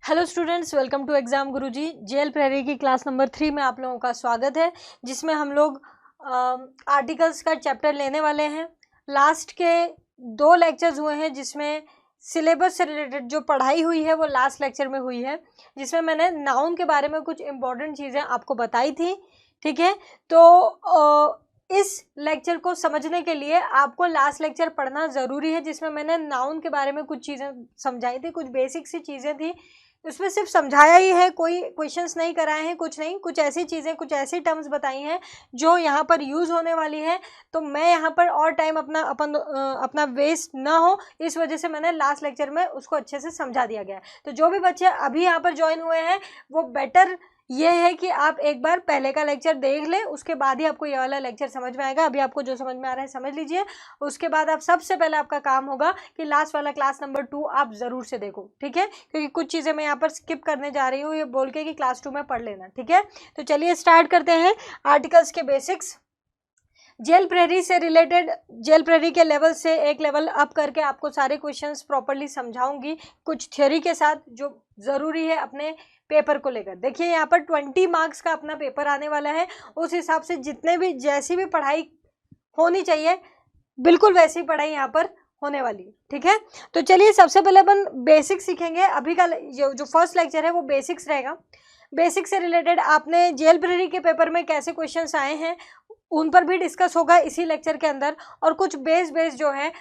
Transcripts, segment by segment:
Hello students, welcome to exam Guruji. जेएल प्रेरी की क्लास नंबर 3 में आप लोगों का स्वागत है, जिसमें हम लोग आर्टिकल्स का चैप्टर लेने वाले हैं। लास्ट के 2 लेक्चर्स हुए हैं जिसमें सिलेबस से रिलेटेड जो पढ़ाई हुई है वो लास्ट लेक्चर में हुई है, जिसमें मैंने नाउन के बारे में कुछ इंपॉर्टेंट चीज़ें आपको बताई थी। ठीक है, तो इस लेक्चर को समझने के लिए आपको लास्ट लेक्चर पढ़ना ज़रूरी है, जिसमें मैंने नाउन के बारे में कुछ चीज़ें समझाई थी, कुछ बेसिक सी चीज़ें थी। उसमें सिर्फ समझाया ही है, कोई क्वेश्चंस नहीं कराए हैं, कुछ नहीं, कुछ ऐसी चीज़ें, कुछ ऐसी टर्म्स बताई हैं जो यहाँ पर यूज़ होने वाली है। तो मैं यहाँ पर और टाइम अपना वेस्ट ना हो, इस वजह से मैंने लास्ट लेक्चर में उसको अच्छे से समझा दिया गया है। तो जो भी बच्चे अभी यहाँ पर ज्वाइन हुए हैं वो बेटर ये है कि आप एक बार पहले का लेक्चर देख लें, उसके बाद ही आपको ये वाला लेक्चर समझ में आएगा। अभी आपको जो समझ में आ रहा है समझ लीजिए, उसके बाद आप सबसे पहले आपका काम होगा कि लास्ट वाला क्लास नंबर 2 आप ज़रूर से देखो। ठीक है, क्योंकि कुछ चीज़ें मैं यहाँ पर स्किप करने जा रही हूँ ये बोल के कि क्लास 2 में पढ़ लेना। ठीक है, तो चलिए स्टार्ट करते हैं आर्टिकल्स के बेसिक्स। जेएल प्रेरी से रिलेटेड, जेएल प्रेरी के लेवल से एक लेवल अप करके आपको सारे क्वेश्चंस प्रॉपर्ली समझाऊंगी, कुछ थ्योरी के साथ, जो ज़रूरी है अपने पेपर को लेकर। देखिए यहाँ पर 20 मार्क्स का अपना पेपर आने वाला है, उस हिसाब से जितने भी जैसी भी पढ़ाई होनी चाहिए बिल्कुल वैसी पढ़ाई यहाँ पर होने वाली है। ठीक है, तो चलिए सबसे पहले अपन बेसिक्स सीखेंगे। अभी का जो फर्स्ट लेक्चर है वो बेसिक्स रहेगा। बेसिक्स से रिलेटेड आपने जेएल प्रेरी के पेपर में कैसे क्वेश्चंस आए हैं उन पर भी डिस्कस होगा इसी लेक्चर के अंदर, और कुछ बेस जो है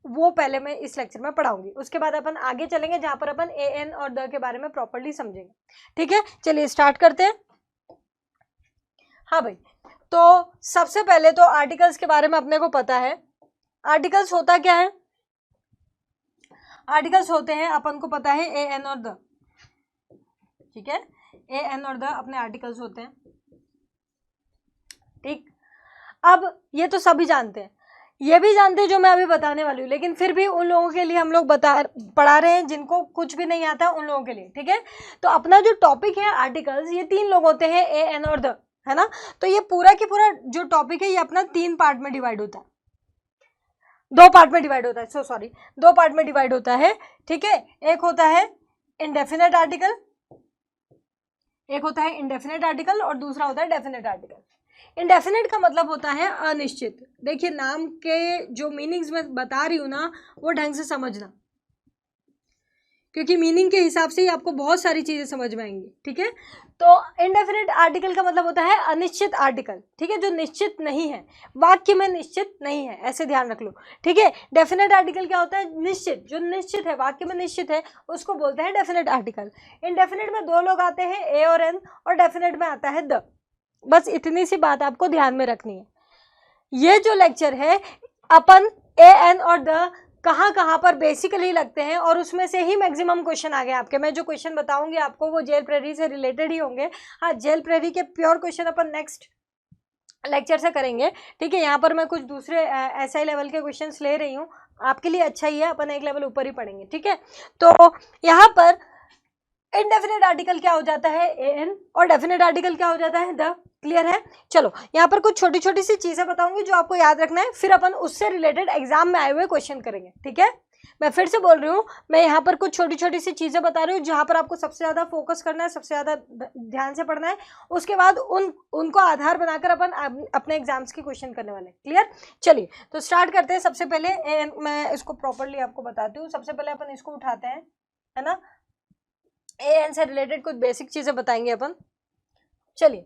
वो पहले मैं इस लेक्चर में पढ़ाऊंगी। उसके बाद अपन आगे चलेंगे जहां पर अपन ए एन और द के बारे में प्रॉपर्ली समझेंगे। ठीक है, चलिए स्टार्ट करते हैं। हाँ भाई, तो सबसे पहले तो आर्टिकल्स के बारे में अपने को पता है। आर्टिकल्स होता क्या है? आर्टिकल्स होते हैं, अपन को पता है, ए एन और द। ठीक है, ए एन और द अपने आर्टिकल्स होते हैं। ठीक, अब ये तो सभी जानते हैं, ये भी जानते हैं जो मैं अभी बताने वाली हूँ, लेकिन फिर भी उन लोगों के लिए हम लोग पढ़ा रहे हैं जिनको कुछ भी नहीं आता उन लोगों के लिए। ठीक है, तो अपना जो टॉपिक है आर्टिकल्स, ये 3 लोग होते हैं, ए एन और द, है ना। तो ये पूरा की पूरा जो टॉपिक है ये अपना 3 पार्ट में डिवाइड होता है, 2 पार्ट में डिवाइड होता है, सॉरी 2 पार्ट में डिवाइड होता है। ठीक है, एक होता है इंडेफिनेट आर्टिकल, एक होता है इंडेफिनेट आर्टिकल और दूसरा होता है डेफिनेट आर्टिकल। इंडेफिनेट का मतलब होता है अनिश्चित। देखिए नाम के जो मीनिंग्स मैं बता रही हूँ ना, वो ढंग से समझना, क्योंकि मीनिंग के हिसाब से ही आपको बहुत सारी चीजें समझ में आएंगी। ठीक है, तो इंडेफिनेट आर्टिकल का मतलब होता है अनिश्चित आर्टिकल। ठीक है, जो निश्चित नहीं है, वाक्य में निश्चित नहीं है, ऐसे ध्यान रख लो। ठीक है, डेफिनेट आर्टिकल क्या होता है? निश्चित, जो निश्चित है, वाक्य में निश्चित है, उसको बोलते हैं डेफिनेट आर्टिकल। इंडेफिनेट में 2 लोग आते हैं, ए और एन, और डेफिनेट में आता है द। बस इतनी सी बात आपको ध्यान में रखनी है। ये जो लेक्चर है अपन ए एन और द कहाँ पर बेसिकली लगते हैं, और उसमें से ही मैक्सिमम क्वेश्चन आ गए आपके। मैं जो क्वेश्चन बताऊंगी आपको वो जेएल प्रेरी से रिलेटेड ही होंगे। हाँ, जेएल प्रेरी के प्योर क्वेश्चन अपन नेक्स्ट लेक्चर से करेंगे। ठीक है, यहाँ पर मैं कुछ दूसरे एसआई लेवल के क्वेश्चंस ले रही हूँ, आपके लिए अच्छा ही है, अपन एक लेवल ऊपर ही पढ़ेंगे। ठीक है, तो यहाँ पर इनडेफिनेट आर्टिकल क्या हो जाता है? ए एन, और डेफिनेट आर्टिकल क्या हो जाता है? द। क्लियर है? चलो यहाँ पर कुछ छोटी छोटी सी चीजें बताऊंगी जो आपको याद रखना है, फिर अपन उससे रिलेटेड एग्जाम में आए हुए क्वेश्चन करेंगे। ठीक है, मैं फिर से बोल रही हूँ, मैं यहाँ पर कुछ छोटी छोटी सी चीजें बता रही हूँ जहाँ पर आपको सबसे ज्यादा फोकस करना है, सबसे ज्यादा ध्यान से पढ़ना है। उसके बाद उनको आधार बनाकर अपन अपने एग्जाम्स की क्वेश्चन करने वाले। क्लियर? चलिए तो स्टार्ट करते हैं। सबसे पहले मैं इसको प्रॉपरली आपको बताती हूँ। सबसे पहले अपन इसको उठाते हैं, है ना। ए एन से रिलेटेड कुछ बेसिक चीजें बताएंगे अपन। चलिए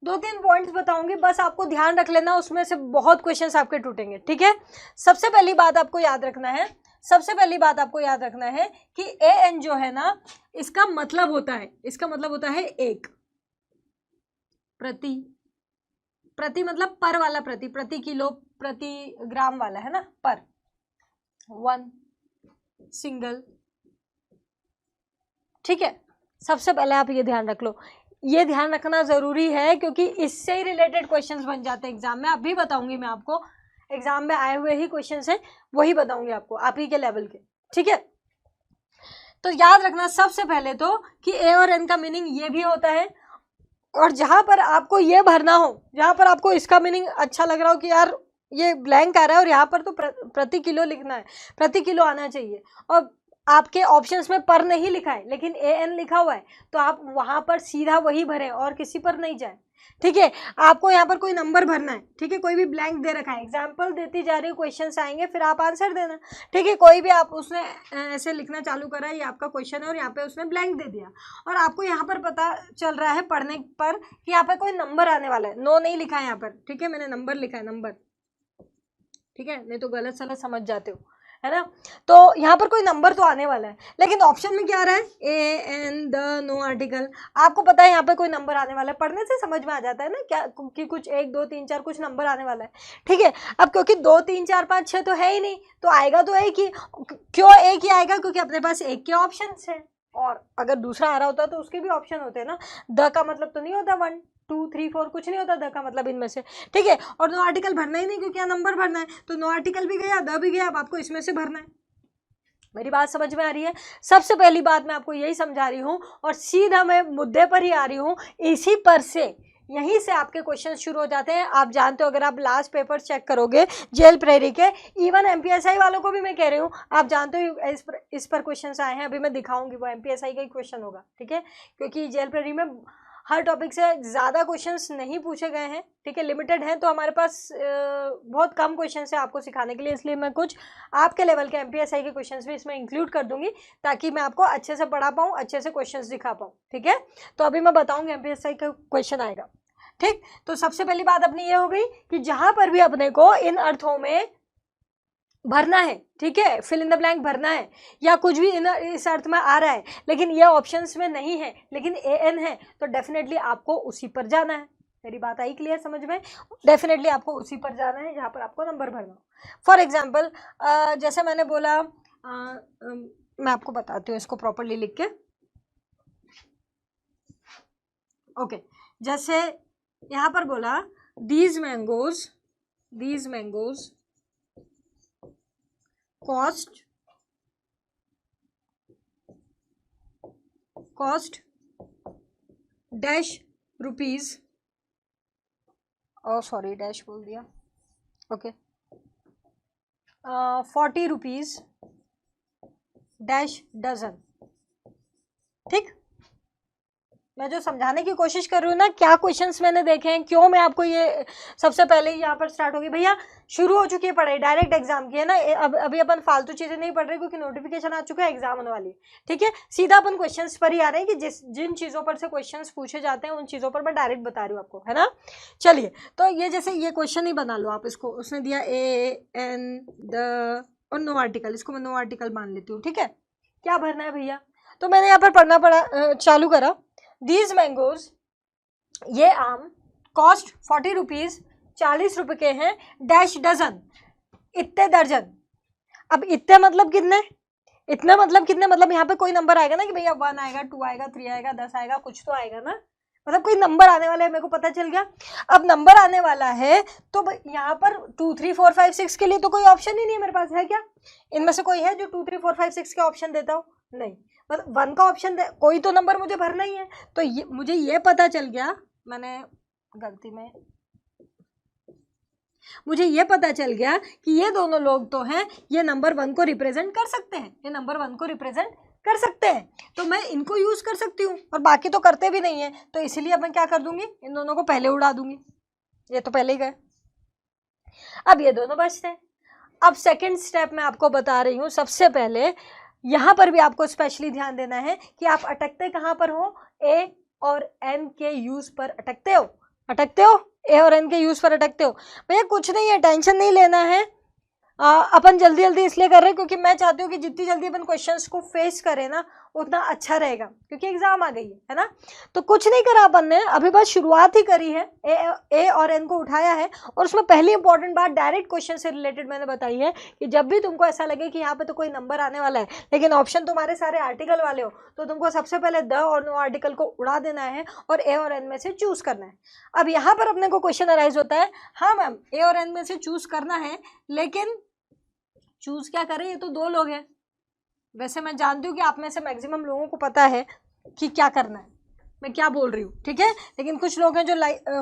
2-3 पॉइंट्स बताऊंगी, बस आपको ध्यान रख लेना, उसमें से बहुत क्वेश्चंस आपके टूटेंगे। ठीक है, सबसे पहली बात आपको याद रखना है, सबसे पहली बात आपको याद रखना है कि ए एन जो है ना, इसका मतलब होता है, इसका मतलब होता है एक। प्रति, प्रति मतलब पर वाला प्रति, प्रति किलो, प्रति ग्राम वाला, है ना, पर। 1 सिंगल। ठीक है, सबसे पहले आप ये ध्यान रख लो, ये ध्यान रखना जरूरी है, क्योंकि इससे ही रिलेटेड क्वेश्चंस बन जाते हैं एग्जाम में। अभी बताऊंगी मैं आपको, एग्जाम में आए हुए ही क्वेश्चंस हैं, वही बताऊंगी आपको, आप ही के लेवल के। ठीक है, तो याद रखना सबसे पहले तो कि ए और एन का मीनिंग ये भी होता है, और जहां पर आपको ये भरना हो, जहां पर आपको इसका मीनिंग अच्छा लग रहा हो कि यार ये ब्लैंक आ रहा है और यहाँ पर तो प्रति किलो लिखना है, प्रति किलो आना चाहिए। और आपके ऑप्शंस में पर नहीं लिखा है लेकिन AN लिखा हुआ है, तो आप वहाँ पर सीधा वही भरें और किसी पर नहीं जाए, ठीक है। आपको यहाँ पर कोई नंबर भरना है, ठीक है, कोई भी ब्लैंक दे रखा है, एग्जाम्पल देती जा रही हूँ, क्वेश्चंस आएंगे फिर आप आंसर देना, ठीक है। कोई भी आप उसने ऐसे लिखना चालू करा, ये आपका क्वेश्चन है और यहाँ पे उसने ब्लैंक दे दिया और आपको यहाँ पर पता चल रहा है पढ़ने पर कि यहाँ पर कोई नंबर आने वाला है, नो नहीं लिखा है यहाँ पर, ठीक है, मैंने नंबर लिखा है, नंबर, ठीक है, नहीं तो गलत सलत समझ जाते हो, है ना। तो यहाँ पर कोई नंबर तो आने वाला है, लेकिन ऑप्शन में क्या आ रहा है, AN द नो आर्टिकल। आपको पता है यहाँ पर कोई नंबर आने वाला है, पढ़ने से समझ में आ जाता है ना क्या कि कुछ 1 2 3 4 कुछ नंबर आने वाला है, ठीक है। अब क्योंकि 2 3 4 5 6 तो है ही नहीं, तो आएगा तो एक ही। क्यों एक ही आएगा, क्योंकि अपने पास एक के ऑप्शन है, और अगर दूसरा आ रहा होता तो उसके भी ऑप्शन होते हैं ना। द का मतलब तो नहीं होता 1 2 3 4 कुछ नहीं होता द का मतलब इनमें से, ठीक है। और नो आर्टिकल भरना ही नहीं क्योंकि यहाँ नंबर भरना है, तो नो आर्टिकल भी गया, द भी गया, अब आपको इसमें से भरना है। मेरी बात समझ में आ रही है? सबसे पहली बात मैं आपको यही समझा रही हूँ और सीधा मैं मुद्दे पर ही आ रही हूँ। इसी पर से, यहीं से आपके क्वेश्चन शुरू हो जाते हैं। आप जानते हो, अगर आप लास्ट पेपर चेक करोगे जेल प्रेरी के, इवन MPSI वालों को भी मैं कह रही हूँ, आप जानते हो इस पर क्वेश्चन आए हैं, अभी मैं दिखाऊंगी, वो MPSI का ही क्वेश्चन होगा, ठीक है, क्योंकि जेल प्रेरी में हर टॉपिक से ज़्यादा क्वेश्चंस नहीं पूछे गए हैं, ठीक है, लिमिटेड हैं, तो हमारे पास बहुत कम क्वेश्चंस है आपको सिखाने के लिए, इसलिए मैं कुछ आपके लेवल के MPSI के क्वेश्चंस भी इसमें इंक्लूड कर दूंगी ताकि मैं आपको अच्छे से पढ़ा पाऊँ, अच्छे से क्वेश्चंस दिखा पाऊँ, ठीक है। तो अभी मैं बताऊँगी MPSI का क्वेश्चन आएगा, ठीक। तो सबसे पहली बात अपनी ये हो गई कि जहां पर भी अपने को इन अर्थों में भरना है, ठीक है, फिल इन द ब्लैंक भरना है, या कुछ भी इस अर्थ में आ रहा है लेकिन ये ऑप्शंस में नहीं है लेकिन AN है, तो डेफिनेटली आपको उसी पर जाना है। मेरी बात आई क्लियर समझ में? डेफिनेटली आपको उसी पर जाना है जहाँ पर आपको नंबर भरना हो। फॉर एग्जाम्पल जैसे मैंने बोला, मैं आपको बताती हूँ इसको प्रॉपरली लिख के, ओके। जैसे यहाँ पर बोला these mangoes cost dash rupees, sorry dash बोल दिया, ओके, 40 रुपीज डैश डजन, ठीक। मैं जो समझाने की कोशिश कर रही हूँ ना, क्या क्वेश्चंस मैंने देखे हैं, क्यों मैं आपको ये सबसे पहले यहाँ पर स्टार्ट होगी, भैया शुरू हो चुकी है पढ़ाई, डायरेक्ट एग्जाम की है ना, अभी अपन फालतू चीज़ें नहीं पढ़ रहे क्योंकि नोटिफिकेशन आ चुका है, एग्जाम होने वाली है, ठीक है। सीधा अपन क्वेश्चंस पर ही आ रहे हैं कि जिन चीज़ों पर से क्वेश्चंस पूछे जाते हैं उन चीज़ों पर मैं डायरेक्ट बता रही हूँ आपको, है ना। चलिए, तो ये जैसे ये क्वेश्चन ही बना लो आप, इसको उसने दिया AN द और नो आर्टिकल, इसको मैं नो आर्टिकल मान लेती हूँ, ठीक है। क्या भरना है भैया, तो मैंने यहाँ पर पढ़ना पड़ा चालू करा, These मैंगोज, ये आम, कॉस्ट 40 रुपीज, 40 रुपए के हैं, डैश डजन, इतने दर्जन। अब इतने मतलब कितने, इतने मतलब कितने, मतलब यहाँ पे कोई नंबर आएगा ना कि भैया 1 आएगा, 2 आएगा, 3 आएगा, 10 आएगा, कुछ तो आएगा ना, मतलब कोई नंबर आने वाला है, मेरे को पता चल गया। अब नंबर आने वाला है तो यहाँ पर 2 3 4 5 6 के लिए तो कोई ऑप्शन ही नहीं है मेरे पास, है क्या? इनमें से कोई है जो 2 3 4 5 6 के ऑप्शन देता हो? नहीं, मतलब 1 का ऑप्शन कोई तो नंबर मुझे भरना ही है। तो मुझे ये पता चल गया, मैंने गलती में, मुझे ये पता चल गया कि ये दोनों लोग तो हैं, ये नंबर 1 को रिप्रेजेंट कर सकते हैं, ये नंबर 1 को रिप्रेजेंट कर सकते हैं, तो मैं इनको यूज कर सकती हूँ, और बाकी तो करते भी नहीं है, तो इसलिए मैं क्या कर दूंगी, इन दोनों को पहले उड़ा दूंगी, ये तो पहले ही गए, अब ये दोनों बचते हैं। अब सेकंड स्टेप मैं आपको बता रही हूँ, सबसे पहले यहाँ पर भी आपको स्पेशली ध्यान देना है कि आप अटकते कहाँ पर हो, A और N के यूज पर अटकते हो, A और N के यूज पर अटकते हो। भैया कुछ नहीं है, टेंशन नहीं लेना है, अपन जल्दी जल्दी इसलिए कर रहे हैं क्योंकि मैं चाहती हूँ कि जितनी जल्दी अपन क्वेश्चंस को फेस करें ना उतना अच्छा रहेगा, क्योंकि एग्जाम आ गई है ना। तो कुछ नहीं करा अपन ने, अभी बस शुरुआत ही करी है, ए और एन को उठाया है, और उसमें पहली इंपॉर्टेंट बात डायरेक्ट क्वेश्चन से रिलेटेड मैंने बताई है कि जब भी तुमको ऐसा लगे कि यहाँ पे तो कोई नंबर आने वाला है लेकिन ऑप्शन तुम्हारे सारे आर्टिकल वाले हो, तो तुमको सबसे पहले द और नो आर्टिकल को उड़ा देना है और ए और एन में से चूज करना है। अब यहाँ पर अपने को क्वेश्चन अराइज होता है, हाँ मैम ए और एन में से चूज करना है, लेकिन चूज क्या करें, ये तो 2 लोग हैं। वैसे मैं जानती हूँ कि आप में से मैक्सिमम लोगों को पता है कि क्या करना है, मैं क्या बोल रही हूँ, ठीक है। लेकिन कुछ लोग हैं जो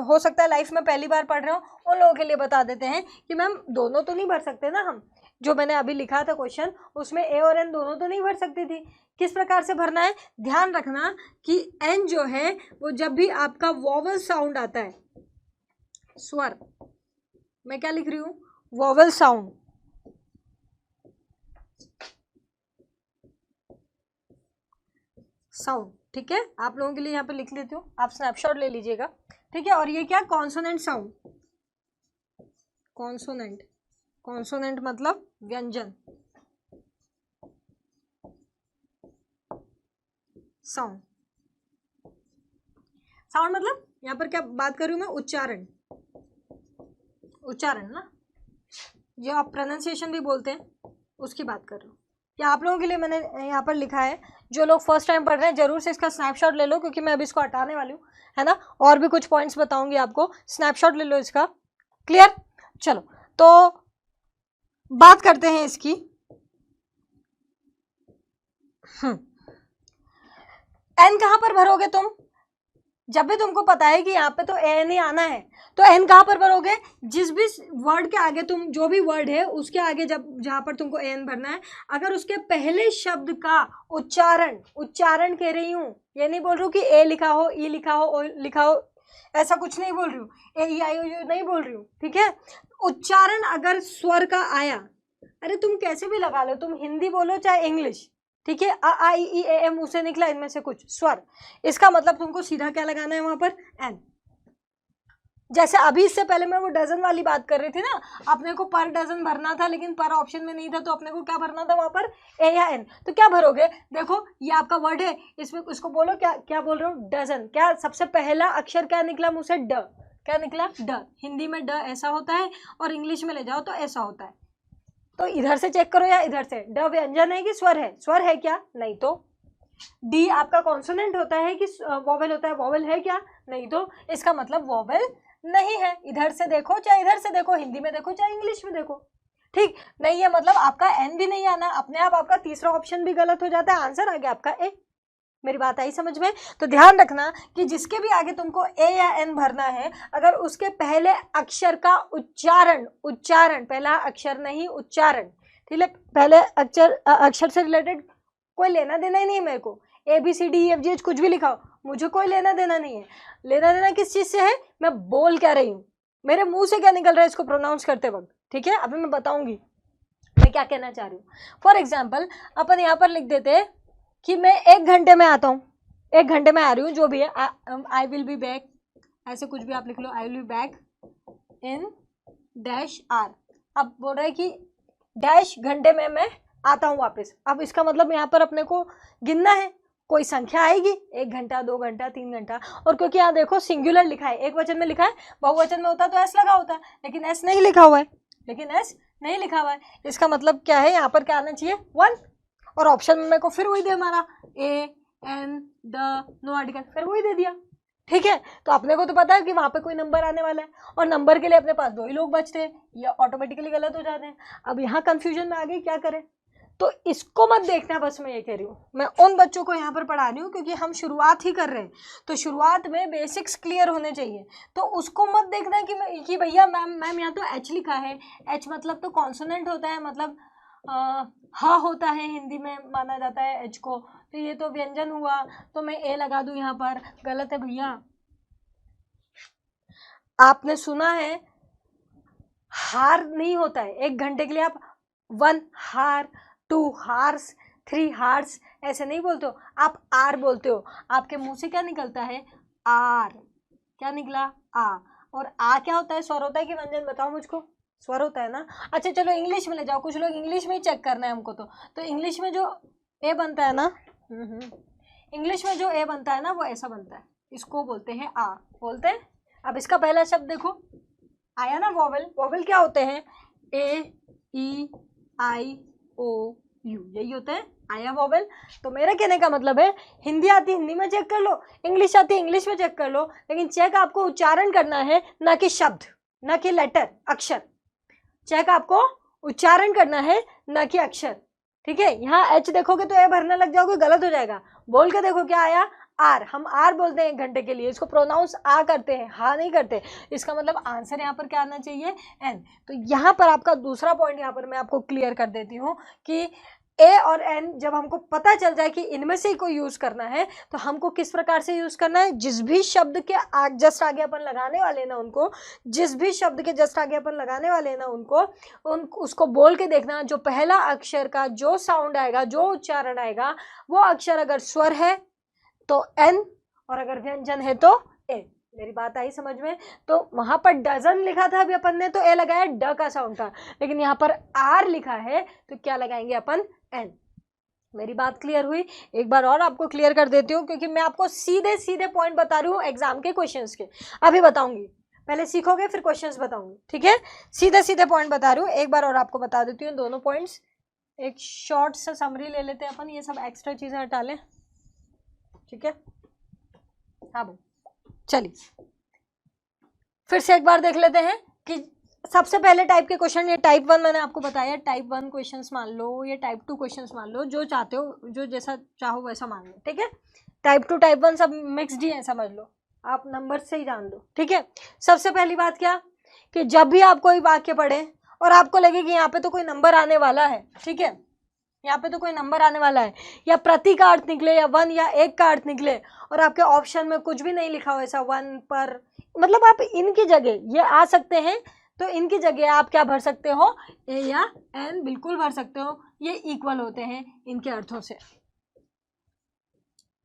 हो सकता है लाइफ में पहली बार पढ़ रहे हो, उन लोगों के लिए बता देते हैं कि मैम दोनों तो नहीं भर सकते ना हम। जो मैंने अभी लिखा था क्वेश्चन, उसमें ए और एन दोनों तो नहीं भर सकती थी। किस प्रकार से भरना है, ध्यान रखना कि एन जो है वो जब भी आपका वॉवल साउंड आता है, स्वर, मैं क्या लिख रही हूँ, वॉवल साउंड, साउंड, ठीक है। आप लोगों के लिए यहाँ पे लिख लेती हूँ, आप स्नैपशॉट ले लीजिएगा, ठीक है। और ये क्या, कॉन्सोनेंट साउंड, कॉन्सोनेंट, कॉन्सोनेंट मतलब व्यंजन साउंड, साउंड मतलब यहाँ पर क्या बात कर रही हूँ मैं, उच्चारण, उच्चारण ना, जो आप प्रोनाउंसिएशन भी बोलते हैं उसकी बात कर रही हूँ। या आप लोगों के लिए मैंने यहाँ पर लिखा है, जो लोग फर्स्ट टाइम पढ़ रहे हैं जरूर से इसका स्नैपशॉट ले लो, क्योंकि मैं अभी इसको हटाने वाली हूँ, है ना। और भी कुछ पॉइंट्स बताऊंगी आपको, स्नैपशॉट ले लो इसका, क्लियर। चलो तो बात करते हैं इसकी। एन कहाँ पर भरोगे तुम, जब भी तुमको पता है कि यहाँ पे तो एन ही आना है, तो एन कहाँ पर भरोगे, जिस भी वर्ड के आगे तुम, जो भी वर्ड है उसके आगे जब जहाँ पर तुमको एन भरना है, अगर उसके पहले शब्द का उच्चारण, उच्चारण कह रही हूँ, ये नहीं बोल रही हूँ कि ए लिखा हो, ई लिखा हो, ओ लिखा हो, ऐसा कुछ नहीं बोल रही हूँ, ए ई आई ओ यू नहीं बोल रही हूँ, ठीक है। उच्चारण अगर स्वर का आया, अरे तुम कैसे भी लगा लो, तुम हिंदी बोलो चाहे इंग्लिश, ठीक है, अ आ इ ई ए एम उसे निकला इनमें से कुछ स्वर, इसका मतलब तुमको सीधा क्या लगाना है वहां पर, एन। जैसे अभी इससे पहले मैं वो डजन वाली बात कर रही थी ना, अपने को पर डजन भरना था, लेकिन पर ऑप्शन में नहीं था, तो अपने को क्या भरना था वहां पर, ए या एन। तो क्या भरोगे, देखो ये आपका वर्ड है, इसमें इसको बोलो, क्या क्या बोल रहे हो, डजन, क्या सबसे पहला अक्षर क्या निकला मुझसे, ड, क्या निकला, ड। हिंदी में ड ऐसा होता है, और इंग्लिश में ले जाओ तो ऐसा होता है। तो इधर से चेक करो या इधर से, ड व्यंजन है कि स्वर है, स्वर है क्या, नहीं तो। डी आपका कॉन्सोनेंट होता है कि वॉवेल होता है, वॉवेल है क्या, नहीं तो। इसका मतलब वॉवेल नहीं है, इधर से देखो चाहे इधर से देखो, हिंदी में देखो चाहे इंग्लिश में देखो, ठीक नहीं है, मतलब आपका एन भी नहीं आना, अपने आप आपका तीसरा ऑप्शन भी गलत हो जाता है, आंसर आ गया आपका ए। मेरी बात आई समझ में। तो ध्यान रखना कि जिसके भी आगे तुमको ए या एन भरना है, अगर उसके पहले अक्षर का उच्चारण, उच्चारण पहला अक्षर नहीं, उच्चारण, ठीक है, पहले अक्षर से रिलेटेड कोई लेना देना ही नहीं है मेरे को, A B C D E F G H कुछ भी लिखाओ, मुझे कोई लेना देना नहीं है। लेना देना किस चीज से है, मैं बोल क्या रही हूँ, मेरे मुंह से क्या निकल रहा है इसको प्रोनाउंस करते वक्त, ठीक है। अभी मैं बताऊंगी मैं क्या कहना चाह रही हूँ। फॉर एग्जाम्पल अपन यहाँ पर लिख देते हैं कि मैं 1 घंटे में आता हूँ, 1 घंटे में आ रही हूँ, जो भी है, आई विल बी बैक, ऐसे कुछ भी आप लिख लो, I will be back in dash R. अब बोल रहा है कि डैश घंटे में मैं आता हूँ वापस। अब इसका मतलब यहाँ पर अपने को गिनना है, कोई संख्या आएगी, 1 घंटा, 2 घंटा, 3 घंटा, और क्योंकि यहाँ देखो सिंगुलर लिखा है, एक वचन में लिखा है, बहुवचन में होता तो एस लगा होता है, लेकिन एस नहीं लिखा हुआ है, लेकिन एस नहीं लिखा हुआ है। इसका मतलब क्या है, यहाँ पर क्या आना चाहिए, 1, और ऑप्शन में मेरे को फिर वही दे मारा, A N the no article, फिर वही दे दिया, ठीक है। तो अपने को तो पता है कि वहां पे कोई नंबर आने वाला है, और नंबर के लिए अपने पास 2 ही लोग बचते हैं, या ऑटोमेटिकली गलत हो जाते हैं। अब यहाँ कंफ्यूजन में आ गई, क्या करें, तो इसको मत देखना, बस मैं ये कह रही हूँ, मैं उन बच्चों को यहाँ पर पढ़ा रही हूँ क्योंकि हम शुरुआत ही कर रहे हैं, तो शुरुआत में बेसिक्स क्लियर होने चाहिए। तो उसको मत देखना कि भैया मैम यहाँ तो एच लिखा है, एच मतलब तो कॉन्सोनेंट होता है, मतलब हा होता है, हिंदी में माना जाता है एच को, तो ये तो व्यंजन हुआ, तो मैं ए लगा दूं यहाँ पर, गलत है भैया। आपने सुना है हार नहीं होता है, 1 घंटे के लिए आप 1 हार, 2 हार्स, 3 हार्स ऐसे नहीं बोलते हो, आप आर बोलते हो। आपके मुंह से क्या निकलता है, आर, क्या निकला, आ। और आ क्या होता है, स्वर होता है कि व्यंजन, बताओ मुझको, स्वर होता है ना। अच्छा चलो इंग्लिश में ले जाओ, कुछ लोग इंग्लिश में ही चेक करना है हमको, तो इंग्लिश में जो ए बनता है ना, इंग्लिश में जो ए बनता है ना वो ऐसा बनता है, इसको बोलते हैं आ, बोलते हैं। अब इसका पहला शब्द देखो आया ना, वॉवेल, वॉवेल क्या होते हैं, ए ई आई ओ यू, यही होते हैं, आया वॉवेल। तो मेरा कहने का मतलब है, हिंदी आती हिंदी में चेक कर लो, इंग्लिश आती इंग्लिश में चेक कर लो, लेकिन चेक आपको उच्चारण करना है, ना कि शब्द, ना कि लेटर, अक्षर। चेक आपको उच्चारण करना है, ना कि अक्षर, ठीक है। यहाँ एच देखोगे तो ए भरने लग जाओगे, गलत हो जाएगा। बोल के देखो क्या आया, आर, हम आर बोलते हैं 1 घंटे के लिए, इसको प्रोनाउंस आ करते हैं, हाँ नहीं करते। इसका मतलब आंसर यहाँ पर क्या आना चाहिए, एन। तो यहाँ पर आपका दूसरा पॉइंट यहाँ पर मैं आपको क्लियर कर देती हूँ कि ए और एन जब हमको पता चल जाए कि इनमें से ही कोई यूज करना है तो हमको किस प्रकार से यूज करना है, जिस भी शब्द के जस्ट आगे अपन लगाने वाले ना उनको, जिस भी शब्द के जस्ट आगे अपन लगाने वाले ना उनको उसको बोल के देखना, जो पहला अक्षर का जो साउंड आएगा, जो उच्चारण आएगा, वो अक्षर अगर स्वर है तो एन और अगर व्यंजन है तो ए। मेरी बात आई समझ में? तो वहां पर डजन लिखा था अभी अपन ने तो ए लगाया, ड का साउंड था, लेकिन यहाँ पर आर लिखा है तो क्या लगाएंगे अपन, एन। मेरी बात क्लियर हुई? एक बार और आपको क्लियर कर देती हूँ, क्योंकि मैं आपको सीधे सीधे पॉइंट बता रही हूँ एग्जाम के क्वेश्चंस के, अभी बताऊंगी, पहले सीखोगे फिर क्वेश्चंस बताऊंगी, ठीक है? सीधे सीधे पॉइंट बता रही हूँ, एक बार और आपको बता देती हूँ दोनों पॉइंट्स। एक शॉर्ट सा समरी ले लेते हैं अपन, ये सब एक्स्ट्रा चीजें हटा लें, ठीक है? हाँ भाई, चलिए फिर से एक बार देख लेते हैं कि सबसे पहले टाइप के क्वेश्चन, ये टाइप 1 मैंने आपको बताया, टाइप 1 क्वेश्चंस मान लो, ये टाइप 2 क्वेश्चंस मान लो, जो चाहते हो, जो जैसा चाहो वैसा मान लो, ठीक है? टाइप 2 टाइप 1 सब मिक्सड ही है, समझ लो, आप नंबर से ही जान लो, ठीक है? सबसे पहली बात क्या कि जब भी आप कोई वाक्य पढ़े और आपको लगे कि यहाँ पे तो कोई नंबर आने वाला है, ठीक है, यहाँ पे तो कोई नंबर आने वाला है, या प्रति का अर्थ निकले या 1 या 1 का अर्थ निकले और आपके ऑप्शन में कुछ भी नहीं लिखा हो ऐसा 1 पर, मतलब आप इनकी जगह ये आ सकते हैं, तो इनकी जगह आप क्या भर सकते हो, ए या एन बिल्कुल भर सकते हो, ये इक्वल होते हैं इनके अर्थों से,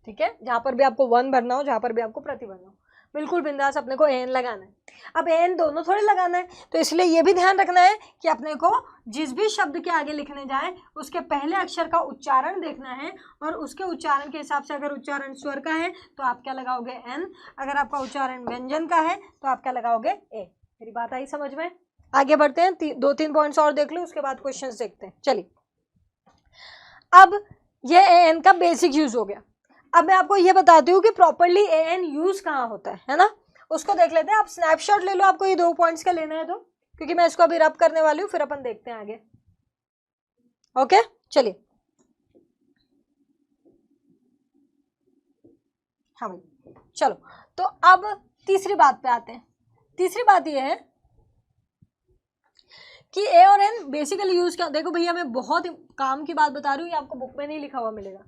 ठीक है? जहां पर भी आपको 1 भरना हो, जहां पर भी आपको प्रति भरना हो, बिल्कुल बिंदास अपने को एन लगाना है। अब एन दोनों थोड़े लगाना है, तो इसलिए ये भी ध्यान रखना है कि अपने को जिस भी शब्द के आगे लिखने जाए उसके पहले अक्षर का उच्चारण देखना है, और उसके उच्चारण के हिसाब से अगर उच्चारण स्वर का है तो आप क्या लगाओगे, एन, अगर आपका उच्चारण व्यंजन का है तो आप क्या लगाओगे, ए। मेरी बात आई समझ में? आगे बढ़ते हैं, 2-3 पॉइंट्स और देख लो, उसके बाद क्वेश्चंस देखते हैं। चलिए, अब ये ए एन का बेसिक यूज हो गया। अब मैं आपको ये बताती हूँ कि प्रॉपरली ए एन यूज कहाँ होता है ना, उसको देख लेते हैं। आप स्नैपशॉट ले लो, आपको ये 2 पॉइंट्स का लेना है तो, क्योंकि मैं इसको अभी रब करने वाली हूँ, फिर अपन देखते हैं आगे। ओके, चलिए। हाँ भाई, चलो, तो अब तीसरी बात पे आते हैं। तीसरी बात ये है कि ए और एन बेसिकली यूज क्या, देखो भैया मैं बहुत काम की बात बता रही हूँ, ये आपको बुक में नहीं लिखा हुआ मिलेगा,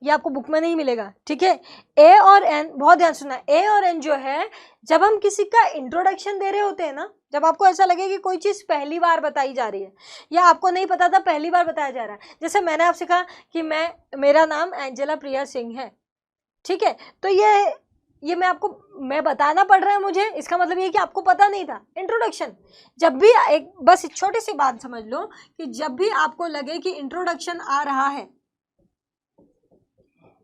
ये आपको बुक में नहीं मिलेगा, ठीक है? ए और एन, बहुत ध्यान सुनना, ए और एन जो है, जब हम किसी का इंट्रोडक्शन दे रहे होते हैं ना, जब आपको ऐसा लगे कि कोई चीज़ पहली बार बताई जा रही है या आपको नहीं पता था पहली बार बताया जा रहा है, जैसे मैंने आपसे कहा कि मेरा नाम एंजेला प्रिया सिंह है, ठीक है? तो ये मैं बताना पड़ रहा है मुझे, इसका मतलब ये कि आपको पता नहीं था, इंट्रोडक्शन। जब भी एक बस छोटी सी बात समझ लो कि जब भी आपको लगे कि इंट्रोडक्शन आ रहा है,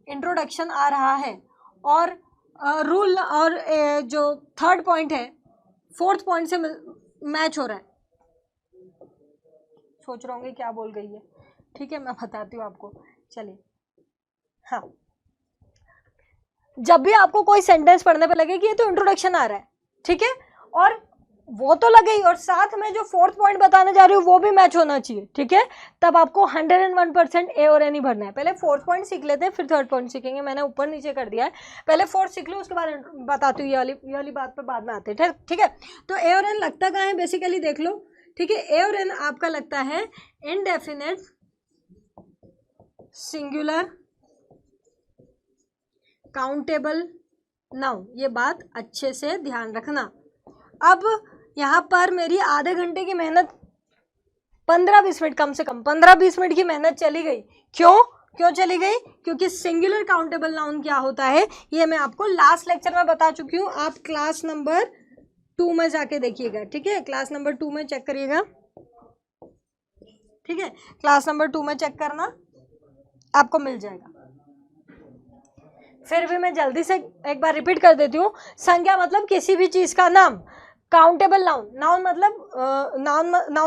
इंट्रोडक्शन आ रहा है और रूल और जो 3rd पॉइंट है 4th पॉइंट से मैच हो रहा है, सोच रहे होंगे क्या बोल गई है, ठीक है? मैं बताती हूँ आपको, चलिए। हाँ, जब भी आपको कोई सेंटेंस पढ़ने पे लगे कि ये तो इंट्रोडक्शन आ रहा है, ठीक है, और वो तो लगे ही, और साथ में जो 4th पॉइंट बताने जा रही हूँ वो भी मैच होना चाहिए, ठीक है? तब आपको 101% ए और एन ही भरना है। पहले 4th पॉइंट सीख लेते हैं, फिर 3rd पॉइंट सीखेंगे, मैंने ऊपर नीचे कर दिया है, पहले 4th सीख लो, उसके बाद बताती हूँ, ये वाली बात पर बाद में आते हैं, ठीक है? तो ए और एन लगता कहाँ है बेसिकली, देख लो, ठीक है? ए और एन आपका लगता है इनडेफिनेट सिंगुलर काउंटेबल नाउन, ये बात अच्छे से ध्यान रखना। अब यहाँ पर मेरी आधे घंटे की मेहनत 15-20 मिनट, कम से कम 15-20 मिनट की मेहनत चली गई। क्यों चली गई? क्योंकि सिंगुलर काउंटेबल नाउन क्या होता है ये मैं आपको लास्ट लेक्चर में बता चुकी हूँ। आप क्लास नंबर 2 में जाके देखिएगा, ठीक है? क्लास नंबर 2 में चेक करिएगा, ठीक है? क्लास नंबर 2 में चेक करना, आपको मिल जाएगा। फिर भी मैं जल्दी से एक बार रिपीट कर देती हूँ। संज्ञा मतलब किसी भी चीज का नाम, काउंटेबल नाउन, नाउन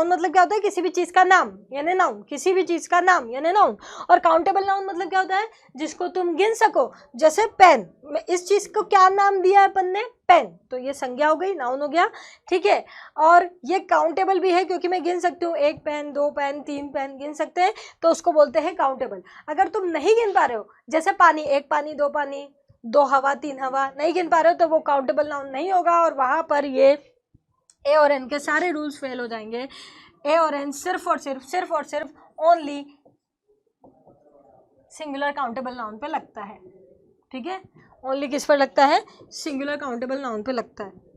मतलब क्या होता है, किसी भी चीज का नाम यानी नाउन, किसी भी चीज का नाम यानी नाउन। और काउंटेबल नाउन मतलब क्या होता है, जिसको तुम गिन सको, जैसे पेन, इस चीज को क्या नाम दिया है अपन ने, पेन, तो ये संज्ञा हो गई, नाउन हो गया, ठीक है? और ये काउंटेबल भी है क्योंकि मैं गिन सकती हूँ, 1 पेन 2 पेन 3 पेन गिन सकते हैं, तो उसको बोलते हैं काउंटेबल। अगर तुम नहीं गिन पा रहे हो, जैसे पानी, 1 पानी 2 पानी 2 हवा 3 हवा नहीं गिन पा रहे हो तो वो काउंटेबल नाउन नहीं होगा, और वहाँ पर ये ए और एन के सारे रूल्स फेल हो जाएंगे। ए और एन सिर्फ और सिर्फ ओनली सिंगुलर काउंटेबल नाउन पे लगता है, ठीक है, ओनली किस पर लगता है, सिंगुलर काउंटेबल नाउन पे लगता है।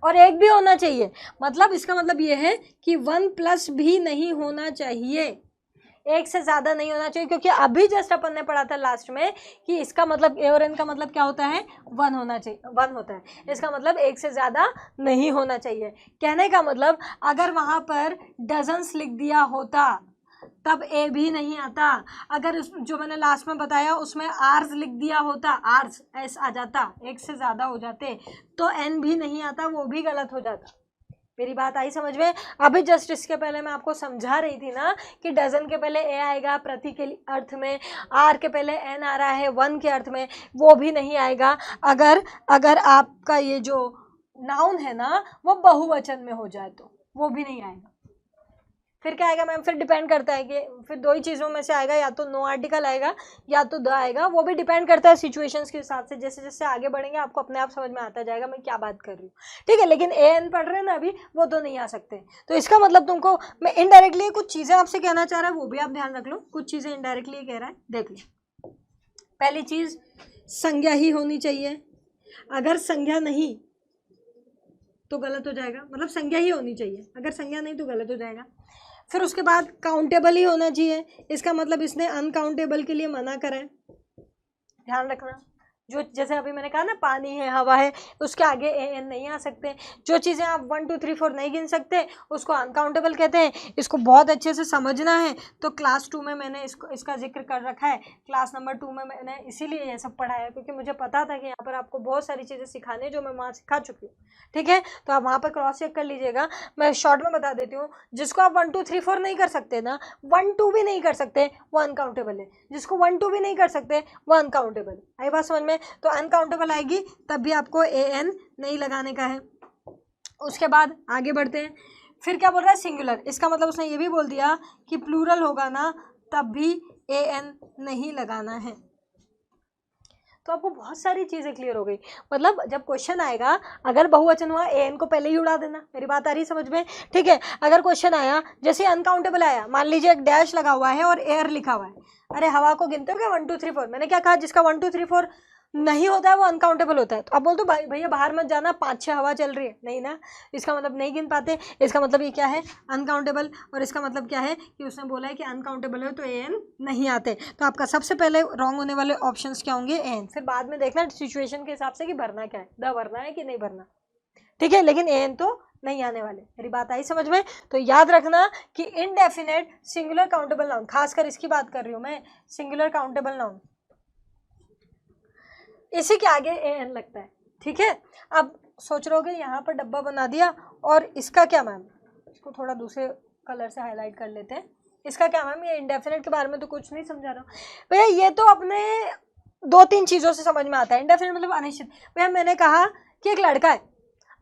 और एक भी होना चाहिए, मतलब इसका मतलब ये है कि 1+ भी नहीं होना चाहिए, एक से ज्यादा नहीं होना चाहिए, क्योंकि अभी जस्ट अपन ने पढ़ा था लास्ट में कि इसका मतलब ए और एन का मतलब क्या होता है, 1 होना चाहिए, 1 होता है, इसका मतलब एक से ज्यादा नहीं होना चाहिए। कहने का मतलब अगर वहां पर डजन्स लिख दिया होता तब ए भी नहीं आता, अगर जो मैंने लास्ट में बताया उसमें आर्स लिख दिया होता, आर्स एस आ जाता, एक से ज्यादा हो जाते, तो एन भी नहीं आता, वो भी गलत हो जाता। मेरी बात आई समझ में? अभी जस्ट इसके पहले मैं आपको समझा रही थी ना कि डजन के पहले ए आएगा प्रति के अर्थ में, आर के पहले एन आ रहा है 1 के अर्थ में, वो भी नहीं आएगा अगर आपका ये जो नाउन है ना वो बहुवचन में हो जाए, तो वो भी नहीं आएगा। फिर क्या आएगा मैम, फिर डिपेंड करता है कि फिर 2 ही चीज़ों में से आएगा, या तो नो आर्टिकल आएगा या तो द आएगा, वो भी डिपेंड करता है सिचुएशंस के हिसाब से। जैसे जैसे आगे बढ़ेंगे आपको अपने आप समझ में आता जाएगा मैं क्या बात कर रही हूँ, ठीक है। लेकिन ए एन पढ़ रहे हैं ना अभी, वो तो नहीं आ सकते। तो इसका मतलब तुमको मैं इनडायरेक्टली कुछ चीज़ें आपसे कहना चाह रहा है, वो भी आप ध्यान रख लो, कुछ चीज़ें इनडायरेक्टली कह रहा है, देख लो। पहली चीज़ संज्ञा ही होनी चाहिए, अगर संज्ञा नहीं तो गलत हो जाएगा, मतलब संज्ञा ही होनी चाहिए, अगर संज्ञा नहीं तो गलत हो जाएगा। फिर उसके बाद काउंटेबल ही होना चाहिए, इसका मतलब इसने अनकाउंटेबल के लिए मना करा है, ध्यान रखना। जो जैसे अभी मैंने कहा ना पानी है, हवा है, उसके आगे ए एन नहीं आ सकते। जो चीज़ें आप 1 2 3 4 नहीं गिन सकते उसको अनकाउंटेबल कहते हैं। इसको बहुत अच्छे से समझना है, तो क्लास 2 में मैंने इसका जिक्र कर रखा है, क्लास नंबर 2 में मैंने इसीलिए ये सब पढ़ाया क्योंकि मुझे पता था कि यहाँ पर आपको बहुत सारी चीज़ें सिखानी जो मैं वहाँ सिखा चुकी हूँ, ठीक है। तो आप वहाँ पर क्रॉस चेक कर लीजिएगा, मैं शॉर्ट में बता देती हूँ। जिसको आप 1 2 3 4 नहीं कर सकते ना, 1 2 भी नहीं कर सकते, वो अनकाउंटेबल है। जिसको 1 2 भी नहीं कर सकते वो अनकाउंटेबल। आई बात समझ में? तो अनकाउंटेबल आएगी तब भी आपको ए एन नहीं लगाने का है। उसके बाद आगे बढ़ते हैं, फिर क्या बोल रहा है, सिंगुलर, इसका मतलब उसने ये भी बोल दिया कि प्लूरल होगा ना तब भी ए एन नहीं लगाना है। तो आपको बहुत सारी चीज़ें क्लियर हो गई। मतलब जब क्वेश्चन आएगा अगर बहुवचन हुआ ए एन को पहले ही उड़ा देना। मेरी बात आ रही समझ में? ठीक है। अगर क्वेश्चन आया जैसे अनकाउंटेबल आया, मान लीजिए एक डैश लगा हुआ है और एयर लिखा हुआ है, अरे हवा को गिनते हो क्या 1 2 3 4? मैंने क्या कहा, जिसका 1 2 3 4 नहीं होता है वो अनकाउंटेबल होता है। तो आप बोल दो भाई भैया बाहर मत जाना, 5 6 हवा चल रही है, नहीं ना, इसका मतलब नहीं गिन पाते, इसका मतलब ये क्या है, अनकाउंटेबल। और इसका मतलब क्या है कि उसने बोला है कि अनकाउंटेबल है तो ए एन नहीं आते। तो आपका सबसे पहले रॉन्ग होने वाले ऑप्शंस क्या होंगे, ए एन। फिर बाद में देखना सिचुएशन के हिसाब से कि भरना क्या है, द भरना है कि नहीं भरना, ठीक है। लेकिन ए एन तो नहीं आने वाले। मेरी बात आई समझ में? तो याद रखना कि इनडेफिनेट सिंगुलर काउंटेबल नाउन, खासकर इसकी बात कर रही हूँ मैं, सिंगुलर काउंटेबल नाउन, इसी के आगे ए एन लगता है, ठीक है। अब सोच रहे होगे यहाँ पर डब्बा बना दिया और इसका क्या मैम, इसको थोड़ा दूसरे कलर से हाईलाइट कर लेते हैं। इसका क्या मैम, ये इंडेफिनेट के बारे में तो कुछ नहीं समझा रहा हूँ भैया, ये तो अपने 2 3 चीज़ों से समझ में आता है। इंडेफिनेट मतलब अनिश्चित। भैया मैंने कहा कि एक लड़का है,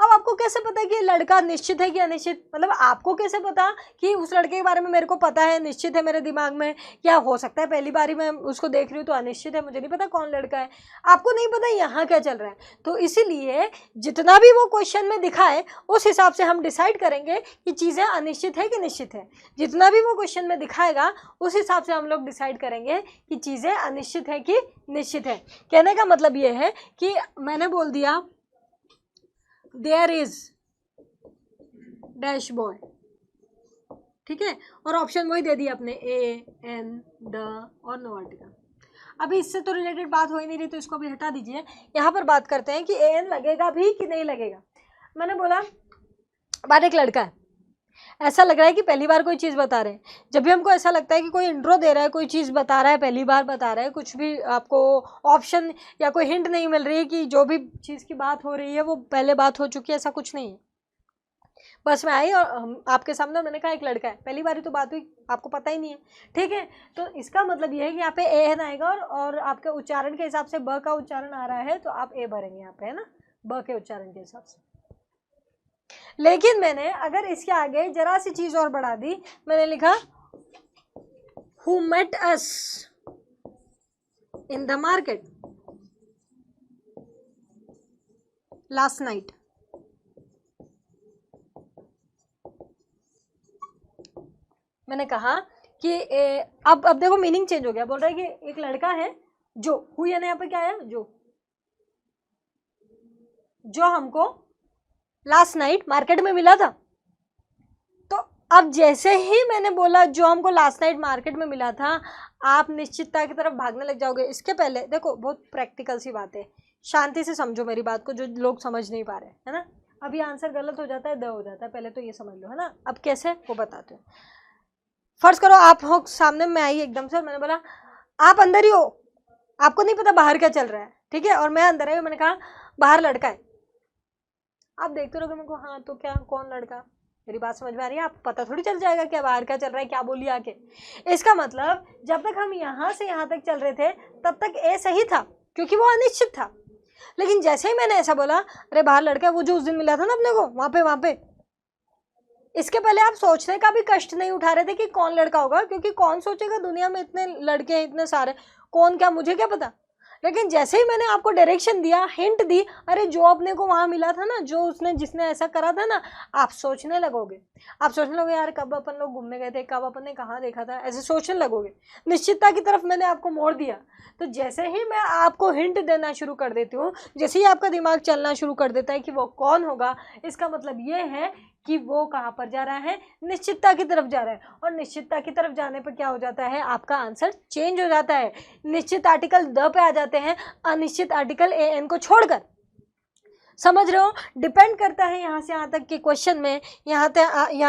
अब आपको कैसे पता कि लड़का निश्चित है कि अनिश्चित, मतलब आपको कैसे पता कि उस लड़के के बारे में मेरे को पता है, निश्चित है मेरे दिमाग में, या हो सकता है पहली बारी मैं उसको देख रही हूँ तो अनिश्चित है, मुझे नहीं पता कौन लड़का है, आपको नहीं पता यहाँ क्या चल रहा है। तो इसीलिए जितना भी वो क्वेश्चन में दिखाए उस हिसाब से हम डिसाइड करेंगे कि चीज़ें अनिश्चित है कि निश्चित है। जितना भी वो क्वेश्चन में दिखाएगा उस हिसाब से हम लोग डिसाइड करेंगे कि चीज़ें अनिश्चित है कि निश्चित है। कहने का मतलब ये है कि मैंने बोल दिया देयर इज डैश बॉय, ठीक है, और ऑप्शन वही दे दिया अपने ए एन द और नो आर्टिकल। अभी इससे तो रिलेटेड बात हो ही नहीं रही तो इसको भी हटा दीजिए। यहाँ पर बात करते हैं कि ए एन लगेगा भी कि नहीं लगेगा। मैंने बोला बात एक लड़का है, ऐसा लग रहा है कि पहली बार कोई चीज़ बता रहे हैं। जब भी हमको ऐसा लगता है कि कोई इंट्रो दे रहा है, कोई चीज़ बता रहा है, पहली बार बता रहा है, कुछ भी आपको ऑप्शन या कोई हिंट नहीं मिल रही है कि जो भी चीज़ की बात हो रही है वो पहले बात हो चुकी है, ऐसा कुछ नहीं है। बस मैं आई और आपके सामने मैंने कहा एक लड़का है, पहली बार तो बात हुई, आपको पता ही नहीं है, ठीक है। तो इसका मतलब ये है कि यहाँ पे ए एन आएगा और आपके उच्चारण के हिसाब से ब का उच्चारण आ रहा है तो आप ए भरेंगे यहाँ पे, है ना, ब के उच्चारण के हिसाब से। लेकिन मैंने अगर इसके आगे जरा सी चीज और बढ़ा दी, मैंने लिखा who met us, in the market last night. मैंने कहा कि अब देखो मीनिंग चेंज हो गया। बोल रहा है कि एक लड़का है जो, हु यानी यहाँ पे क्या है, जो हमको लास्ट नाइट मार्केट में मिला था। तो अब जैसे ही मैंने बोला जो हमको लास्ट नाइट मार्केट में मिला था, आप निश्चितता की तरफ भागने लग जाओगे। इसके पहले देखो, बहुत प्रैक्टिकल सी बात है, शांति से समझो मेरी बात को, जो लोग समझ नहीं पा रहे, है ना। अभी आंसर गलत हो जाता है, द हो जाता है, पहले तो ये समझ लो, है ना। अब कैसे वो बताते हो। फर्ज करो आप हो सामने में आई एकदम से, मैंने बोला आप अंदर ही हो, आपको नहीं पता बाहर क्या चल रहा है, ठीक है, और मैं अंदर आई, मैंने कहा बाहर लड़का है। आप देखते रहोगे मेरे को, हाँ तो क्या, कौन लड़का, मेरी बात समझ में आ रही है। आप पता थोड़ी चल जाएगा क्या बाहर क्या चल रहा है, क्या बोली आके। इसका मतलब जब तक हम यहाँ से यहाँ तक चल रहे थे तब तक ए सही था, क्योंकि वो अनिश्चित था। लेकिन जैसे ही मैंने ऐसा बोला, अरे बाहर लड़का है, वो जो उस दिन मिला था ना अपने को वहां पे, इसके पहले आप सोचने का भी कष्ट नहीं उठा रहे थे कि कौन लड़का होगा, क्योंकि कौन सोचेगा, दुनिया में इतने लड़के हैं, इतने सारे, कौन क्या, मुझे क्या पता। लेकिन जैसे ही मैंने आपको डायरेक्शन दिया, हिंट दी, अरे जो अपने को वहां मिला था ना, जो उसने जिसने ऐसा करा था ना, आप सोचने लगोगे। आप सोचने लगोगे यार कब अपन लोग घूमने गए थे, कब अपन ने कहाँ देखा था, ऐसे सोचने लगोगे। निश्चितता की तरफ मैंने आपको मोड़ दिया। तो जैसे ही मैं आपको हिंट देना शुरू कर देती हूँ, जैसे ही आपका दिमाग चलना शुरू कर देता है कि वो कौन होगा, इसका मतलब ये है कि वो कहाँ पर जा रहा है, निश्चितता की तरफ जा रहा है। और निश्चितता की तरफ जाने पर क्या हो जाता है, आपका आंसर चेंज हो जाता है। निश्चित आर्टिकल द पे आ जाते हैं, अनिश्चित आर्टिकल ए एन को छोड़कर। समझ रहे हो, डिपेंड करता है यहाँ से यहाँ तक के क्वेश्चन में, यहाँ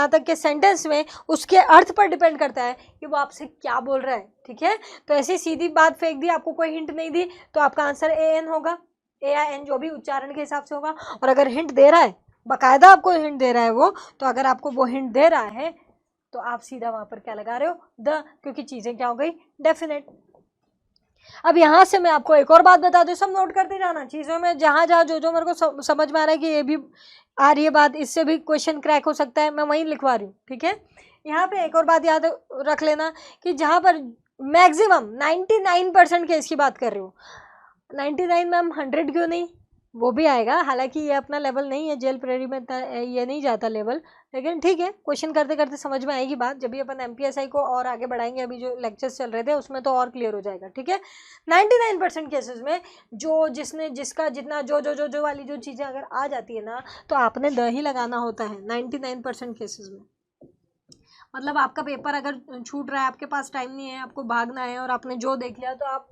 तक के सेंटेंस में, उसके अर्थ पर डिपेंड करता है कि वो आपसे क्या बोल रहा है, ठीक है। तो ऐसी सीधी बात फेंक दी, आपको कोई हिंट नहीं दी, तो आपका आंसर ए एन होगा, ए या एन जो भी उच्चारण के हिसाब से होगा। और अगर हिंट दे रहा है, बाकायदा आपको हिंट दे रहा है वो, तो अगर आपको वो हिंट दे रहा है तो आप सीधा वहां पर क्या लगा रहे हो, द, क्योंकि चीजें क्या हो गई, डेफिनेट। अब यहाँ से मैं आपको एक और बात बता दूं, सब नोट करते जाना चीज़ों में, जहाँ जहाँ जो मेरे को समझ में आ रहा है कि ये भी आ रही है बात, इससे भी क्वेश्चन क्रैक हो सकता है, मैं वहीं लिखवा रही हूँ, ठीक है। यहाँ पे एक और बात याद रख लेना कि जहाँ पर मैक्सिमम 99% केस की बात कर रही हूँ, 99 मैम 100 क्यों नहीं, वो भी आएगा। हालांकि ये अपना लेवल नहीं है, जेल प्रेरी में ये नहीं जाता लेवल, लेकिन ठीक है, क्वेश्चन करते करते समझ में आएगी बात। जब भी अपन एमपीएसआई को और आगे बढ़ाएंगे, अभी जो लेक्चर्स चल रहे थे उसमें तो और क्लियर हो जाएगा, ठीक है। 99% केसेस में जो जिसने जिसका जितना जो वाली जो चीज़ें अगर आ जाती है ना, तो आपने द ही लगाना होता है 99% केसेस में। मतलब आपका पेपर अगर छूट रहा है, आपके पास टाइम नहीं है, आपको भागना है, और आपने जो देख लिया, तो आप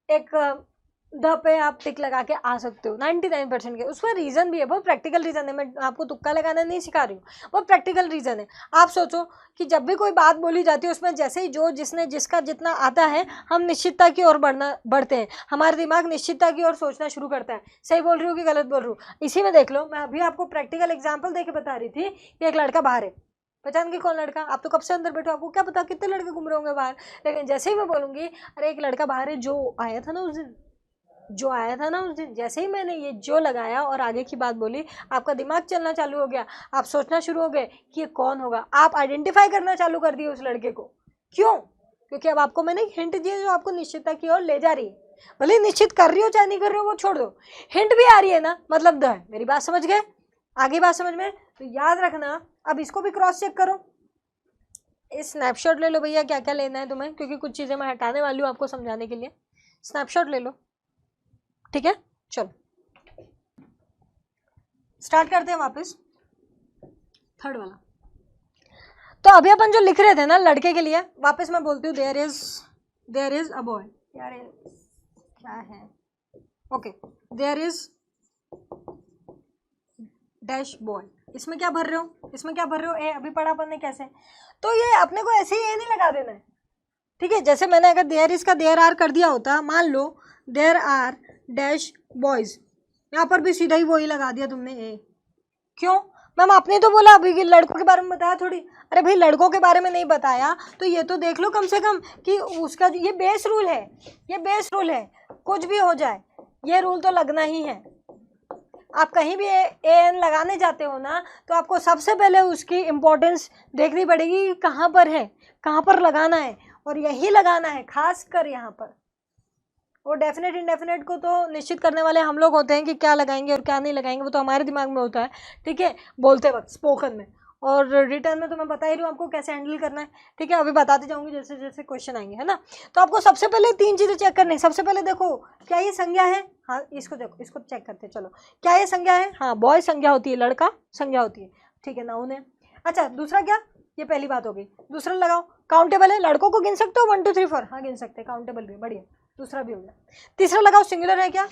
एक द पे आप टिक लगा के आ सकते हो 99% के। उसमें रीज़न भी है, बहुत प्रैक्टिकल रीज़न है, मैं आपको तुक्का लगाना नहीं सिखा रही हूँ, बहुत प्रैक्टिकल रीज़न है। आप सोचो कि जब भी कोई बात बोली जाती है, उसमें जैसे ही जो जिसने जिसका जितना आता है, हम निश्चितता की ओर बढ़ते हैं, हमारा दिमाग निश्चितता की ओर सोचना शुरू करता है। सही बोल रही हूँ कि गलत बोल रही हूँ, इसी में देख लो। मैं अभी आपको प्रैक्टिकल एग्जाम्पल दे के बता रही थी कि एक लड़का बाहर है, पहचान के कौन लड़का, आप तो कब से अंदर बैठो, आपको क्या पता कितने लड़के घूम रहे होंगे बाहर। लेकिन जैसे ही मैं बोलूँगी अरे एक लड़का बाहर है, जो आया था ना उस दिन, जैसे ही मैंने ये जो लगाया और आगे की बात बोली, आपका दिमाग चलना चालू हो गया, आप सोचना शुरू हो गए कि ये कौन होगा, आप आइडेंटिफाई करना चालू कर दिए उस लड़के को। क्यों? क्योंकि अब आपको मैंने हिंट दिया जो आपको निश्चितता की ओर ले जा रही है। भले निश्चित कर रही हो चाहे नहीं कर रही हो, वो छोड़ दो, हिंट भी आ रही है ना, मतलब द है। मेरी बात समझ गए, आगे बात समझ में, तो याद रखना। अब इसको भी क्रॉस चेक करो, स्नैपशॉट ले लो भैया, क्या क्या लेना है तुम्हें, क्योंकि कुछ चीज़ें मैं हटाने वाली हूँ आपको समझाने के लिए। स्नैपशॉट ले लो, ठीक है। चलो स्टार्ट करते हैं वापस, थर्ड वाला। तो अभी अपन जो लिख रहे थे ना लड़के के लिए, वापस मैं बोलती हूँ, देयर इज अ बॉय, यार क्या है, okay, there is dash boy. इसमें क्या भर रहे हो, इसमें क्या भर रहे हो, ए, अभी पढ़ा अपन ने कैसे, तो ये अपने को ऐसे ही ए नहीं लगा देना है, ठीक है। जैसे मैंने अगर देयर इज का देयर आर कर दिया होता, मान लो देयर आर डैश बॉयज, यहाँ पर भी सीधा ही वही लगा दिया तुमने ए। क्यों मैम, आपने तो बोला अभी लड़कों के बारे में बताया थोड़ी। अरे भाई लड़कों के बारे में नहीं बताया तो ये तो देख लो कम से कम कि उसका ये बेस रूल है, ये बेस रूल है, कुछ भी हो जाए ये रूल तो लगना ही है। आप कहीं भी ए एन लगाने जाते हो ना, तो आपको सबसे पहले उसकी इम्पोर्टेंस देखनी पड़ेगी कि कहाँ पर है, कहाँ पर लगाना है, और यही लगाना है खास कर यहाँ पर। और डेफिनेट इंडेफिनेट को तो निश्चित करने वाले हम लोग होते हैं कि क्या लगाएंगे और क्या नहीं लगाएंगे, वो तो हमारे दिमाग में होता है, ठीक है, बोलते वक्त स्पोकन में। और रिटर्न में तो मैं बता ही रही हूँ आपको कैसे हैंडल करना है, ठीक है, अभी बताते जाऊंगी जैसे जैसे क्वेश्चन आएंगे, है ना। तो आपको सबसे पहले 3 चीज़ें चेक करनी है। सबसे पहले देखो क्या ये संज्ञा है, हाँ इसको देखो, इसको चेक करते हैं, चलो क्या ये संज्ञा है, हाँ बॉय संज्ञा होती है, लड़का संज्ञा होती है, ठीक है, नाउन है। अच्छा दूसरा क्या, ये पहली बात हो गई। दूसरा लगाओ, काउंटेबल है, लड़कों को गिन सकते हो 1 2 3 4, हाँ गिन सकते हैं, काउंटेबल भी, बढ़िया, दूसरा भी हो गया। तीसरा लगाओ, सिंगुलर है क्या,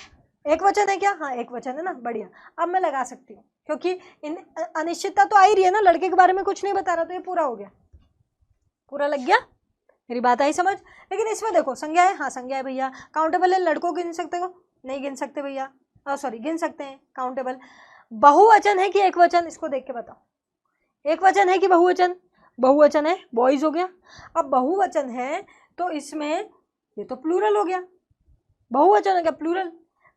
एक वचन है क्या, हाँ एक वचन है ना, बढ़िया, अब मैं लगा सकती हूँ, क्योंकि इन अनिश्चितता तो आ ही रही है ना, लड़के के बारे में कुछ नहीं बता रहा, तो ये पूरा हो गया, पूरा लग गया, मेरी बात आई समझ। लेकिन इसमें देखो संज्ञा है, हाँ संज्ञा है भैया, काउंटेबल है, लड़कों गिन सकते हो, नहीं गिन सकते भैया, सॉरी गिन सकते हैं, काउंटेबल। बहुवचन है कि एक वचन, इसको देख के बताओ, एक वचन है कि बहुवचन, बहुवचन है, बॉयज हो गया। अब बहुवचन है तो इसमें ये तो प्लूरल हो गया, बहुवचन हो गया प्लूरल,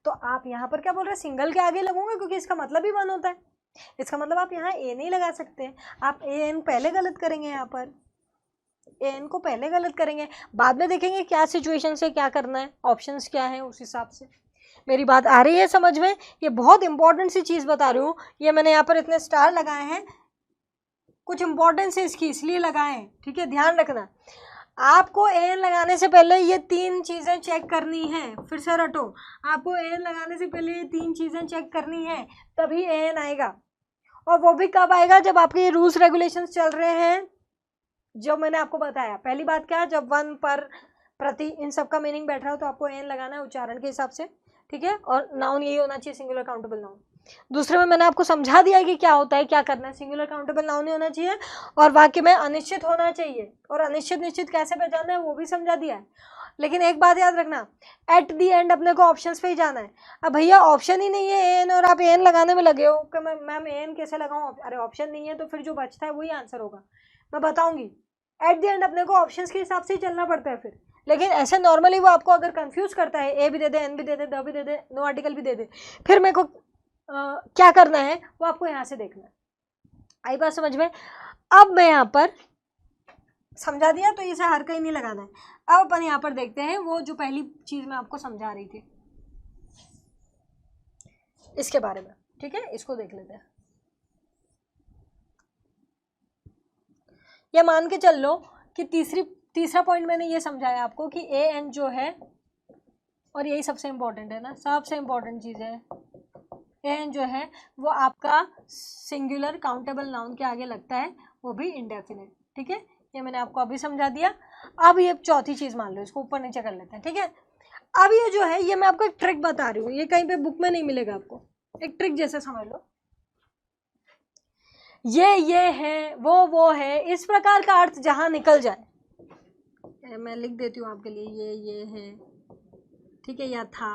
तो आप यहाँ पर क्या बोल रहे हैं, सिंगल के आगे लगूंगा, क्योंकि इसका मतलब ही 1 होता है, इसका मतलब आप यहाँ ए नहीं लगा सकते, आप ए एन पहले गलत करेंगे, यहाँ पर ए एन को पहले गलत करेंगे, बाद में देखेंगे क्या सिचुएशन से क्या करना है, ऑप्शंस क्या है, उस हिसाब से। मेरी बात आ रही है समझ में, ये बहुत इंपॉर्टेंट सी चीज़ बता रही हूँ, ये मैंने यहाँ पर इतने स्टार लगाए हैं, कुछ इंपॉर्टेंस है इसकी इसलिए लगाए हैं, ठीक है, ध्यान रखना। आपको एन लगाने से पहले ये 3 चीज़ें चेक करनी है, फिर से रटो, आपको एन लगाने से पहले ये 3 चीज़ें चेक करनी है, तभी एन आएगा। और वो भी कब आएगा, जब आपके ये रूल्स रेगुलेशंस चल रहे हैं, जो मैंने आपको बताया। पहली बात क्या है, जब 1 पर प्रति इन सब का मीनिंग बैठ रहा हो तो आपको एन लगाना है उच्चारण के हिसाब से, ठीक है, और नाउन यही होना चाहिए, सिंगुलर काउंटेबल नाउन। दूसरे में मैंने आपको समझा दिया कि क्या होता है, क्या करना है, सिंगुलर काउंटेबल नाउन ही होना चाहिए, और वाक्य में अनिश्चित होना चाहिए, और अनिश्चित निश्चित कैसे पहचानना है वो भी समझा दिया है। लेकिन एक बात याद रखना, एट दी एंड अपने को ऑप्शंस पे ही जाना है। अब भैया ऑप्शन ही नहीं है एन, और आप एन लगाने में लगे हो कि मैम एन कैसे लगाऊं, अरे ऑप्शन नहीं है तो फिर जो बचता है वही आंसर होगा, मैं बताऊंगी। एट दी एंड अपने को ऑप्शंस के हिसाब से ही चलना पड़ता है फिर, लेकिन ऐसे नॉर्मली वो आपको अगर कंफ्यूज करता है, ए भी दे दे, एन भी दे दे, द भी दे दे, नो आर्टिकल भी दे दे, फिर मेरे को क्या करना है वो आपको यहाँ से देखना है। आई बात समझ में। अब मैं यहाँ पर समझा दिया तो इसे हर कहीं नहीं लगाना है। अब अपन यहाँ पर देखते हैं वो जो पहली चीज मैं आपको समझा रही थी इसके बारे में, ठीक है, इसको देख लेते हैं। ये मान के चल लो कि तीसरा पॉइंट मैंने ये समझाया आपको कि ए एन जो है, और यही सबसे इंपॉर्टेंट है ना, सबसे इंपॉर्टेंट चीज है, एन जो है वो आपका सिंगुलर काउंटेबल नाउन के आगे लगता है, वो भी इंडेफिनिट, ठीक है, ये मैंने आपको अभी समझा दिया। अब ये चौथी चीज मान लो, इसको ऊपर नीचे कर लेते हैं, ठीक है। अब ये जो है, ये मैं आपको एक ट्रिक बता रही हूँ, ये कहीं पे बुक में नहीं मिलेगा आपको, एक ट्रिक जैसे समझ लो, ये है, वो है, इस प्रकार का अर्थ जहां निकल जाए, मैं लिख देती हूँ आपके लिए, ये है, ठीक है, या था,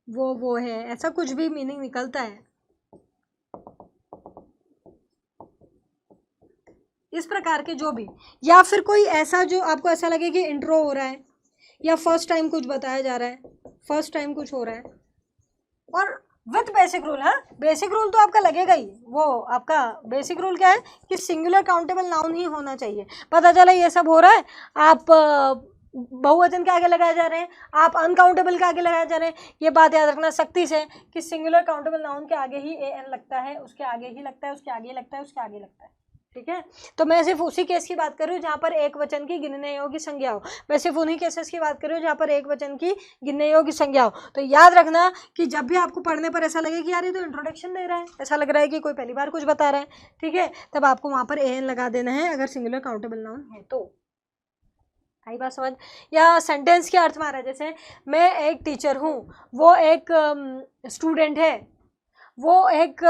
वो है, ऐसा कुछ भी मीनिंग निकलता है, इस प्रकार के जो भी, या फिर कोई ऐसा जो आपको ऐसा लगे कि इंट्रो हो रहा है, या फर्स्ट टाइम कुछ बताया जा रहा है, फर्स्ट टाइम कुछ हो रहा है, और विथ बेसिक रूल, हाँ बेसिक रूल तो आपका लगेगा ही, वो आपका बेसिक रूल क्या है कि सिंगुलर काउंटेबल नाउन ही होना चाहिए। पता चला ये सब हो रहा है, आप बहुवचन के आगे लगाए जा रहे हैं, आप अनकाउंटेबल के आगे लगाए जा रहे हैं, ये बात याद रखना सख्ती से कि सिंगुलर काउंटेबल नाउन के आगे ही ए एन लगता है, उसके आगे ही लगता है, उसके आगे लगता है, उसके आगे लगता है, ठीक है। तो मैं सिर्फ उसी केस की बात कर रही हूँ जहाँ पर एक वचन की गिनने योग्य संज्ञा हो, मैं सिर्फ उन्हीं केसेस की बात कर रही हूँ जहाँ पर एक वचन की गिनने योग्य संज्ञा हो। तो याद रखना कि जब भी आपको पढ़ने पर ऐसा लगे कि यार ये तो इंट्रोडक्शन दे रहा है, ऐसा लग रहा है कि कोई पहली बार कुछ बता रहा है, ठीक है, तब आपको वहाँ पर ए एन लगा देना है अगर सिंगुलर काउंटेबल नाउन है तो। आई बात समझ। या सेंटेंस के अर्थ में आ रहा है, जैसे मैं एक टीचर हूँ, वो एक स्टूडेंट है, वो एक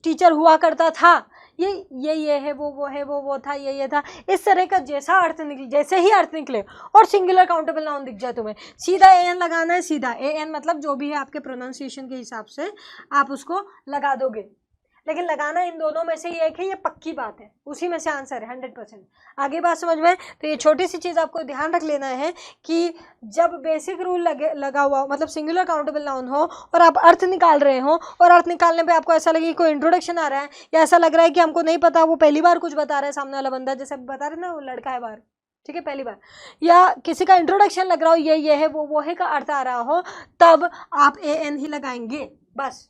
टीचर हुआ करता था, ये है, वो है, वो था, ये था, इस तरह का जैसा अर्थ निकले, जैसे ही अर्थ निकले और सिंगुलर काउंटेबल नाउन दिख जाए तुम्हें, सीधा ए एन लगाना है, सीधा ए एन मतलब जो भी है आपके प्रोनाउंसिएशन के हिसाब से आप उसको लगा दोगे, लेकिन लगाना इन दोनों में से ही एक है, ये पक्की बात है, उसी में से आंसर है 100%। आगे बात समझ में। तो ये छोटी सी चीज़ आपको ध्यान रख लेना है कि जब बेसिक रूल लगा हुआ हो, मतलब सिंगुलर काउंटेबल नाउन हो और आप अर्थ निकाल रहे हो, और अर्थ निकालने पे आपको ऐसा लगे कि कोई इंट्रोडक्शन आ रहा है, या ऐसा लग रहा है कि हमको नहीं पता, वो पहली बार कुछ बता रहा है सामने वाला बंदा, जैसे बता रहे ना वो लड़का है बाहर, ठीक है, पहली बार, या किसी का इंट्रोडक्शन लग रहा हो ये है वो है का अर्थ आ रहा हो, तब आप AN ही लगाएंगे बस।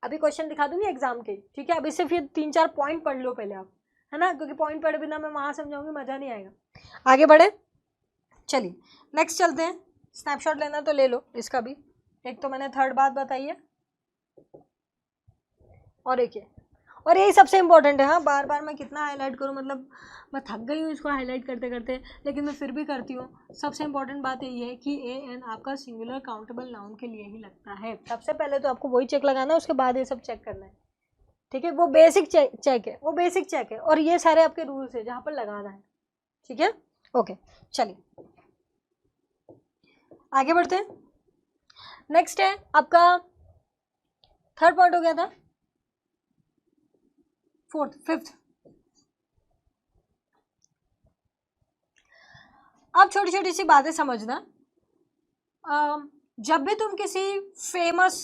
अभी क्वेश्चन दिखा दूंगी एग्जाम के, ठीक है, अभी सिर्फ ये 3-4 पॉइंट पढ़ लो पहले आप, है ना, क्योंकि पॉइंट पढ़े बिना मैं वहां समझाऊंगी मजा नहीं आएगा। आगे बढ़े, चलिए नेक्स्ट चलते हैं। स्नैपशॉट लेना तो ले लो इसका भी, एक तो मैंने थर्ड बात बताई है और एक ये, और यही सबसे इंपॉर्टेंट है। हाँ, बार बार मैं कितना हाईलाइट करूँ, मतलब मैं थक गई हूँ इसको हाईलाइट करते करते, लेकिन मैं फिर भी करती हूँ। सबसे इंपॉर्टेंट बात यही है कि AN आपका सिंगुलर काउंटेबल नाउन के लिए ही लगता है। सबसे पहले तो आपको वही चेक लगाना है, उसके बाद ये सब चेक करना है, ठीक है, वो बेसिक चेक है, वो बेसिक चेक है, और ये सारे आपके रूल्स है जहाँ पर लगाना है, ठीक है, ओके। चलिए आगे बढ़ते हैं। नेक्स्ट है आपका थर्ड पॉइंट हो गया था, फोर्थ, फिफ्थ। अब छोटी छोटी सी बातें समझना। जब भी तुम किसी फेमस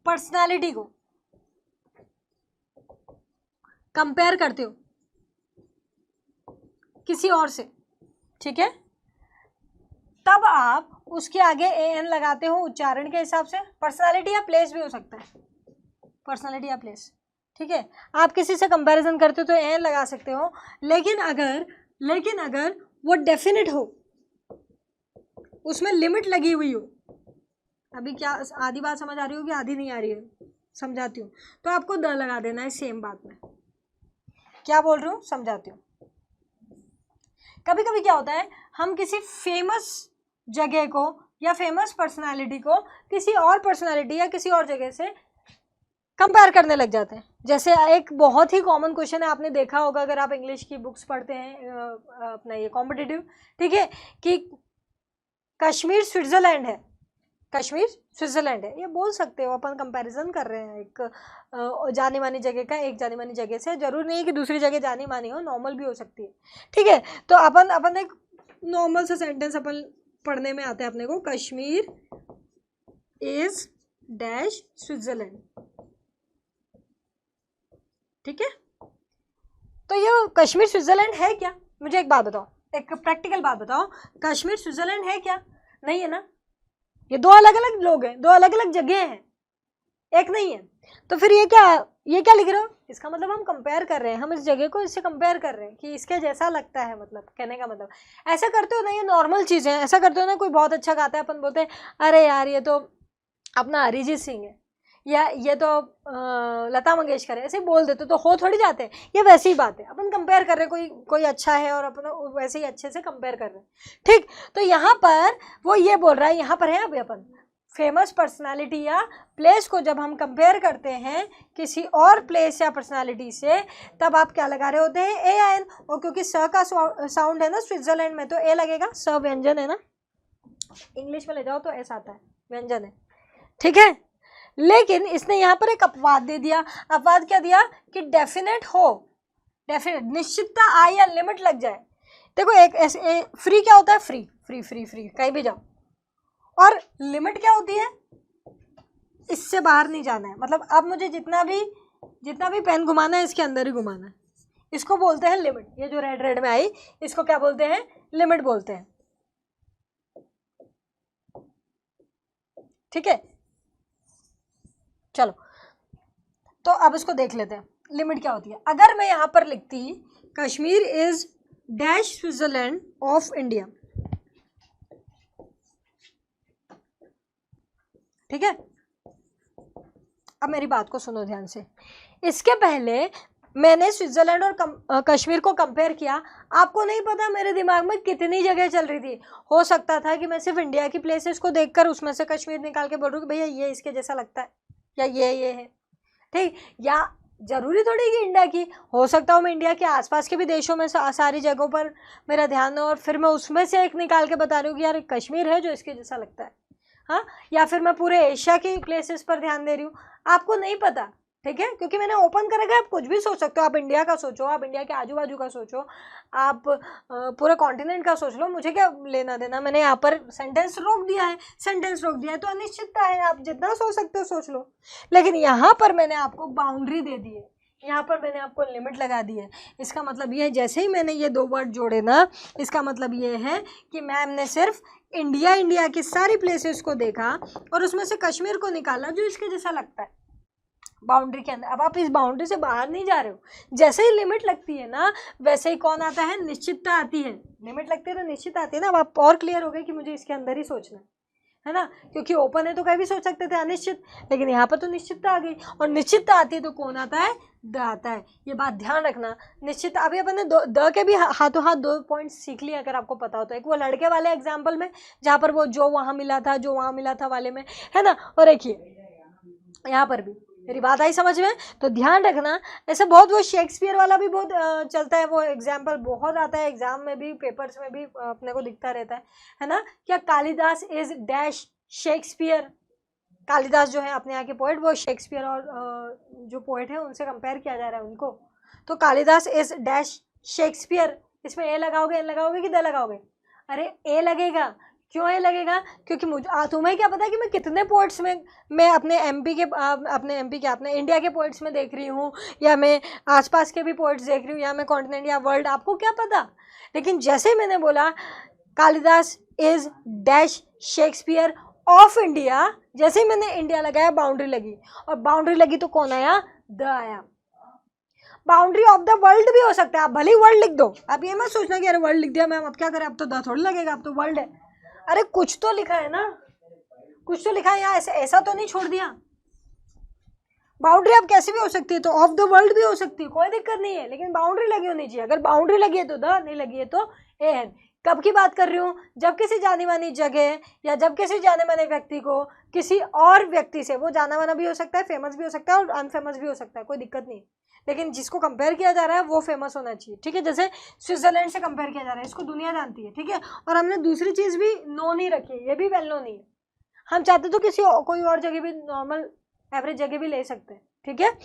पर्सनालिटी को कंपेयर करते हो किसी और से, ठीक है, तब आप उसके आगे AN लगाते हो उच्चारण के हिसाब से। पर्सनालिटी या प्लेस भी हो सकता है, पर्सनालिटी या प्लेस, ठीक है। आप किसी से कंपैरिजन करते हो तो AN लगा सकते हो, लेकिन अगर वो डेफिनेट हो, उसमें लिमिट लगी हुई हो, अभी क्या आधी बात समझ आ रही हो कि आधी नहीं आ रही है, समझाती हूँ, तो आपको द लगा देना है सेम बात में। क्या बोल रही हूँ समझाती हूँ। कभी कभी क्या होता है, हम किसी फेमस जगह को या फेमस पर्सनालिटी को किसी और पर्सनालिटी या किसी और जगह से कंपेयर करने लग जाते हैं। जैसे एक बहुत ही कॉमन क्वेश्चन है, आपने देखा होगा अगर आप इंग्लिश की बुक्स पढ़ते हैं अपना ये कॉम्पिटिटिव, ठीक है, कि कश्मीर स्विट्जरलैंड है, कश्मीर स्विट्जरलैंड है, ये बोल सकते हो, अपन कंपैरिजन कर रहे हैं एक जानी मानी जगह का एक जानी मानी जगह से। जरूर नहीं कि दूसरी जगह जानी मानी हो, नॉर्मल भी हो सकती है, ठीक है। तो अपन एक नॉर्मल सा सेंटेंस अपन पढ़ने में आता है अपने को, कश्मीर इज डैश स्विट्जरलैंड, ठीक है। तो ये कश्मीर स्विट्जरलैंड है क्या? मुझे एक बात बताओ, एक प्रैक्टिकल बात बताओ, कश्मीर स्विट्जरलैंड है क्या? नहीं है ना, ये दो अलग अलग लोग हैं, दो अलग अलग जगह हैं, एक नहीं है। तो फिर ये क्या लिख रहे हो? इसका मतलब हम कंपेयर कर रहे हैं, हम इस जगह को इससे कंपेयर कर रहे हैं कि इसके जैसा लगता है, मतलब कहने का मतलब। ऐसा करते हो ना, ये नॉर्मल चीज़ है, ऐसा करते हो ना, कोई बहुत अच्छा गाता है, अपन बोलते हैं अरे यार ये तो अपना अरिजीत सिंह है, या ये तो लता मंगेशकर है, ऐसे बोल देते तो हो थोड़ी जाते हैं। ये वैसी ही बात है, अपन कंपेयर कर रहे हैं, कोई अच्छा है और अपन वैसे ही अच्छे से कंपेयर कर रहे हैं, ठीक। तो यहाँ पर वो ये बोल रहा है, यहाँ पर है अभी अपन फेमस पर्सनालिटी या प्लेस को जब हम कंपेयर करते हैं किसी और प्लेस या पर्सनालिटी से, तब आप क्या लगा रहे होते हैं? AN। और क्योंकि स का साउंड है ना स्विट्जरलैंड में, तो ए लगेगा, स व्यंजन है ना, इंग्लिश में ले जाओ तो ऐसा आता है, व्यंजन है, ठीक है। लेकिन इसने यहाँ पर एक अपवाद दे दिया। अपवाद क्या दिया? कि डेफिनेट हो, डेफिनेट, निश्चितता आए या लिमिट लग जाए। देखो एक ऐसे फ्री क्या होता है? फ्री फ्री फ्री फ्री कहीं भी जाओ। और लिमिट क्या होती है? इससे बाहर नहीं जाना है, मतलब अब मुझे जितना भी पेन घुमाना है इसके अंदर ही घुमाना है, इसको बोलते हैं लिमिट। ये जो रेड में आई इसको क्या बोलते हैं? लिमिट बोलते हैं, ठीक है। चलो तो अब इसको देख लेते हैं, लिमिट क्या होती है। अगर मैं यहां पर लिखती Kashmir is dash Switzerland of India, ठीक है। अब मेरी बात को सुनो ध्यान से। इसके पहले मैंने स्विट्जरलैंड और कश्मीर को कंपेयर किया, आपको नहीं पता मेरे दिमाग में कितनी जगह चल रही थी। हो सकता था कि मैं सिर्फ इंडिया की प्लेसेस को देखकर उसमें से कश्मीर निकाल के बोल रही हूँ कि भैया ये इसके जैसा लगता है, या ये है, ठीक। या जरूरी थोड़ी कि इंडिया की, हो सकता हूँ मैं इंडिया के आसपास के भी देशों में सारी जगहों पर मेरा ध्यान है, और फिर मैं उसमें से एक निकाल के बता रही हूँ कि यार कश्मीर है जो इसके जैसा लगता है, हाँ। या फिर मैं पूरे एशिया के प्लेसेस पर ध्यान दे रही हूँ, आपको नहीं पता, ठीक है, क्योंकि मैंने ओपन कर रखा है। आप कुछ भी सोच सकते हो, आप इंडिया का सोचो, आप इंडिया के आजू बाजू का सोचो, आप पूरे कॉन्टिनेंट का सोच लो, मुझे क्या लेना देना। मैंने यहाँ पर सेंटेंस रोक दिया है, तो अनिश्चितता है, आप जितना सोच सकते हो सोच लो। लेकिन यहाँ पर मैंने आपको बाउंड्री दे दी है यहाँ पर मैंने आपको लिमिट लगा दी है। इसका मतलब ये है, जैसे ही मैंने ये दो वर्ड जोड़े ना, इसका मतलब ये है कि मैम ने सिर्फ इंडिया की सारी प्लेसेस को देखा और उसमें से कश्मीर को निकाला जो इसके जैसा लगता है बाउंड्री के अंदर। अब आप इस बाउंड्री से बाहर नहीं जा रहे हो। जैसे ही लिमिट लगती है ना, वैसे ही कौन आता है, निश्चितता आती है। लिमिट लगती है तो निश्चित आती है ना। अब आप और क्लियर हो गए कि मुझे इसके अंदर ही सोचना है ना, क्योंकि ओपन है तो कभी भी सोच सकते थे अनिश्चित, लेकिन यहाँ पर तो निश्चितता आ गई, और निश्चितता आती है तो कौन आता है, द आता है। ये बात ध्यान रखना। निश्चित अभी अपन ने द के भी हाथों हाथ 2 पॉइंट्स सीख लिए, अगर आपको पता हो तो। एक वो लड़के वाले एग्जाम्पल में जहाँ पर वो जो वहाँ मिला था वाले में, है ना, और एक ये यहाँ पर भी। मेरी बात आई समझ में? तो ध्यान रखना। ऐसे बहुत वो शेक्सपियर वाला भी बहुत चलता है, वो एग्जाम्पल बहुत आता है एग्जाम में भी, पेपर्स में भी अपने को दिखता रहता है ना। क्या Kalidas is dash Shakespeare. Kalidas जो है अपने यहाँ के पोएट, वो शेक्सपियर और जो पोएट है उनसे कंपेयर किया जा रहा है उनको। तो कालिदास इज डैश शेक्सपियर, इसमें ए लगाओगे, एन लगाओगे कि द लगाओगे? अरे ए लगेगा। क्यों ए लगेगा? क्योंकि मुझे तुम्हें क्या पता है कि मैं कितने पोइट्स में मैं अपने अपने इंडिया के पोइट्स में देख रही हूँ, या मैं आसपास के भी पोइट्स देख रही हूँ, या मैं कॉन्टिनेंट या वर्ल्ड, आपको क्या पता। लेकिन जैसे मैंने बोला Kalidas is dash Shakespeare of India, जैसे ही मैंने इंडिया लगाया बाउंड्री लगी, और बाउंड्री लगी तो कौन आया, द आया। बाउंड्री ऑफ द वर्ल्ड भी हो सकता है, आप भले ही वर्ल्ड लिख दो। आप ये मत सोचना कि अरे वर्ल्ड लिख दिया मैम अब क्या करें, अब तो द थोड़ी लगेगा, अब तो वर्ल्ड है। अरे कुछ तो लिखा है ना, कुछ तो लिखा है यहाँ, ऐसा तो नहीं छोड़ दिया। बाउंड्री आप कैसे भी हो सकती है, तो ऑफ द वर्ल्ड भी हो सकती है, कोई दिक्कत नहीं है, लेकिन बाउंड्री लगी होनी चाहिए। अगर बाउंड्री लगी है तो द, नहीं लगी है तो ए एन। कब की बात कर रही हूँ, जब किसी जानी मानी जगह या जब किसी जाने माने व्यक्ति को किसी और व्यक्ति से, वो जाना माना भी हो सकता है, फेमस भी हो सकता है और अनफेमस भी हो सकता है, कोई दिक्कत नहीं, लेकिन जिसको कंपेयर किया जा रहा है वो फेमस होना चाहिए, ठीक है। जैसे स्विट्जरलैंड से कंपेयर किया जा रहा है, इसको दुनिया जानती है, ठीक है। और हमने दूसरी चीज़ भी नो नहीं रखी, ये भी वेल नो नहीं है। हम चाहते तो किसी कोई और जगह भी, नॉर्मल एवरेज जगह भी ले सकते हैं, ठीक है।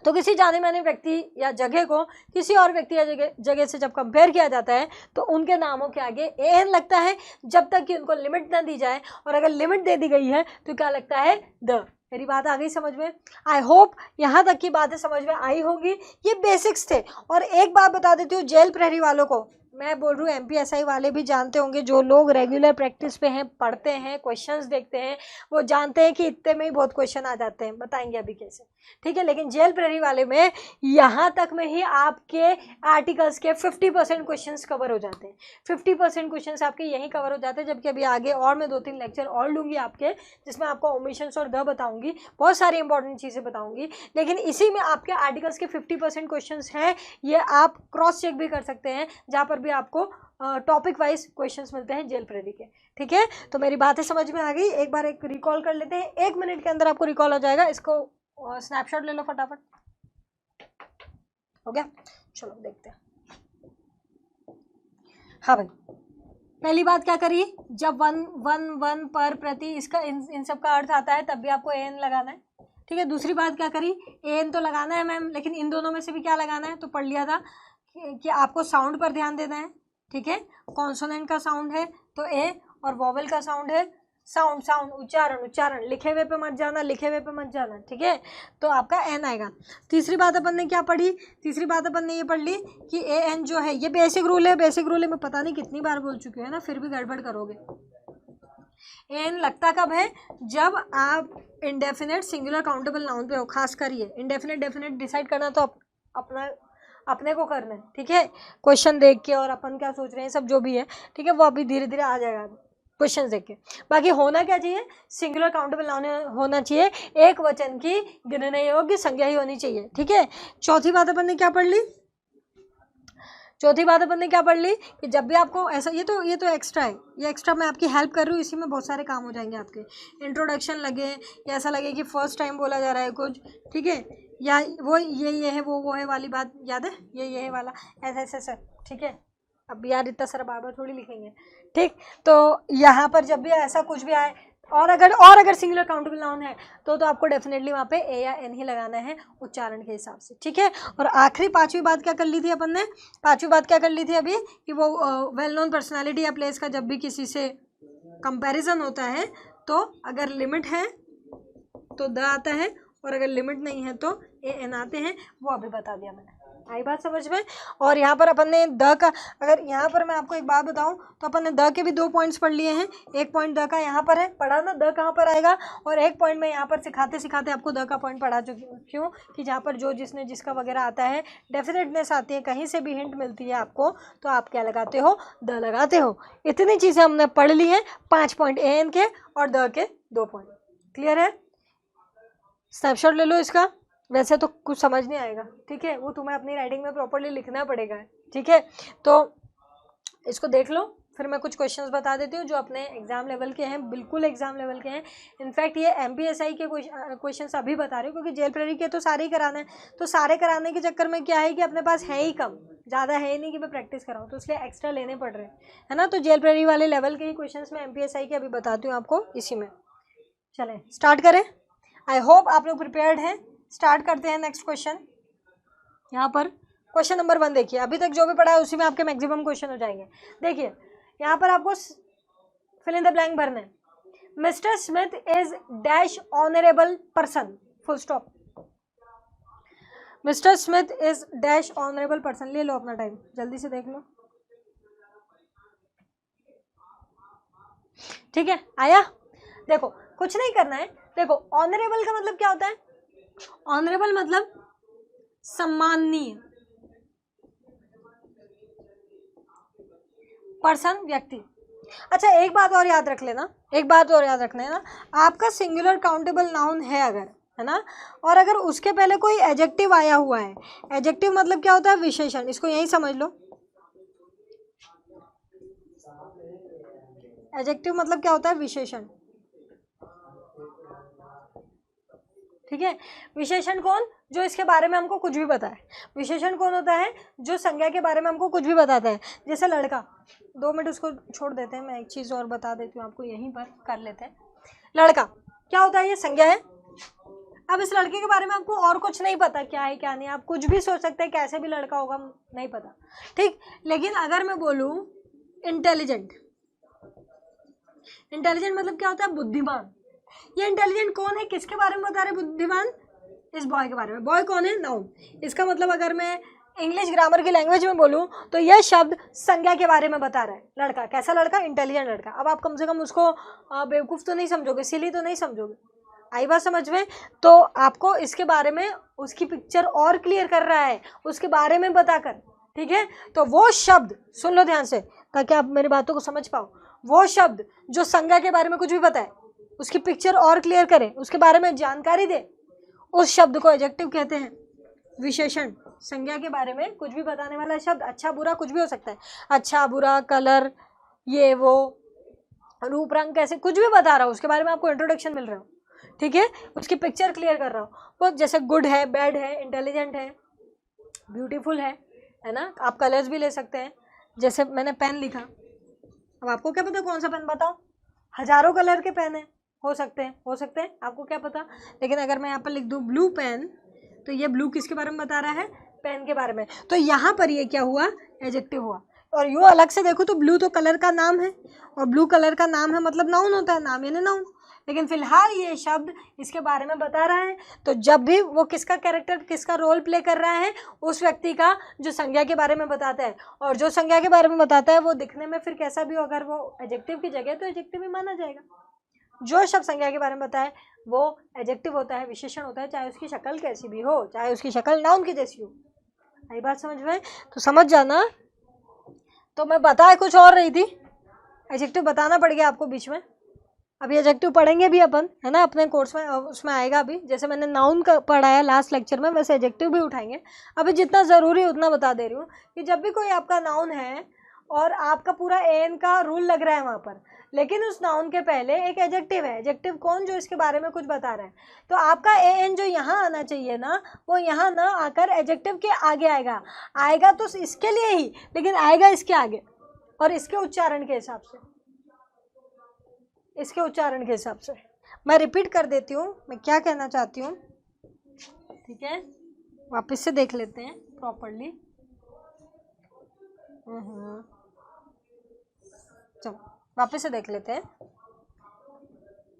तो किसी जाने माने व्यक्ति या जगह को किसी और व्यक्ति या जगह से जब कंपेयर किया जाता है तो उनके नामों के आगे ए एन लगता है, जब तक कि उनको लिमिट ना दी जाए, और अगर लिमिट दे दी गई है तो क्या लगता है, द। मेरी बात आ गई समझ में? आई होप यहाँ तक की बातें समझ में आई होंगी। ये बेसिक्स थे। और एक बात बता देती हूँ, जेल प्रहरी वालों को मैं बोल रही हूँ, एमपीएसआई वाले भी जानते होंगे, जो लोग रेगुलर प्रैक्टिस पे हैं, पढ़ते हैं, क्वेश्चंस देखते हैं, वो जानते हैं कि इतने में ही बहुत क्वेश्चन आ जाते हैं। बताएंगे अभी कैसे, ठीक है। लेकिन जेल प्रहरी वाले में यहाँ तक में ही आपके आर्टिकल्स के 50% क्वेश्चंस कवर हो जाते हैं। 50% क्वेश्चंस आपके यहीं कवर हो जाते हैं, जबकि अभी आगे और मैं 2-3 लेक्चर और लूँगी आपके, जिसमें आपको ओमिशंस और द बताऊँगी, बहुत सारी इंपॉर्टेंट चीज़ें बताऊँगी। लेकिन इसी में आपके आर्टिकल्स के 50% क्वेश्चंस हैं, ये आप क्रॉस चेक भी कर सकते हैं, जहाँ पर भी आपको टॉपिक वाइज क्वेश्चंस मिलते हैं जेल प्रहरी के, ठीक है। तो मेरी बातें समझ में आ गई। एक बार एक रिकॉल कर लेते हैं, 1 मिनट के अंदर आपको रिकॉल हो जाएगा। इसको स्नैपशॉट ले लो फटाफट। हो गया? चलो देखते हैं। हाँ भाई, पहली बात क्या करी, जब वन पर प्रति इसका इन सब का अर्थ आता है तब भी आपको एन लगाना है, ठीक है। दूसरी बात क्या करी, एन तो लगाना है मैम, लेकिन इन दोनों में से भी क्या लगाना है, तो पढ़ लिया था कि आपको साउंड पर ध्यान देना है, ठीक है। कॉन्सोनेंट का साउंड है तो ए, और वॉवेल का साउंड है साउंड, उच्चारण, लिखे हुए पे मत जाना, ठीक है। तो आपका एन आएगा। तीसरी बात अपन ने क्या पढ़ी, तीसरी बात अपन ने ये पढ़ ली कि ए एन जो है ये बेसिक रूल है। बेसिक रूल है मैं पता नहीं कितनी बार बोल चुकी हूँ ना, फिर भी गड़बड़ करोगे। एन लगता कब है, जब आप इंडेफिनेट सिंगुलर काउंटेबल नाउन पे हो। खास करिए इंडेफिनेट डेफिनेट डिसाइड करना तो अपने को करना है, ठीक है। क्वेश्चन देख के और अपन क्या सोच रहे हैं सब जो भी है, ठीक है, वो अभी धीरे धीरे आ जाएगा क्वेश्चन देख के। बाकी होना क्या चाहिए, सिंगुलर काउंटेबल नाउन होना चाहिए, एक वचन की गिनने योग्य संज्ञा ही होनी चाहिए, ठीक है। चौथी बात अपन ने क्या पढ़ ली, कि जब भी आपको ऐसा, ये तो एक्स्ट्रा है, ये एक्स्ट्रा मैं आपकी हेल्प कर रही हूँ, इसी में बहुत सारे काम हो जाएंगे आपके। इंट्रोडक्शन लगे या ऐसा लगे कि फर्स्ट टाइम बोला जा रहा है कुछ, ठीक है, या वो ये है वो है वाली बात याद है, ये है वाला, ऐसा, ठीक है। अब यार इतना सारा बार थोड़ी लिखेंगे, ठीक। तो यहाँ पर जब भी ऐसा कुछ भी आए, और अगर सिंगुलर काउंटेबल नाउन है तो आपको डेफिनेटली वहाँ पे ए या एन ही लगाना है उच्चारण के हिसाब से, ठीक है। और आखिरी पांचवी बात क्या कर ली थी अपन ने, अभी कि वो वेल नोन पर्सनालिटी या प्लेस का जब भी किसी से कंपैरिजन होता है तो अगर लिमिट है तो द आता है, और अगर लिमिट नहीं है तो AN आते हैं वो अभी बता दिया मैंने। आई बात समझ में। और यहाँ पर अपन ने द का, अगर यहाँ पर मैं आपको एक बात बताऊँ तो अपन ने द के भी 2 पॉइंट्स पढ़ लिए हैं। एक पॉइंट द का यहाँ पर है, पढ़ा ना द कहाँ पर आएगा, और एक पॉइंट मैं यहाँ पर सिखाते सिखाते आपको द का पॉइंट पढ़ा चुकी हूँ। क्यों कि जहाँ पर जो जिसने जिसका वगैरह आता है, डेफिनेटनेस आती है, कहीं से भी हिंट मिलती है आपको, तो आप क्या लगाते हो, द लगाते हो। इतनी चीज़ें हमने पढ़ ली हैं, 5 पॉइंट AN के और द के 2 पॉइंट। क्लियर है? स्नैपशॉट ले लो इसका, वैसे तो कुछ समझ नहीं आएगा, ठीक है, वो तुम्हें अपनी राइटिंग में प्रॉपरली लिखना पड़ेगा, ठीक है। तो इसको देख लो, फिर मैं कुछ क्वेश्चंस बता देती हूँ जो अपने एग्जाम लेवल के हैं, बिल्कुल एग्जाम लेवल के हैं। इनफैक्ट ये MPSI के क्वेश्चंस अभी बता रही हूँ, क्योंकि जेल प्रेरी के तो सारे ही कराने हैं, तो सारे कराने के चक्कर में क्या है कि अपने पास है ही कम, ज़्यादा है ही नहीं कि मैं प्रैक्टिस कराऊँ, तो इसलिए एक्स्ट्रा लेने पड़ रहे हैं, है ना। तो जेल प्रेरी वाले लेवल के ही क्वेश्चन मैं MPSI के अभी बताती हूँ आपको इसी में। चलें स्टार्ट करें। आई होप आप लोग प्रिपेयर्ड हैं। स्टार्ट करते हैं नेक्स्ट क्वेश्चन। यहाँ पर क्वेश्चन नंबर 1 देखिए, अभी तक जो भी पढ़ा है उसी में आपके मैक्सिमम क्वेश्चन हो जाएंगे। देखिए यहाँ पर आपको फिल इन द ब्लैंक भरना है। Mister Smith is dash honourable person, full stop. Mister Smith is dash honourable person. ले लो अपना टाइम, जल्दी से देख लो, ठीक है। आया? देखो कुछ नहीं करना है। देखो ऑनरेबल का मतलब क्या होता है? ऑनरेबल मतलब सम्माननीय, पर्सन व्यक्ति। अच्छा एक बात और याद रख लेना, एक बात और याद रखना है ना, आपका सिंगुलर काउंटेबल नाउन है अगर, है ना, और अगर उसके पहले कोई एडजेक्टिव आया हुआ है, एडजेक्टिव मतलब क्या होता है? विशेषण। इसको यही समझ लो, एडजेक्टिव मतलब क्या होता है? विशेषण, ठीक है। विशेषण कौन? जो इसके बारे में हमको कुछ भी पता है। विशेषण कौन होता है? जो संज्ञा के बारे में हमको कुछ भी बताता है। जैसे लड़का, 2 मिनट उसको छोड़ देते हैं, मैं एक चीज़ और बता देती हूँ आपको, यहीं पर कर लेते हैं। लड़का क्या होता है? ये संज्ञा है। अब इस लड़के के बारे में आपको और कुछ नहीं पता, क्या है क्या नहीं, आप कुछ भी सोच सकते हैं, कैसे भी लड़का होगा, नहीं पता, ठीक। लेकिन अगर मैं बोलूँ इंटेलिजेंट, इंटेलिजेंट मतलब क्या होता है? बुद्धिमान। ये इंटेलिजेंट कौन है? किसके बारे में बता रहे? बुद्धिमान, इस बॉय के बारे में। बॉय कौन है? नाउन। इसका मतलब अगर मैं इंग्लिश ग्रामर की लैंग्वेज में बोलूं तो यह शब्द संज्ञा के बारे में बता रहा है। लड़का, कैसा लड़का? इंटेलिजेंट लड़का। अब आप कम से कम उसको बेवकूफ़ तो नहीं समझोगे, सिली तो नहीं समझोगे। आई बात समझ में? तो आपको इसके बारे में उसकी पिक्चर और क्लियर कर रहा है, उसके बारे में बताकर, ठीक है। तो वो शब्द सुन लो ध्यान से, ताकि आप मेरी बातों को समझ पाओ। वो शब्द जो संज्ञा के बारे में कुछ भी बताए, उसकी पिक्चर और क्लियर करे, उसके बारे में जानकारी दे, उस शब्द को एडजेक्टिव कहते हैं। विशेषण, संज्ञा के बारे में कुछ भी बताने वाला शब्द, अच्छा बुरा कुछ भी हो सकता है, अच्छा बुरा, कलर, ये वो, रूप रंग, कैसे, कुछ भी बता रहा हूँ, उसके बारे में आपको इंट्रोडक्शन मिल रहा हो, ठीक है, उसकी पिक्चर क्लियर कर रहा हूँ। वो जैसे गुड है, बैड है, इंटेलिजेंट है, ब्यूटीफुल है ना। आप कलर्स भी ले सकते हैं, जैसे मैंने पेन लिखा, अब आपको क्या पता कौन सा पेन, बताओ, हजारों कलर के पेन है, हो सकते हैं, आपको क्या पता। लेकिन अगर मैं यहाँ पर लिख दूँ ब्लू पेन, तो ये ब्लू किसके बारे में बता रहा है? पेन के बारे में। तो यहाँ पर ये क्या हुआ? एडजेक्टिव हुआ। और यूँ अलग से देखो तो ब्लू तो कलर का नाम है, और ब्लू कलर का नाम है मतलब नाउन होता है, नाम यानी नाउन। लेकिन फिलहाल ये शब्द इसके बारे में बता रहा है, तो जब भी वो किसका कैरेक्टर, किसका रोल प्ले कर रहा है? उस व्यक्ति का जो संज्ञा के बारे में बताता है। और जो संज्ञा के बारे में बताता है वो दिखने में फिर कैसा भी हो, अगर वो एडजेक्टिव की जगह तो एडजेक्टिव ही माना जाएगा। जो शब्द संज्ञा के बारे में बताए वो एडजेक्टिव होता है, विशेषण होता है, चाहे उसकी शक्ल कैसी भी हो, चाहे उसकी शक्ल नाउन की जैसी हो। आई बात समझ में? तो समझ जाना। तो मैं बता कुछ और रही थी, एडजेक्टिव बताना पड़ गया आपको बीच में। अभी एडजेक्टिव पढ़ेंगे भी अपन, है ना, अपने कोर्स में, उसमें आएगा अभी। जैसे मैंने नाउन का पढ़ाया लास्ट लेक्चर में, वैसे एडजेक्टिव भी उठाएंगे। अभी जितना ज़रूरी है उतना बता दे रही हूँ कि जब भी कोई आपका नाउन है और आपका पूरा AN का रूल लग रहा है वहाँ पर, लेकिन उस नाउन के पहले एक एडजेक्टिव है। एडजेक्टिव कौन? जो इसके बारे में कुछ बता रहा है। तो आपका AN जो यहाँ आना चाहिए ना, वो यहाँ ना आकर एडजेक्टिव के आगे आएगा तो इसके लिए ही, लेकिन आएगा इसके आगे और इसके उच्चारण के हिसाब से, इसके उच्चारण के हिसाब से। मैं रिपीट कर देती हूँ मैं क्या कहना चाहती हूँ, ठीक है, वापस से देख लेते हैं प्रॉपरली। चलो वापस से देख लेते हैं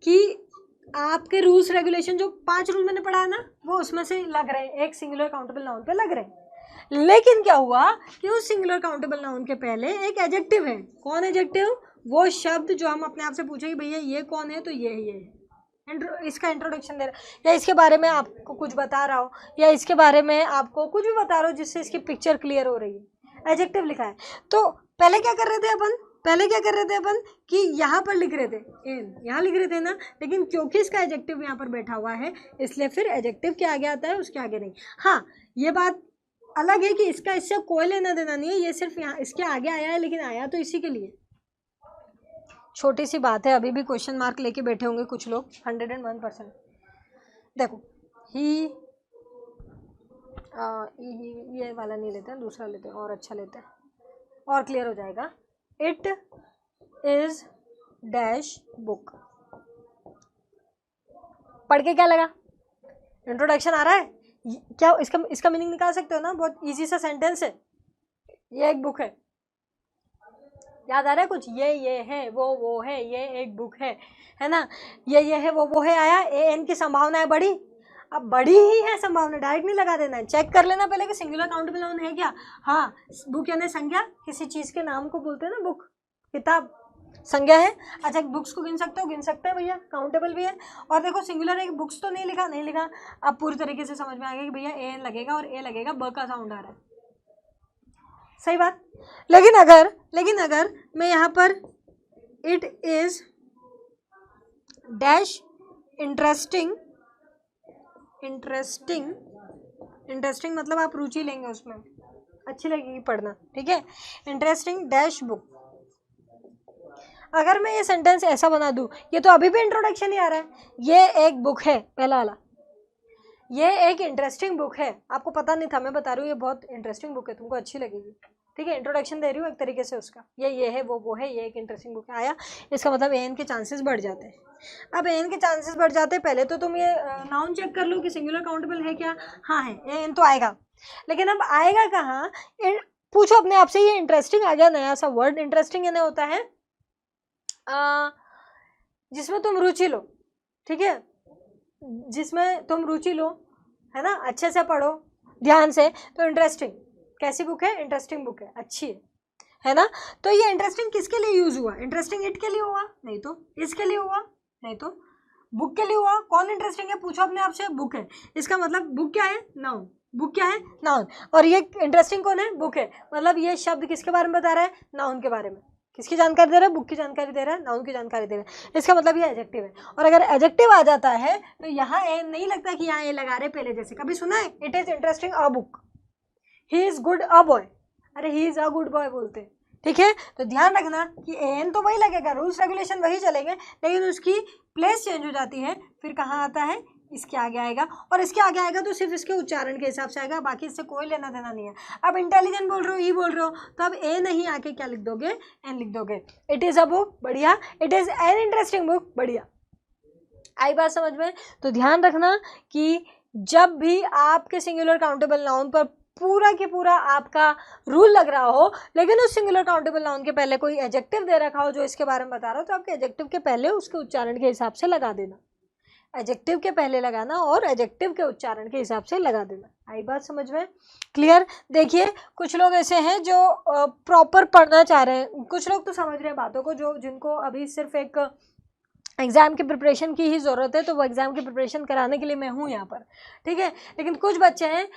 कि आपके रूल्स रेगुलेशन जो 5 रूल मैंने पढ़ा है ना, वो उसमें से लग रहे हैं, एक सिंगुलर काउंटेबल नाउन पे लग रहे हैं। लेकिन क्या हुआ कि उस सिंगुलर काउंटेबल नाउन के पहले एक एडजेक्टिव है। कौन एडजेक्टिव? वो शब्द जो हम अपने आप से पूछे कि भैया ये कौन है, तो ये है। इसका इंट्रोडक्शन दे रहा या इसके बारे में आपको कुछ बता रहा हो, या इसके बारे में आपको कुछ भी बता रहा हो जिससे इसकी पिक्चर क्लियर हो रही है, एडजेक्टिव लिखा है। तो पहले क्या कर रहे थे अपन कि यहाँ पर लिख रहे थे एन, यहाँ लिख रहे थे ना, लेकिन क्योंकि इसका एडजेक्टिव यहाँ पर बैठा हुआ है इसलिए फिर एडजेक्टिव के आगे आता है, उसके आगे नहीं। हाँ, ये बात अलग है कि इसका इससे कोई लेना देना नहीं है, ये सिर्फ यहाँ इसके आगे आया है, लेकिन आया तो इसी के लिए। छोटी सी बात है, अभी भी क्वेश्चन मार्क लेके बैठे होंगे कुछ लोग 101%। देखो ही, ये वाला नहीं लेते हैं, दूसरा लेते हैं और अच्छा लेते हैं और क्लियर हो जाएगा। It is dash book. पढ़ के क्या लगा? इंट्रोडक्शन आ रहा है क्या? इसका मीनिंग निकाल सकते हो ना, बहुत इजी सा सेंटेंस है। ये एक बुक है, याद आ रहा है कुछ? ये है, वो है, ये एक बुक है ना? ये है, वो है आया। एन की संभावना है बड़ी, अब बड़ी ही है संभावना, डायरेक्ट नहीं लगा देना है, चेक कर लेना पहले कि सिंगुलर काउंटेबल नाउन है क्या। हाँ, बुक यानी संज्ञा, किसी चीज के नाम को बोलते हैं ना, बुक किताब संज्ञा है। अच्छा, बुक्स को गिन सकते हो? गिन सकते हैं भैया, काउंटेबल भी है। और देखो सिंगुलर है, बुक्स तो नहीं लिखा। अब पूरी तरीके से समझ में आ गया कि भैया ए लगेगा और ए लगेगा, ब का साउंड आ रहा है, सही बात। लेकिन अगर मैं यहाँ पर इट इज डैश इंटरेस्टिंग मतलब आप रुचि लेंगे उसमें, अच्छी लगेगी पढ़ना, ठीक है। Interesting dash book. अगर मैं ये सेंटेंस ऐसा बना दूं, ये तो अभी भी इंट्रोडक्शन ही आ रहा है। ये एक बुक है, पहला वाला, ये एक इंटरेस्टिंग बुक है। आपको पता नहीं था, मैं बता रही हूँ ये बहुत इंटरेस्टिंग बुक है, तुमको अच्छी लगेगी, ठीक है। इंट्रोडक्शन दे रही हूँ एक तरीके से उसका। ये है, वो है, ये एक इंटरेस्टिंग बुक आया, इसका मतलब एन के चांसेस बढ़ जाते हैं। अब एन के चांसेस बढ़ जाते हैं, पहले तो तुम ये नाउन चेक कर लो कि सिंगुलर काउंटेबल है क्या। हाँ है, एन तो आएगा, लेकिन अब आएगा कहाँ? पूछो अपने आप से, ये इंटरेस्टिंग आ गया, नया सा वर्ड। इंटरेस्टिंग यानी होता है जिसमें तुम रुचि लो, ठीक है, जिसमें तुम रुचि लो, है ना, अच्छे से पढ़ो ध्यान से, तो इंटरेस्टिंग। कैसी बुक है? इंटरेस्टिंग बुक है, अच्छी है ना। तो ये इंटरेस्टिंग किसके लिए यूज हुआ? इंटरेस्टिंग इट के लिए हुआ? नहीं तो इसके लिए हुआ? नहीं तो बुक के लिए हुआ। कौन इंटरेस्टिंग है? पूछो अपने आप से, बुक है। इसका मतलब बुक क्या है? नाउन। बुक क्या है? नाउन। और ये इंटरेस्टिंग कौन है? बुक है। मतलब ये शब्द किसके बारे में बता रहा है? नाउन के बारे में। किसकी जानकारी दे रहा है? बुक की जानकारी दे रहा है, नाउन की जानकारी दे रहा है। इसका मतलब ये एडजेक्टिव है। और अगर एडजेक्टिव आ जाता है तो यहाँ ए नहीं लगता कि यहाँ ए लगा रहे पहले जैसे। कभी सुना है it is interesting a book, he is good a boy? अरे he is a good boy बोलते हैं, ठीक है। तो ध्यान रखना कि एन तो वही लगेगा, रूल्स रेगुलेशन वही चलेंगे, लेकिन उसकी प्लेस चेंज हो जाती है। फिर कहाँ आता है? इसके आगे आएगा। और इसके आगे आएगा तो सिर्फ इसके उच्चारण के हिसाब से आएगा, बाकी इससे कोई लेना देना नहीं है। अब इंटेलिजेंट बोल रहे हो, ई बोल रहे हो, तो अब ए नहीं आके क्या लिख दोगे? एन लिख दोगे। इट इज अ बुक, बढ़िया। It is an interesting book, बढ़िया। आई बात समझ में? तो ध्यान रखना कि जब भी आपके सिंगुलर काउंटेबल नाउन पर पूरा के पूरा आपका रूल लग रहा हो, लेकिन उस सिंगुलर काउंटेबल नाउन के पहले कोई एडजेक्टिव दे रखा हो जो इसके बारे में बता रहा हो, तो आपके एडजेक्टिव के पहले उसके उच्चारण के हिसाब से लगा देना। एडजेक्टिव के पहले लगाना और एडजेक्टिव के उच्चारण के हिसाब से लगा देना। आई बात समझ में? क्लियर? देखिए कुछ लोग ऐसे हैं जो प्रॉपर पढ़ना चाह रहे हैं, कुछ लोग तो समझ रहे हैं बातों को, जो जिनको अभी सिर्फ एक एग्ज़ाम की प्रिपरेशन की ही ज़रूरत है, तो वो एग्ज़ाम की प्रिपरेशन कराने के लिए मैं हूँ यहाँ पर, ठीक है। लेकिन कुछ बच्चे हैं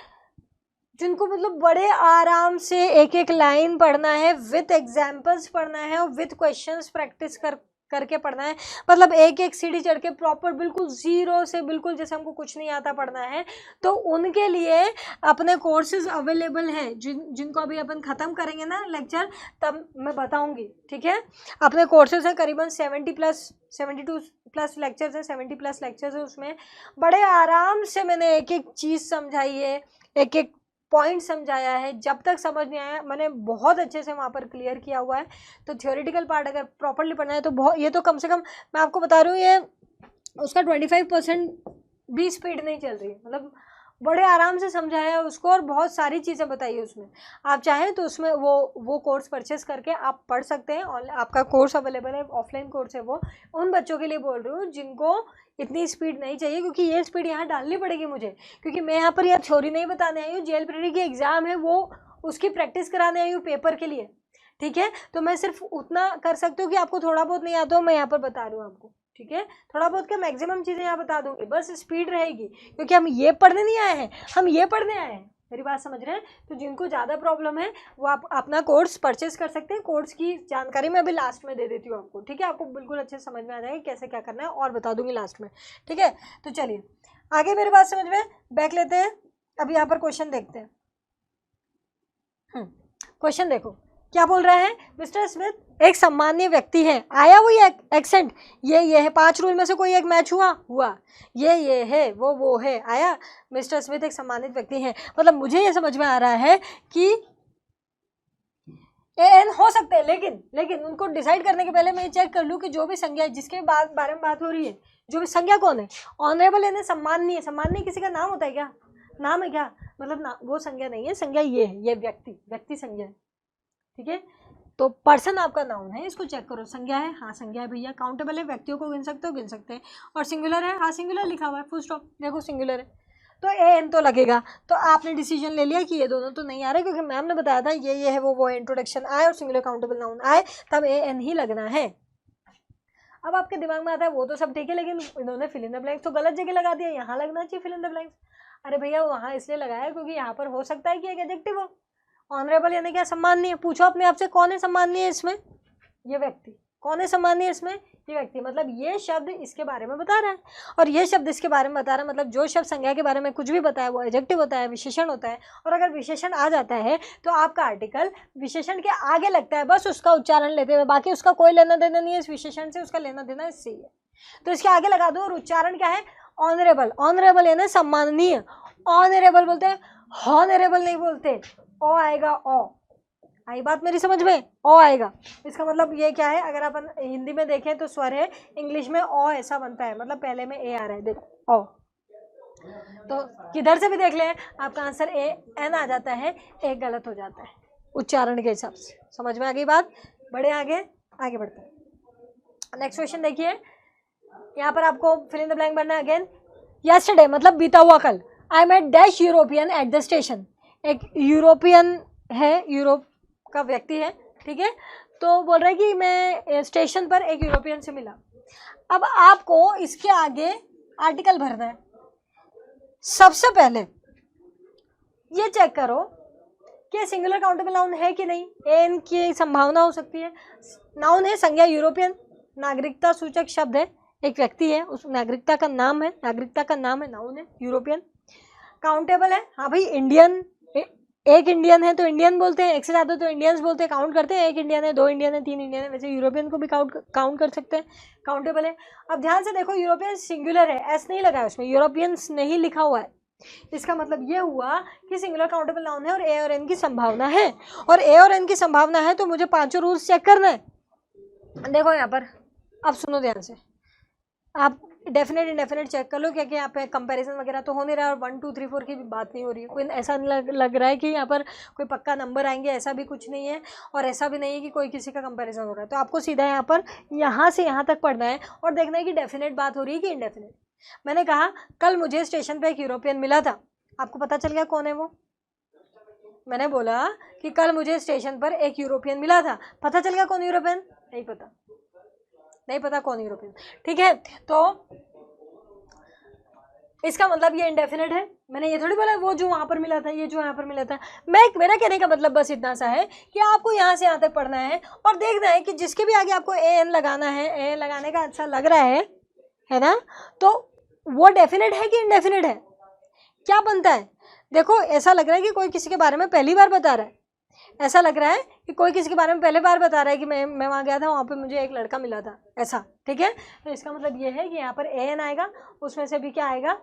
जिनको मतलब बड़े आराम से एक एक लाइन पढ़ना है, विथ एग्जाम्पल्स पढ़ना है और विथ क्वेश्चंस प्रैक्टिस करके पढ़ना है। मतलब एक एक सीढ़ी चढ़ के प्रॉपर बिल्कुल जीरो से, बिल्कुल जैसे हमको कुछ नहीं आता पढ़ना है। तो उनके लिए अपने कोर्सेज अवेलेबल हैं, जिनको अभी अपन ख़त्म करेंगे ना लेक्चर, तब मैं बताऊंगी, ठीक है। अपने कोर्सेज हैं करीबन 72+ लेक्चर्स हैं, 70+ लेक्चर्स हैं। उसमें बड़े आराम से मैंने एक एक चीज़ समझाई है, एक एक पॉइंट समझाया है। जब तक समझ नहीं आया मैंने बहुत अच्छे से वहाँ पर क्लियर किया हुआ है। तो थियोरेटिकल पार्ट अगर प्रॉपरली पढ़ना है तो बहुत, ये तो कम से कम मैं आपको बता रही हूँ, ये उसका 25% भी स्पीड नहीं चल रही है। मतलब बड़े आराम से समझाया है उसको और बहुत सारी चीज़ें बताई है उसमें। आप चाहें तो उसमें वो कोर्स परचेस करके आप पढ़ सकते हैं। और आपका कोर्स अवेलेबल है, ऑफलाइन कोर्स है वो। उन बच्चों के लिए बोल रही हूँ जिनको इतनी स्पीड नहीं चाहिए, क्योंकि ये स्पीड यहाँ डालनी पड़ेगी मुझे, क्योंकि मैं यहाँ पर यह थ्योरी नहीं बताने आई हूँ। जेएल प्रेरी की एग्ज़ाम है, वो उसकी प्रैक्टिस कराने आई हूँ पेपर के लिए, ठीक है। तो मैं सिर्फ उतना कर सकती हूँ कि आपको थोड़ा बहुत नहीं आता हो, मैं यहाँ पर बता रही हूँ आपको, ठीक है। थोड़ा बहुत क्या मैक्सिमम चीज़ें यहाँ बता दूंगी, बस स्पीड रहेगी, क्योंकि हम ये पढ़ने नहीं आए हैं, हम ये पढ़ने आए हैं। मेरी बात समझ रहे हैं? तो जिनको ज़्यादा प्रॉब्लम है वो आप अपना कोर्स परचेज कर सकते हैं। कोर्स की जानकारी मैं अभी लास्ट में दे देती हूँ आपको, ठीक है। आपको बिल्कुल अच्छे से समझ में आ जाएगा कैसे क्या करना है, और बता दूंगी लास्ट में, ठीक है। तो चलिए आगे मेरी बात समझ में, बैक लेते हैं। अभी यहाँ पर क्वेश्चन देखते हैं। क्वेश्चन देखो क्या बोल रहा है। मिस्टर स्मिथ एक सम्मानीय व्यक्ति है। आया वही एक्सेंट, ये है। 5 रूल में से कोई एक मैच हुआ ये है, वो है। आया मिस्टर स्मिथ एक सम्मानित व्यक्ति है, मतलब मुझे ये समझ में आ रहा है कि एन हो सकते हैं, लेकिन उनको डिसाइड करने के पहले मैं ये चेक कर लूँ कि जो भी संज्ञा है जिसके बारे में बात हो रही है, जो भी संज्ञा कौन है, ऑनरेबल यानी सम्माननीय। सम्माननीय किसी का नाम होता है क्या? नाम है क्या? मतलब वो संज्ञा नहीं है, संज्ञा ये है, ये व्यक्ति संज्ञा है, ठीक है। तो पर्सन आपका नाउन है, इसको चेक करो। संज्ञा है, हाँ संज्ञा है भैया। काउंटेबल है, व्यक्तियों को गिन सकते हो, गिन सकते हैं। और सिंगुलर है, हाँ सिंगुलर लिखा हुआ है, फुल स्टॉप, देखो सिंगुलर है, तो एन तो लगेगा। तो आपने डिसीजन ले लिया कि ये दोनों तो नहीं आ रहे, क्योंकि मैम ने बताया था ये है, वो है। इंट्रोडक्शन आए और सिंगुलर काउंटेबल नाउन आए तब एन ही लगना है। अब आपके दिमाग में आता है वो तो सब ठीक है, लेकिन इन्होंने फिल इन द ब्लैंक्स तो गलत जगह लगा दिया, यहाँ लगना चाहिए फिल इन द ब्लैंक्स। अरे भैया वहाँ इसलिए लगाया क्योंकि यहाँ पर हो सकता है कि एक एडजेक्टिव हो। ऑनरेबल यानी क्या? सम्माननीय। पूछो अपने आप से कौन है सम्माननीय इसमें? ये व्यक्ति। कौन है सम्माननीय इसमें? ये व्यक्ति। मतलब ये शब्द इसके बारे में बता रहा है, और ये शब्द इसके बारे में बता रहा है। मतलब जो शब्द संज्ञा के बारे में कुछ भी बताया वो एडजेक्टिव होता है, विशेषण होता है। और अगर विशेषण आ जाता है तो आपका आर्टिकल विशेषण के आगे लगता है, बस उसका उच्चारण लेते हुए, बाकी उसका कोई लेना देना नहीं है इस विशेषण से, उसका लेना देना इससे ही है। तो इसके आगे लगा दो, और उच्चारण क्या है? ऑनरेबल। ऑनरेबल यानी सम्माननीय। ऑनरेबल बोलते हैं, हॉनरेबल नहीं बोलते। ओ आएगा, ओ। आई बात मेरी समझ में? ओ आएगा। इसका मतलब ये क्या है? अगर अपन हिंदी में देखें तो स्वर है, इंग्लिश में ओ ऐसा बनता है, मतलब पहले में ए आ रहा है, देखो ओ। तो किधर से भी देख लें आपका आंसर ए एन आ जाता है, एक गलत हो जाता है उच्चारण के हिसाब से। समझ में आ गई बात? बढ़े आगे बढ़ते हैं। नेक्स्ट क्वेश्चन देखिए, यहाँ पर आपको फिल इन द ब्लैंक भरना है। अगेन यस्टरडे मतलब बीता हुआ कल। I met dash European at the station. एक यूरोपियन है, यूरोप का व्यक्ति है, ठीक है। तो बोल रहा है कि मैं स्टेशन पर एक यूरोपियन से मिला। अब आपको इसके आगे आर्टिकल भरना है। सबसे पहले ये चेक करो कि सिंगुलर काउंटेबल नाउन है कि नहीं। एन की संभावना हो सकती है। नाउन है, संज्ञा यूरोपियन, नागरिकता सूचक शब्द है, एक व्यक्ति है, उस नागरिकता का नाम है, नाउन है, यूरोपियन। काउंटेबल है, हाँ भाई इंडियन, एक इंडियन है तो इंडियन बोलते हैं, एक से ज़्यादा तो इंडियंस बोलते हैं, काउंट करते हैं। एक इंडियन है, 2 इंडियन है, 3 इंडियन है, वैसे यूरोपियन को भी काउंट कर सकते हैं, काउंटेबल है। अब ध्यान से देखो, यूरोपियन सिंगुलर है, एस नहीं लगा है उसमें, यूरोपियंस नहीं लिखा हुआ है। इसका मतलब ये हुआ कि सिंगुलर काउंटेबल नाउन है और ए और एन की संभावना है, और ए और एन की संभावना है तो मुझे 5 रूल्स चेक करना है। देखो यहाँ पर, अब सुनो ध्यान से, आप डेफिनेट इंडेफिनेट चेक कर लो, क्योंकि यहाँ पे कंपैरिजन वगैरह तो हो नहीं रहा है, और 1 2 3 4 की भी बात नहीं हो रही है। कोई ऐसा लग रहा है कि यहाँ पर कोई पक्का नंबर आएंगे, ऐसा भी कुछ नहीं है, और ऐसा भी नहीं है कि कोई किसी का कंपैरिजन हो रहा है। तो आपको सीधा यहाँ पर यहाँ से यहाँ तक पढ़ना है और देखना है कि डेफिनेट बात हो रही है कि इंडेफिनेट। मैंने कहा कल मुझे स्टेशन पर एक यूरोपियन मिला था, आपको पता चल गया कौन है वो। मैंने बोला कि कल मुझे स्टेशन पर एक यूरोपियन मिला था, पता चल गया कौन यूरोपियन? नहीं पता कौन यूरोपियन, ठीक है। तो इसका मतलब ये इंडेफिनेट है। मैंने ये थोड़ी बोला वो जो वहां पर मिला था, ये जो यहाँ पर मिला था। मेरा कहने का मतलब बस इतना सा है कि आपको यहाँ से यहाँ तक पढ़ना है और देखना है कि जिसके भी आगे आपको ए एन लगाना है, ए लगाने का अच्छा लग रहा है ना, तो वो डेफिनेट है कि इंडेफिनेट है, क्या बनता है। देखो ऐसा लग रहा है कि कोई किसी के बारे में पहली बार बता रहा है, ऐसा लग रहा है कि कोई किसी के बारे में पहले बार बता रहा है कि मैं वहाँ गया था, वहाँ पे मुझे एक लड़का मिला था, ऐसा, ठीक है। तो इसका मतलब ये है कि यहाँ पर ए एन आएगा, उसमें से भी क्या आएगा?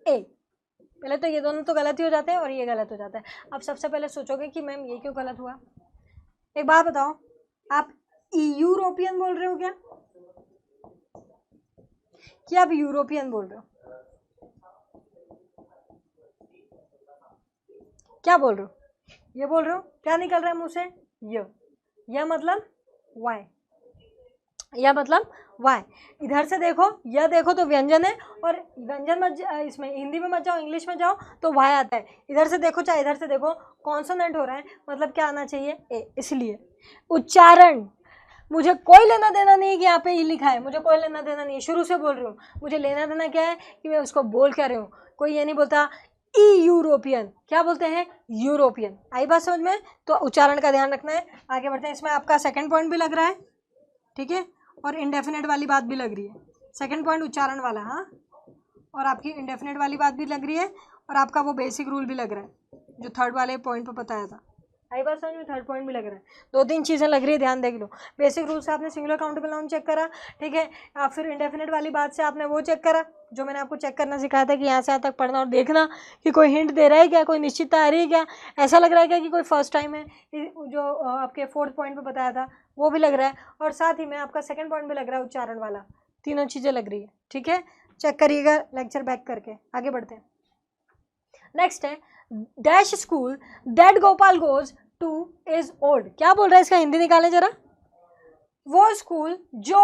ए। पहले तो ये दोनों तो गलत ही हो जाते हैं और ये गलत हो जाता है। अब सबसे पहले सोचोगे कि मैम ये क्यों गलत हुआ। एक बात बताओ, आप यूरोपियन बोल रहे हो क्या आप यूरोपियन बोल रहे हो? क्या बोल रहे हो? ये बोल रहे हो, क्या निकल रहा है मुंह से? यह मतलब वाई, यह मतलब वाई। इधर से देखो, यह देखो तो व्यंजन है, और व्यंजन मत, इसमें हिंदी में मत जाओ, इंग्लिश में जाओ तो वाई आता है। इधर से देखो चाहे इधर से देखो, कॉन्सोनेंट हो रहा है, मतलब क्या आना चाहिए? ए। इसलिए उच्चारण मुझे कोई लेना देना नहीं है कि यहाँ पे ई लिखा है, मुझे कोई लेना देना नहीं है, शुरू से बोल रही हूँ। मुझे लेना देना क्या है कि मैं उसको बोल क्या रही हूँ। कोई ये नहीं बोलता ई यूरोपियन, क्या बोलते हैं? यूरोपियन। आई बात समझ में? तो उच्चारण का ध्यान रखना है। आगे बढ़ते हैं। इसमें आपका सेकंड पॉइंट भी लग रहा है, ठीक है, और इंडेफिनेट वाली बात भी लग रही है। सेकंड पॉइंट उच्चारण वाला, हाँ, और आपकी इंडेफिनेट वाली बात भी लग रही है, और आपका वो बेसिक रूल भी लग रहा है जो थर्ड वाले पॉइंट पर बताया था। आई बात समझ में? थर्ड पॉइंट भी लग रहा है, 2-3 चीज़ें लग रही है, ध्यान देख लो। बेसिक रूल से आपने सिंगुलर काउंटेबल नाउन चेक करा, ठीक है, आप फिर इंडेफिनेट वाली बात से आपने वो चेक करा जो मैंने आपको चेक करना सिखाया था कि यहाँ से यहाँ तक पढ़ना और देखना कि कोई हिंट दे रहा है क्या, कोई निश्चितता आ रही है क्या, ऐसा लग रहा है क्या कि कोई फर्स्ट टाइम है। जो आपके फोर्थ पॉइंट पे बताया था वो भी लग रहा है, और साथ ही में आपका सेकंड पॉइंट भी लग रहा है उच्चारण वाला। तीनों चीज़ें लग रही है, ठीक है, चेक करिएगा लेक्चर बैक करके। आगे बढ़ते हैं। नेक्स्ट है dash school that Gopal goes two is old. क्या बोल रहा है, इसका हिंदी निकालें जरा। वो स्कूल जो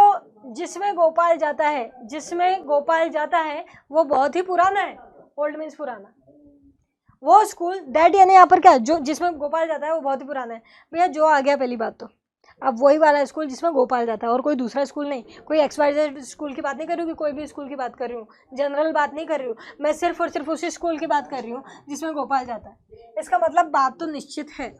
जिसमें गोपाल जाता है, जिसमें गोपाल जाता है वो बहुत ही पुराना है। ओल्ड मीन्स पुराना। वो स्कूल दैट यानी यहाँ पर क्या, जो जिसमें गोपाल जाता है वो बहुत ही पुराना है। भैया जो आ गया पहली बात तो, अब वही वाला स्कूल जिसमें गोपाल जाता है, और कोई दूसरा स्कूल नहीं। कोई XYZ स्कूल की बात नहीं कर रही हूँ कि कोई भी स्कूल की बात कर रही हूँ, जनरल बात नहीं कर रही हूँ मैं, सिर्फ और सिर्फ उसी स्कूल की बात कर रही हूँ जिसमें गोपाल जाता है। इसका मतलब बात तो निश्चित है।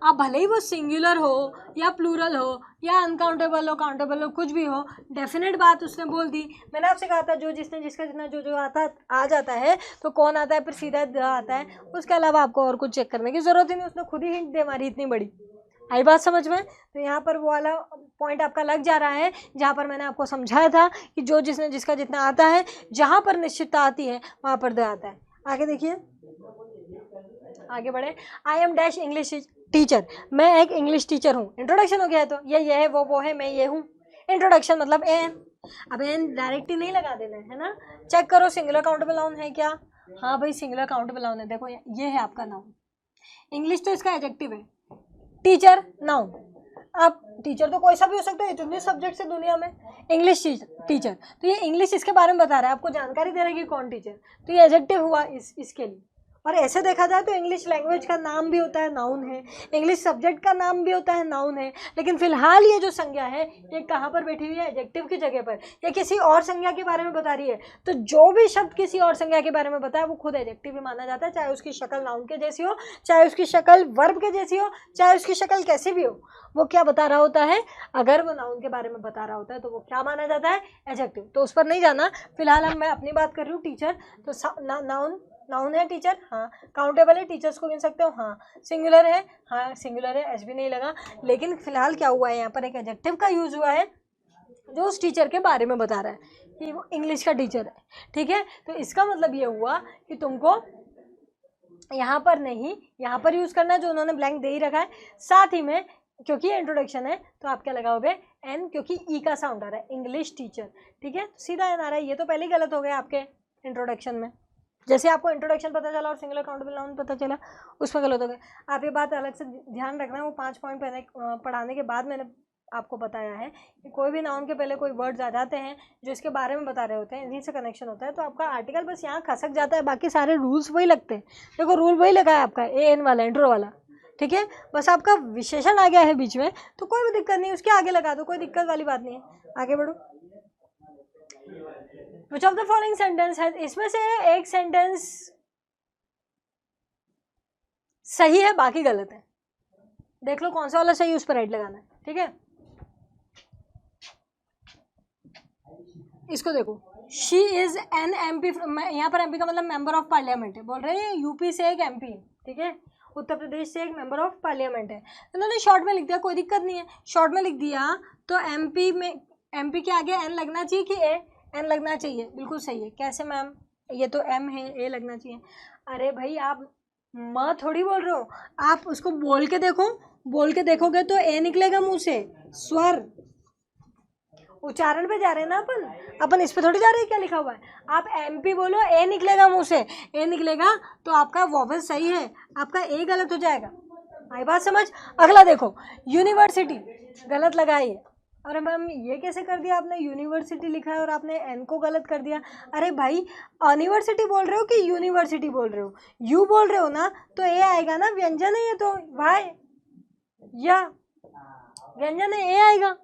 अब भले ही वो सिंगुलर हो या प्लूरल हो या अनकाउंटेबल हो, काउंटेबल हो, कुछ भी हो, डेफिनेट बात उसने बोल दी। मैंने आपसे कहा था जो जिसने जिसका जितना जो जो आता आ जाता है तो कौन आता है, फिर सीधा आता है, उसके अलावा आपको और कुछ चेक करने की ज़रूरत ही नहीं, उसने खुद ही हिंट दे मारी इतनी बड़ी। आई बात समझ में? तो यहाँ पर वो वाला पॉइंट आपका लग जा रहा है जहाँ पर मैंने आपको समझाया था कि जो जिसने जिसका जितना आता है, जहाँ पर निश्चितता आती है वहाँ पर द आता है। आगे देखिए, आगे बढ़े। I am dash English teacher, मैं एक इंग्लिश टीचर हूँ। इंट्रोडक्शन हो गया है, तो ये है, वो है, मैं ये हूँ। इंट्रोडक्शन मतलब एन। अब एन डायरेक्ट ही नहीं लगा देना है ना, चेक करो सिंगुलर काउंटेबल नाउन है क्या। हाँ भाई सिंगुलर काउंटेबल नाउन है, देखो ये है आपका नाउन। इंग्लिश तो इसका एडजेक्टिव है, टीचर नाउन। अब टीचर तो कोई सा भी हो सकता है, इतने सब्जेक्ट है दुनिया में। इंग्लिश टीचर, तो ये इंग्लिश इसके बारे में बता रहा है, आपको जानकारी दे रहा है कि कौन टीचर, तो ये एडजेक्टिव हुआ इसके लिए। और ऐसे देखा जाए तो इंग्लिश लैंग्वेज का नाम भी होता है, नाउन है। इंग्लिश सब्जेक्ट का नाम भी होता है, नाउन है। लेकिन फिलहाल ये जो संज्ञा है ये कहाँ पर बैठी हुई है, एडजेक्टिव की जगह पर। ये किसी और संज्ञा के बारे में बता रही है, तो जो भी शब्द किसी और संज्ञा के बारे में बताया वो खुद एडजेक्टिव ही माना जाता है, चाहे उसकी शक्ल नाउन के जैसी हो, चाहे उसकी शक्ल वर्ब के जैसी हो, चाहे उसकी शक्ल कैसी भी हो। वो क्या बता रहा होता है, अगर वो नाउन के बारे में बता रहा होता है तो वो क्या माना जाता है, एडजेक्टिव। तो उस पर नहीं जाना, फिलहाल मैं अपनी बात कर रही हूँ। टीचर तो नाउन है टीचर, हाँ। काउंटेबल है, टीचर्स को गिन सकते हो, हाँ। सिंगुलर है, हाँ सिंगुलर है, एच भी नहीं लगा। लेकिन फिलहाल क्या हुआ है, यहाँ पर एक एडजेक्टिव का यूज हुआ है जो उस टीचर के बारे में बता रहा है कि वो इंग्लिश का टीचर है, ठीक है। तो इसका मतलब ये हुआ कि तुमको यहाँ पर नहीं, यहाँ पर यूज करना है जो उन्होंने ब्लैंक दे ही रखा है। साथ ही में क्योंकि इंट्रोडक्शन है तो आप क्या लगाओगे, एन, क्योंकि ई का साउंड आ रहा है, इंग्लिश टीचर, ठीक है, सीधा एन आ रहा है। ये तो पहले ही गलत हो गया आपके इंट्रोडक्शन में, जैसे आपको इंट्रोडक्शन पता चला और सिंगुलर काउंटेबल नाउन पता चला, उसमें गलत हो गया। आप ये बात अलग से ध्यान रखना है, वो 5 पॉइंट पढ़ाने के बाद मैंने आपको बताया है कि कोई भी नाउन के पहले कोई वर्ड्स आ जाते हैं जो इसके बारे में बता रहे होते हैं, इन्हीं से कनेक्शन होता है, तो आपका आर्टिकल बस यहाँ खसक जाता है, बाकी सारे रूल्स वही लगते हैं। देखो रूल वही लगा है आपका, AN वाला, इंट्रो वाला, ठीक है। बस आपका विशेषण आ गया है बीच में तो कोई भी दिक्कत नहीं, उसके आगे लगा दो, कोई दिक्कत वाली बात नहीं है। आगे बढ़ो। Which of the following sentence has, इसमें से एक सेंटेंस सही है बाकी गलत है, देख लो कौन सा वाला सही, उस पर राइट लगाना है, ठीक है। इसको देखो, शी इज एन MP, यहाँ पर MP का मतलब मेंबर ऑफ पार्लियामेंट है, बोल रहे हैं यूपी से एक MP, ठीक है, उत्तर प्रदेश से एक मेंबर ऑफ पार्लियामेंट है। उन्होंने शॉर्ट में लिख दिया, कोई दिक्कत नहीं है, शॉर्ट में लिख दिया तो MP के आगे N लगना चाहिए कि A, N लगना चाहिए, बिल्कुल सही है। कैसे मैम, ये तो M है, A लगना चाहिए। अरे भाई आप माँ थोड़ी बोल रहे हो, आप उसको बोल के देखो, बोल के देखोगे तो A निकलेगा मुंह से, स्वर, उच्चारण पे जा रहे हैं ना अपन इस पे थोड़ी जा रहे हैं क्या लिखा हुआ है। आप MP बोलो, ए निकलेगा मुंह से, ए निकलेगा तो आपका वॉवल सही है, आपका ए गलत हो जाएगा। आई बात समझ। अगला देखो, यूनिवर्सिटी गलत लगाई है। अरे मैम ये कैसे कर दिया आपने, यूनिवर्सिटी लिखा है और आपने एन को गलत कर दिया। अरे भाई यूनिवर्सिटी बोल रहे हो कि यूनिवर्सिटी बोल रहे हो, यू बोल रहे हो ना तो ए आएगा ना, व्यंजन है ये तो भाई, या व्यंजन है ए आएगा।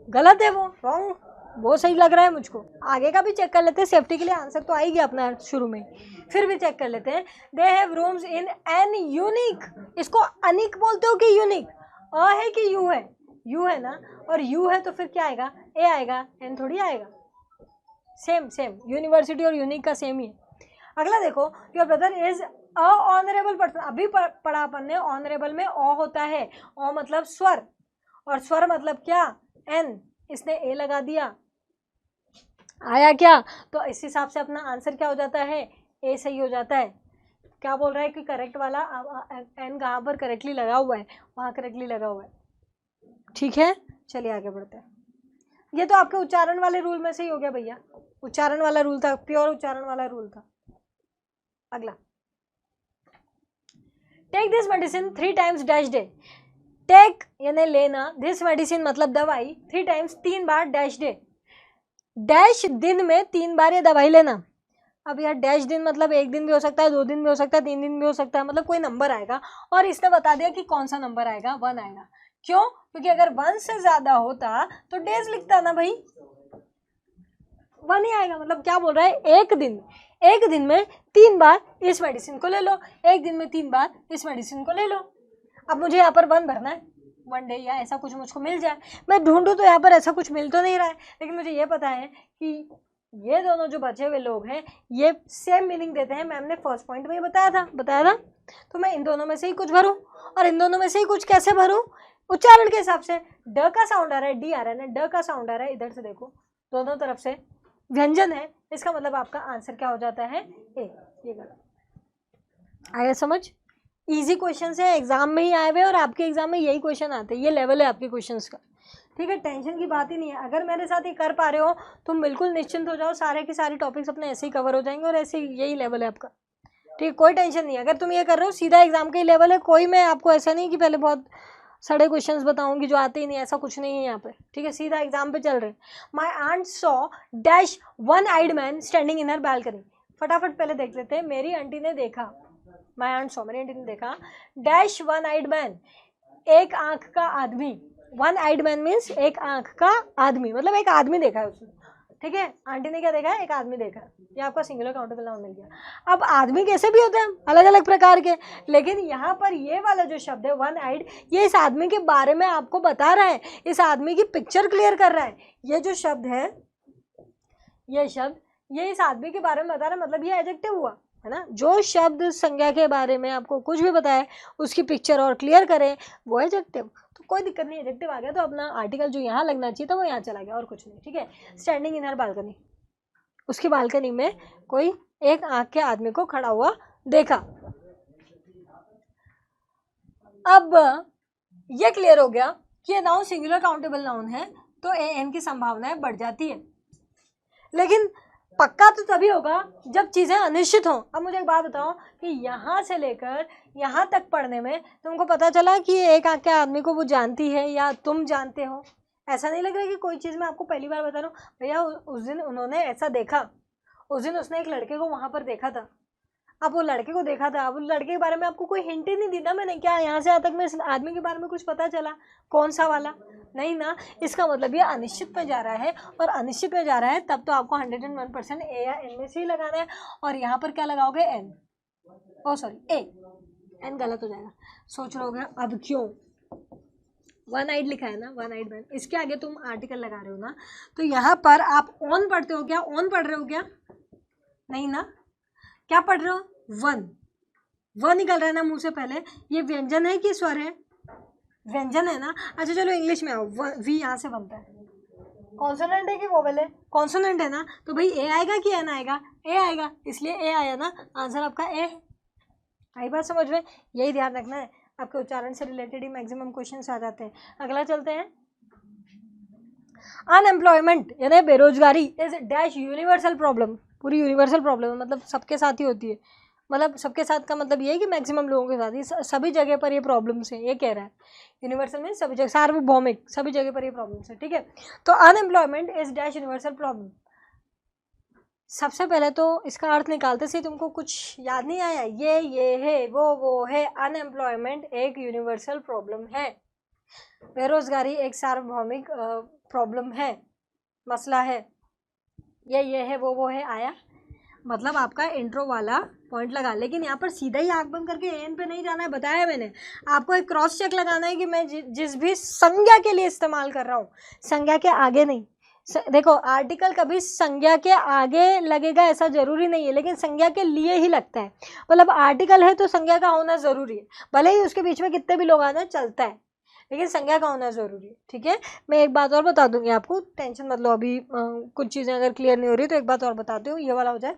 गलत है वो, रॉन्ग, वो सही लग रहा है मुझको। आगे का भी चेक कर लेते हैं सेफ्टी के लिए, आंसर तो आएगी अपना शुरू में, फिर भी चेक कर लेते हैं। They have rooms in an unique, इसको अनिक बोलते हो कि यूनिक, अ है कि यू है, यू है ना, और यू है तो फिर क्या आएगा, ए आएगा, एन थोड़ी आएगा। सेम सेम, यूनिवर्सिटी और यूनिक का सेम ही है। अगला देखो, your brother is a honourable person, अभी पढ़ा अपन ने, ऑनरेबल में ओ होता है, ओ मतलब स्वर, और स्वर मतलब क्या, एन, इसने ए लगा दिया, आया क्या, तो इस हिसाब से अपना आंसर क्या हो जाता है, ए सही हो जाता है। क्या बोल रहा है कि करेक्ट वाला एन कहाँ पर करेक्टली लगा हुआ है, वहाँ करेक्टली लगा हुआ है। ठीक है, चलिए आगे बढ़ते हैं। ये तो आपके उच्चारण वाले रूल में से ही हो गया भैया, उच्चारण वाला रूल था, प्योर उच्चारण वाला रूल था। अगला, take this medicine 3 times dash day, take यानी लेना, दिस मेडिसिन मतलब दवाई, 3 times 3 बार डैश डे, डैश दिन में 3 बार ये दवाई लेना। अब यार डैश दिन मतलब 1 दिन भी हो सकता है, 2 दिन भी हो सकता है, 3 दिन भी हो सकता है, मतलब कोई नंबर आएगा, और इसने बता दिया कि कौन सा नंबर आएगा, 1 आएगा। क्यों, क्योंकि अगर 1 से ज्यादा होता तो डेज लिखता ना भाई, 1 ही आएगा। मतलब क्या बोल रहा है, एक दिन में 3 बार इस मेडिसिन को ले लो, एक दिन में 3 बार इस मेडिसिन को ले लो। अब मुझे यहाँ पर 1 भरना है, 1 डे या ऐसा कुछ मुझको मिल जाए, मैं ढूंढूं तो यहाँ पर ऐसा कुछ मिल तो नहीं रहा है, लेकिन मुझे ये पता है कि ये दोनों जो बचे हुए लोग हैं ये सेम मीनिंग देते हैं। मैम ने फर्स्ट पॉइंट में बताया था, तो मैं इन दोनों में से ही कुछ भरूं, और इन दोनों में से ही कुछ कैसे भरूं, उच्चारण के हिसाब से। ड का साउंड आ रहा है, डी आ रहा है ना, ड का साउंड आ रहा है, इधर से देखो दोनों तरफ से व्यंजन है, इसका मतलब आपका आंसर क्या हो जाता है, ए। ये गलत आया समझ। इजी क्वेश्चन है, एग्जाम में ही आए हुए और आपके एग्जाम में यही क्वेश्चन आते हैं, ये लेवल है आपके क्वेश्चन्स का। ठीक है, टेंशन की बात ही नहीं है। अगर मेरे साथ ये कर पा रहे हो तुम बिल्कुल निश्चिंत हो जाओ, सारे के सारे टॉपिक्स अपने ऐसे ही कवर हो जाएंगे, और ऐसे यही लेवल है आपका। ठीक, कोई टेंशन नहीं है। अगर तुम ये कर रहे हो सीधा एग्जाम का ही लेवल है, कोई मैं आपको ऐसा नहीं कि पहले बहुत सारे क्वेश्चंस बताऊंगी जो आते ही नहीं, ऐसा कुछ नहीं है यहाँ पे। ठीक है, सीधा एग्जाम पे चल रहे हैं। My aunt saw dash 1 eyed man standing in her balcony, फटाफट पहले देख लेते हैं। मेरी आंटी ने देखा, माई आंट सॉ, मेरी आंटी ने देखा, डैश 1 eyed मैन, एक आंख का आदमी, 1 eyed मैन मीन्स एक आंख का आदमी, मतलब एक आदमी देखा है उसने। ठीक है, आंटी ने क्या देखा है, एक आदमी देखा है। ये आपका सिंगुलर काउंटेबल नाउन मिल गया। अब आदमी कैसे भी होते हैं अलग अलग प्रकार के, लेकिन यहाँ पर ये वाला जो शब्द है 1 eyed, ये इस आदमी के बारे में आपको बता रहा है, इस आदमी की पिक्चर क्लियर कर रहा है। ये जो शब्द है, ये शब्द ये इस आदमी के बारे में बता रहा है, मतलब ये एडजेक्टिव हुआ है ना। जो शब्द संज्ञा के बारे में आपको कुछ भी बताए, उसकी पिक्चर और क्लियर करें, वो एडजेक्टिव। तो कोई दिक्कत नहीं, एडजेक्टिव आ गया तो अपना आर्टिकल जो यहाँ लगना चाहिए था वो यहाँ चला गया, और कुछ नहीं। ठीक है, स्टैंडिंग इन हर बालकनी, उसकी बालकनी में कोई एक आंख के आदमी को खड़ा हुआ देखा। अब ये क्लियर हो गया कि ये नाउन सिंगुलर काउंटेबल नाउन है, तो एन की संभावनाएं बढ़ जाती है। लेकिन पक्का तो तभी होगा जब चीज़ें अनिश्चित हों। अब मुझे एक बात बताओ कि यहाँ से लेकर यहाँ तक पढ़ने में तुमको पता चला कि एक आंख के आदमी को वो जानती है या तुम जानते हो, ऐसा नहीं लग रहा कि कोई चीज़ मैं आपको पहली बार बता रहा हूँ। भैया उस दिन उन्होंने ऐसा देखा, उस दिन उसने एक लड़के को वहाँ पर देखा था। अब वो लड़के को देखा था, अब उस लड़के के बारे में आपको कोई हिंट ही नहीं दी ना मैंने, क्या यहाँ से आज तक में इस आदमी के बारे में कुछ पता चला, कौन सा वाला, नहीं ना। इसका मतलब ये अनिश्चित में जा रहा है, और अनिश्चित में जा रहा है तब तो आपको 101% ए या एन में से ही लगाना है, और यहाँ पर क्या लगाओगे, एन, ओ सॉरी ए, एन गलत हो जाएगा। सोच रहे होगे अब क्यों, 1 eyed लिखा है ना, 1 eyed मैन, इसके आगे तुम आर्टिकल लगा रहे हो ना, तो यहाँ पर आप ऑन पढ़ते हो क्या, ऑन पढ़ रहे हो क्या, नहीं ना, क्या पढ़ रहे हो, 1 निकल रहा है ना मुंह से पहले। ये व्यंजन है कि स्वर है, व्यंजन है ना। अच्छा चलो इंग्लिश में आओ, वी यहाँ से बनता है, कॉन्सोनेंट है कि वोवेल है, कॉन्सोनेंट है ना, तो भाई ए आएगा कि एन आएगा, ए आएगा, इसलिए ए आया ना, आंसर आपका ए है। आई बात समझ में, यही ध्यान रखना है, आपके उच्चारण से रिलेटेड ही मैक्सिमम क्वेश्चन आ जाते हैं। अगला चलते हैं, अनएम्प्लॉयमेंट यानी बेरोजगारी इज डैश यूनिवर्सल प्रॉब्लम, पूरी यूनिवर्सल प्रॉब्लम है, मतलब सबके साथ ही होती है, मतलब सबके साथ का मतलब ये है कि मैक्सिमम लोगों के साथ ही, सभी जगह पर ये प्रॉब्लम्स हैं, ये कह रहा है। यूनिवर्सल में सभी जगह, सार्वभौमिक, सभी जगह पर ये प्रॉब्लम्स है, ठीक है। तो unemployment is dash universal problem. सबसे पहले तो इसका अर्थ निकालते से तुमको कुछ याद नहीं आया, ये है, वो है। अनएम्प्लॉयमेंट एक यूनिवर्सल प्रॉब्लम है, बेरोजगारी एक सार्वभौमिक प्रॉब्लम है, मसला है। ये है, वो है, आया, मतलब आपका इंट्रो वाला पॉइंट लगा। लेकिन यहाँ पर सीधा ही आंख बंद करके एन पे नहीं जाना है, बताया मैंने आपको। एक क्रॉस चेक लगाना है कि मैं जिस भी संज्ञा के लिए इस्तेमाल कर रहा हूँ, संज्ञा के आगे नहीं। देखो आर्टिकल कभी संज्ञा के आगे लगेगा ऐसा जरूरी नहीं है, लेकिन संज्ञा के लिए ही लगता है। मतलब आर्टिकल है तो संज्ञा का होना जरूरी है, भले ही उसके बीच में कितने भी लोग आ जाए चलता है, लेकिन संज्ञा का होना जरूरी है, ठीक है। मैं एक बात और बता दूंगी आपको, टेंशन मत लो। अभी कुछ चीजें अगर क्लियर नहीं हो रही तो एक बात और बताती हूँ, ये वाला हो जाए।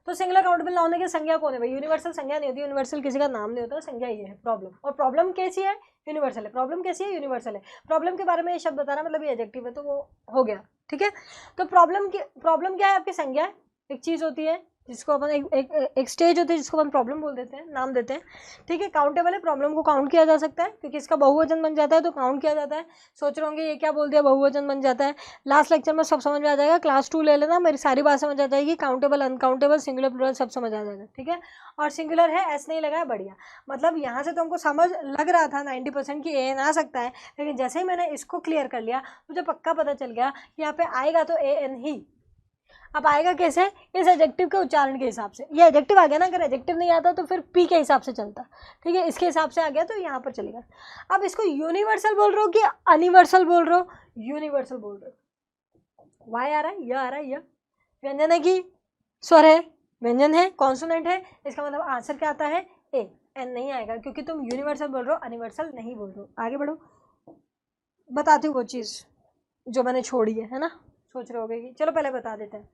तो सिंगुलर काउंटेबल नाउन है कि संज्ञा कौन है भाई? यूनिवर्सल संज्ञा नहीं होती, यूनिवर्सल किसी का नाम नहीं होता, संज्ञा ये है प्रॉब्लम। और प्रॉब्लम कैसी है? यूनिवर्सल है। प्रॉब्लम कैसी है? यूनिवर्सल है। प्रॉब्लम के बारे में ये शब्द बताना मतलब ये एडजेक्टिव है, तो वो हो गया, ठीक है। तो प्रॉब्लम क्या है? आपकी संज्ञा एक चीज होती है जिसको अपन एक स्टेज होती है जिसको अपन प्रॉब्लम बोल देते हैं, नाम देते हैं, ठीक है। काउंटेबल है, प्रॉब्लम को काउंट किया जा सकता है क्योंकि इसका बहुवचन बन जाता है तो काउंट किया जाता है। सोच रहे होंगे ये क्या बोल दिया, बहुवचन बन जाता है। लास्ट लेक्चर में सब समझ में आ जाएगा, क्लास 2 ले लेना, मेरी सारी बात समझ आ जाएगी। काउंटेबल, अनकाउंटेबल, सिंगुलर, प्लूरल सब समझ आ जाएगा, ठीक है। और सिंगुलर है, एस नहीं लगा है, बढ़िया। मतलब यहाँ से तुमको समझ लग रहा था 90% की एन आ सकता है, लेकिन जैसे ही मैंने इसको क्लियर कर लिया मुझे पक्का पता चल गया कि यहाँ पे आएगा तो ए एन ही। अब आएगा कैसे? इस एडजेक्टिव के उच्चारण के हिसाब से। ये एडजेक्टिव आ गया ना, अगर एडजेक्टिव नहीं आता तो फिर पी के हिसाब से चलता, ठीक है। इसके हिसाब से आ गया तो यहाँ पर चलेगा। अब इसको यूनिवर्सल बोल रहे हो कि अनिवर्सल बोल रहे हो? यूनिवर्सल बोल रहे हो। वाई आ रहा है, यह आ रहा है, यह व्यंजन है कि स्वर है? व्यंजन है, कॉन्सोनेंट है, इसका मतलब आंसर क्या आता है? ए। एन नहीं आएगा क्योंकि तुम यूनिवर्सल बोल रहे हो, अनिवर्सल नहीं बोल रहे हो। आगे बढ़ो, बताती हूँ वो चीज़ जो मैंने छोड़ी है ना। सोच रहे होगे कि चलो पहले बता देते हैं।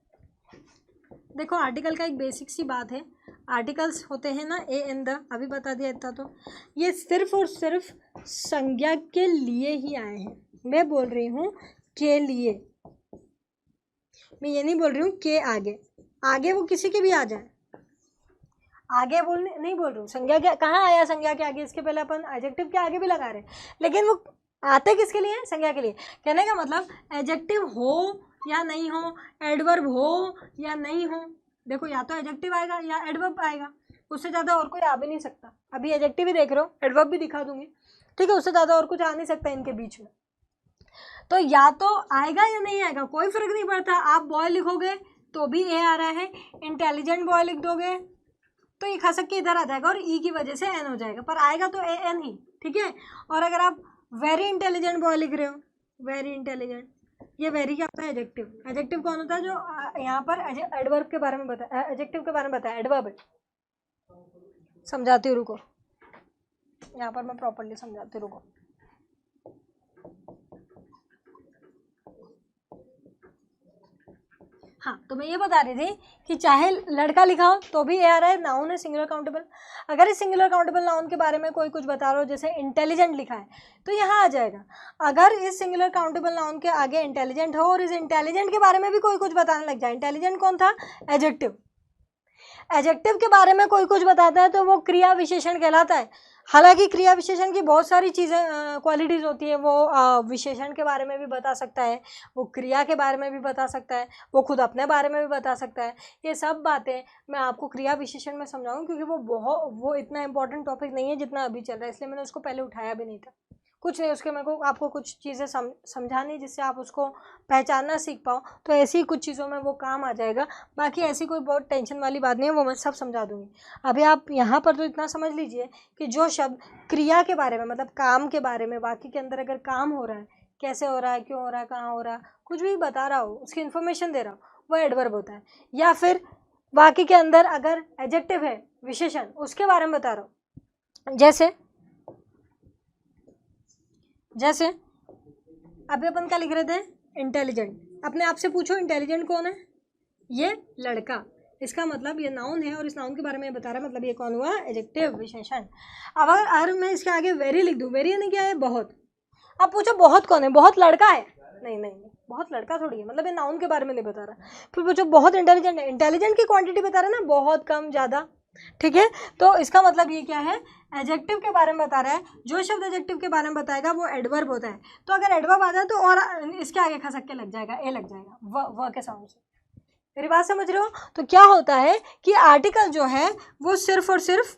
देखो आर्टिकल का एक बेसिक सी बात है, आर्टिकल्स होते हैं ना ए एंड द, अभी बता दिया इतना। तो ये सिर्फ और सिर्फ संज्ञा के लिए ही आए हैं। मैं बोल रही हूँ के लिए, मैं ये नहीं बोल रही हूँ के आगे। आगे वो किसी के भी आ जाए, आगे नहीं बोल रही हूँ। संज्ञा के कहाँ आया? संज्ञा के आगे, इसके पहले अपन एडजेक्टिव के आगे भी लगा रहे हैं, लेकिन वो आते किसके लिए? संज्ञा के लिए। कहने का मतलब एडजेक्टिव हो या नहीं हो, एडवर्ब हो या नहीं हो, देखो या तो एडजेक्टिव आएगा या एडवर्ब आएगा, उससे ज़्यादा और कोई आ भी नहीं सकता। अभी एडजेक्टिव ही देख रहे हो, एडवर्ब भी दिखा दूंगी, ठीक है। उससे ज़्यादा और कुछ आ नहीं सकता इनके बीच में। तो या तो आएगा या नहीं आएगा, कोई फर्क नहीं पड़ता। आप बॉय लिखोगे तो भी ए आ रहा है, इंटेलिजेंट बॉय लिख दोगे तो ये खसक के इधर आ जाएगा और ई की वजह से एन हो जाएगा, पर आएगा तो ए एन ही, ठीक है। और अगर आप वेरी इंटेलिजेंट बॉय लिख रहे हो, वेरी इंटेलिजेंट, ये वेरी क्या होता है? एडजेक्टिव। एडजेक्टिव कौन होता है? जो यहाँ पर एडवर्ब के बारे में बताया, एडजेक्टिव के बारे में बताया, एडवर्ब है। समझाती हूँ, रुको, यहाँ पर मैं प्रॉपर्ली समझाती हूँ, रुको। हाँ, तो मैं ये बता रही थी कि चाहे लड़का लिखा हो तो भी ए आ रहा है, नाउन है, सिंगुलर काउंटेबल। अगर इस सिंगुलर काउंटेबल नाउन के बारे में कोई कुछ बता रहा हो, जैसे इंटेलिजेंट लिखा है तो यहाँ आ जाएगा। अगर इस सिंगुलर काउंटेबल नाउन के आगे इंटेलिजेंट हो और इस इंटेलिजेंट के बारे में भी कोई कुछ बताने लग जाए, इंटेलिजेंट कौन था? एडजेक्टिव। एडजेक्टिव के बारे में कोई कुछ बताता है तो वो क्रिया विशेषण कहलाता है। हालांकि क्रिया विशेषण की बहुत सारी चीज़ें क्वालिटीज़ होती है, वो विशेषण के बारे में भी बता सकता है, वो क्रिया के बारे में भी बता सकता है, वो खुद अपने बारे में भी बता सकता है। ये सब बातें मैं आपको क्रिया विशेषण में समझाऊँ क्योंकि वो इतना इंपॉर्टेंट टॉपिक नहीं है जितना अभी चल रहा है, इसलिए मैंने उसको पहले उठाया भी नहीं था। कुछ नहीं, उसके मेरे को आपको कुछ चीज़ें समझानी जिससे आप उसको पहचानना सीख पाओ, तो ऐसी ही कुछ चीज़ों में वो काम आ जाएगा। बाकी ऐसी कोई बहुत टेंशन वाली बात नहीं है, वो मैं सब समझा दूंगी। अभी आप यहाँ पर तो इतना समझ लीजिए कि जो शब्द क्रिया के बारे में, मतलब काम के बारे में, बाकी के अंदर अगर काम हो रहा है, कैसे हो रहा है, क्यों हो रहा है, कहाँ हो रहा है, कुछ भी बता रहा हो, उसकी इन्फॉर्मेशन दे रहा हो, वो एडवर्ब होता है। या फिर बाकी के अंदर अगर एडजेक्टिव है, विशेषण, उसके बारे में बता रहा हूँ, जैसे अभी अपन क्या लिख रहे थे? इंटेलिजेंट। अपने आप से पूछो इंटेलिजेंट कौन है? ये लड़का। इसका मतलब ये नाउन है और इस नाउन के बारे में बता रहा है, मतलब ये कौन हुआ? एडजेक्टिव, विशेषण। अब अगर मैं इसके आगे वेरी लिख दूँ, वेरी यानी क्या है? बहुत। अब पूछो बहुत कौन है? बहुत लड़का है, नहीं नहीं नहीं, बहुत लड़का थोड़ी है, मतलब ये नाउन के बारे में नहीं बता रहा। फिर वो जो बहुत इंटेलिजेंट है, इंटेलिजेंट की क्वांटिटी बता रहा है ना, बहुत कम ज़्यादा, ठीक है। तो इसका मतलब ये क्या है, एडजेक्टिव के बारे में बता रहा है। जो शब्द एडजेक्टिव के बारे में बताएगा वो एडवर्ब होता है। तो अगर एडवर्ब आ जाए तो और इसके आगे खसक के लग जाएगा, ए लग जाएगा व के साउंड से। मेरी बात समझ रहे हो? तो क्या होता है कि आर्टिकल जो है वो सिर्फ और सिर्फ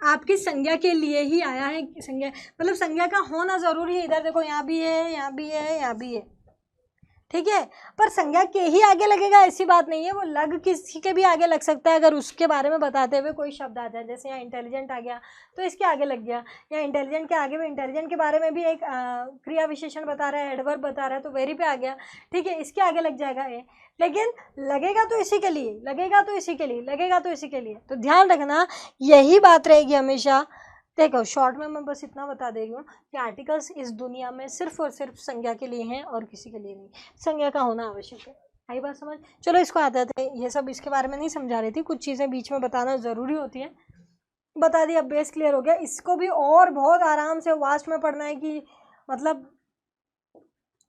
आपकी संज्ञा के लिए ही आया है। संज्ञा मतलब संज्ञा का होना जरूरी है। इधर देखो, यहाँ भी है, यहाँ भी है, यहाँ भी है, ठीक है। पर संज्ञा के ही आगे लगेगा ऐसी बात नहीं है, वो लग किसी के भी आगे लग सकता है। अगर उसके बारे में बताते हुए कोई शब्द आ जाए, जैसे यहाँ इंटेलिजेंट आ गया तो इसके आगे लग गया, या इंटेलिजेंट के आगे भी, इंटेलिजेंट के बारे में भी एक क्रिया विशेषण बता रहा है, एडवर्ब बता रहा है, तो वेरी पे आ गया, ठीक है, इसके आगे लग जाएगा ए। लेकिन लगेगा तो इसी के लिए, लगेगा तो इसी के लिए, लगेगा तो इसी के लिए। तो ध्यान रखना, यही बात रहेगी हमेशा। देखो शॉर्ट में मैं बस इतना बता दे रही हूँ कि आर्टिकल्स इस दुनिया में सिर्फ और सिर्फ संज्ञा के लिए हैं और किसी के लिए नहीं। संज्ञा का होना आवश्यक है। आई बात समझ? चलो इसको आते थे, ये सब इसके बारे में नहीं समझा रही थी, कुछ चीज़ें बीच में बताना ज़रूरी होती है, बता दी। अब बेस क्लियर हो गया। इसको भी और बहुत आराम से वास्ट में पढ़ना है कि मतलब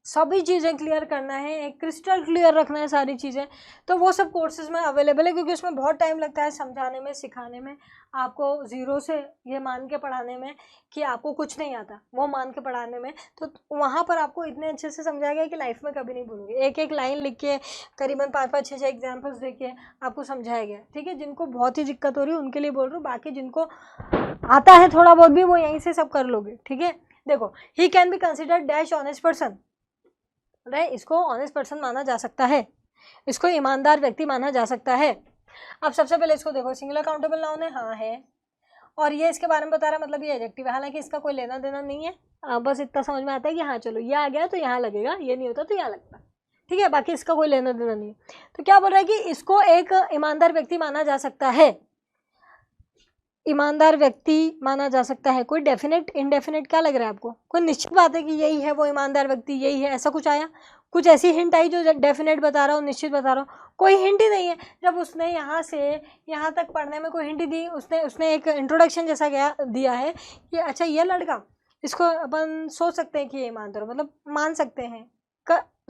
सभी चीज़ें क्लियर करना है, एक क्रिस्टल क्लियर रखना है सारी चीज़ें। तो वो सब कोर्सेज में अवेलेबल है, क्योंकि उसमें बहुत टाइम लगता है समझाने में, सिखाने में, आपको ज़ीरो से ये मान के पढ़ाने में कि आपको कुछ नहीं आता, वो मान के पढ़ाने में। तो वहाँ पर आपको इतने अच्छे से समझाया गया कि लाइफ में कभी नहीं भूलोगे। एक एक लाइन लिख के करीबन 5-5, 6-6 एग्जाम्पल्स दे के आपको समझाया गया, ठीक है। जिनको बहुत ही दिक्कत हो रही है उनके लिए बोल रही हूँ, बाकी जिनको आता है थोड़ा बहुत भी वो यहीं से सब कर लोगे, ठीक है। देखो, he can be considered dash honest person, right, इसको ऑनेस्ट पर्सन माना जा सकता है, इसको ईमानदार व्यक्ति माना जा सकता है। अब सबसे पहले इसको देखो, सिंगुलर काउंटेबल नाउन है, हाँ है, और ये इसके बारे में बता रहा है, मतलब ये एडजेक्टिव है, हालांकि इसका कोई लेना देना नहीं है। बस इतना समझ में आता है कि हाँ चलो ये आ गया तो यहाँ लगेगा, ये नहीं होता तो यहाँ लगता, ठीक है, बाकी इसका कोई लेना देना नहीं है। तो क्या बोल रहा है कि इसको एक ईमानदार व्यक्ति माना जा सकता है, ईमानदार व्यक्ति माना जा सकता है। कोई डेफिनेट इनडेफिनेट क्या लग रहा है आपको? कोई निश्चित बात है कि यही है वो ईमानदार व्यक्ति, यही है, ऐसा कुछ आया? कुछ ऐसी हिंट आई जो डेफिनेट बता रहा हो, निश्चित बता रहा हो? कोई हिंट ही नहीं है। जब उसने यहाँ से यहाँ तक पढ़ने में कोई हिंट ही दी, उसने एक इंट्रोडक्शन जैसा दिया है कि अच्छा ये लड़का, इसको अपन सोच सकते हैं कि ये ईमानदार, मतलब मान सकते हैं,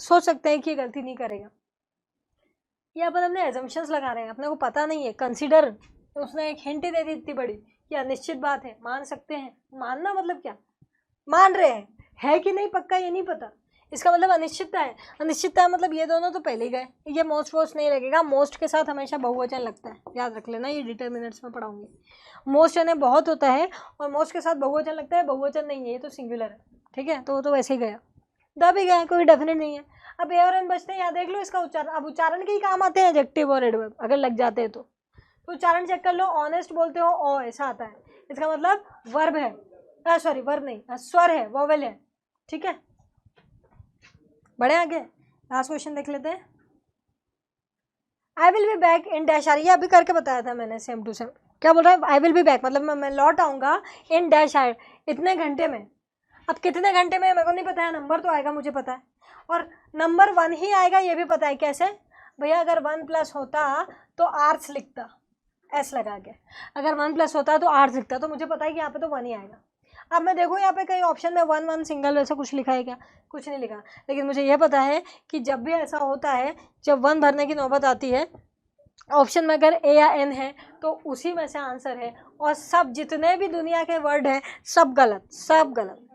सोच सकते हैं कि ये गलती नहीं करेगा। ये अपन अपने एजम्पशंस लगा रहे हैं, अपने को पता नहीं है। कंसिडर, तो उसने एक हिंट ही दे दी इतनी बड़ी कि अनिश्चित बात है, मान सकते हैं। मानना मतलब क्या? मान रहे हैं, है कि नहीं पक्का ये नहीं पता, इसका मतलब अनिश्चितता है। अनिश्चितता मतलब ये दोनों तो पहले ही गए, ये मोस्ट वोस्ट नहीं लगेगा। मोस्ट के साथ हमेशा बहुवचन लगता है, याद रख लेना, ये डिटर्मिनेंट्स में पढ़ाऊंगी। मोस्ट यानी बहुत होता है और मोस्ट के साथ बहुवचन लगता है, बहुवचन नहीं है, ये तो सिंगुलर है, ठीक है। तो वो तो वैसे ही गया, द भी गया, कोई डेफिनेट नहीं है। अब ए और एन बचते हैं, यहाँ देख लो इसका उच्चारण। अब उच्चारण के ही काम आते हैं एडजेक्टिव और एडवर्ब, अगर लग जाते हैं तो उच्चारण चेक कर लो। ऑनेस्ट बोलते हो ओ ऐसा आता है, इसका मतलब वर्ब है, सॉरी वर्ब नहीं, स्वर है, वोवेल है, ठीक है। बढ़े आगे, लास्ट क्वेश्चन देख लेते हैं। I will be back in dash are, ये अभी करके बताया था मैंने, सेम टू सेम। क्या बोल रहा है? आई विल बी बैक मतलब मैं लौट आऊंगा, इन डैश आर, इतने घंटे में। अब कितने घंटे में मेरे को नहीं पता है, नंबर तो आएगा मुझे पता है, और नंबर 1 ही आएगा ये भी पता है। कैसे भैया? अगर 1+ होता तो आर्ट्स लिखता, एस लगा के, अगर 1+ होता तो आर्ट्स लिखता, तो मुझे पता है कि यहाँ पे तो 1 ही आएगा। अब मैं देखूँ यहाँ पे कहीं ऑप्शन में 1 सिंगल वैसा कुछ लिखा है क्या? कुछ नहीं लिखा, लेकिन मुझे यह पता है कि जब भी ऐसा होता है, जब 1 भरने की नौबत आती है, ऑप्शन में अगर ए या एन है तो उसी में से आंसर है, और सब जितने भी दुनिया के वर्ड हैं सब गलत, सब गलत,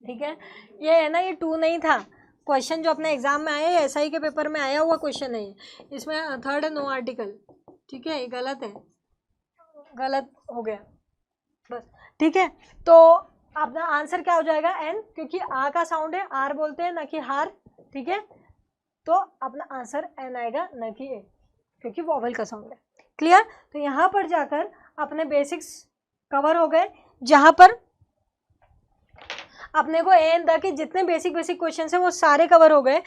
ठीक है। ये है ना, ये 2 नहीं था क्वेश्चन जो अपने एग्जाम में आया, एसआई के पेपर में आया हुआ क्वेश्चन है, इसमें थर्ड है नो आर्टिकल, ठीक है, ये गलत है, गलत हो गया बस, ठीक है। तो अपना आंसर क्या हो जाएगा? एन, क्योंकि आ का साउंड है, आर बोलते हैं ना कि हार, ठीक है। तो अपना आंसर एन आएगा न कि ए, क्योंकि वॉवल का साउंड है। क्लियर? तो यहाँ पर जाकर अपने बेसिक्स कवर हो गए, जहाँ पर अपने को एन द के जितने बेसिक क्वेश्चन है वो सारे कवर हो गए।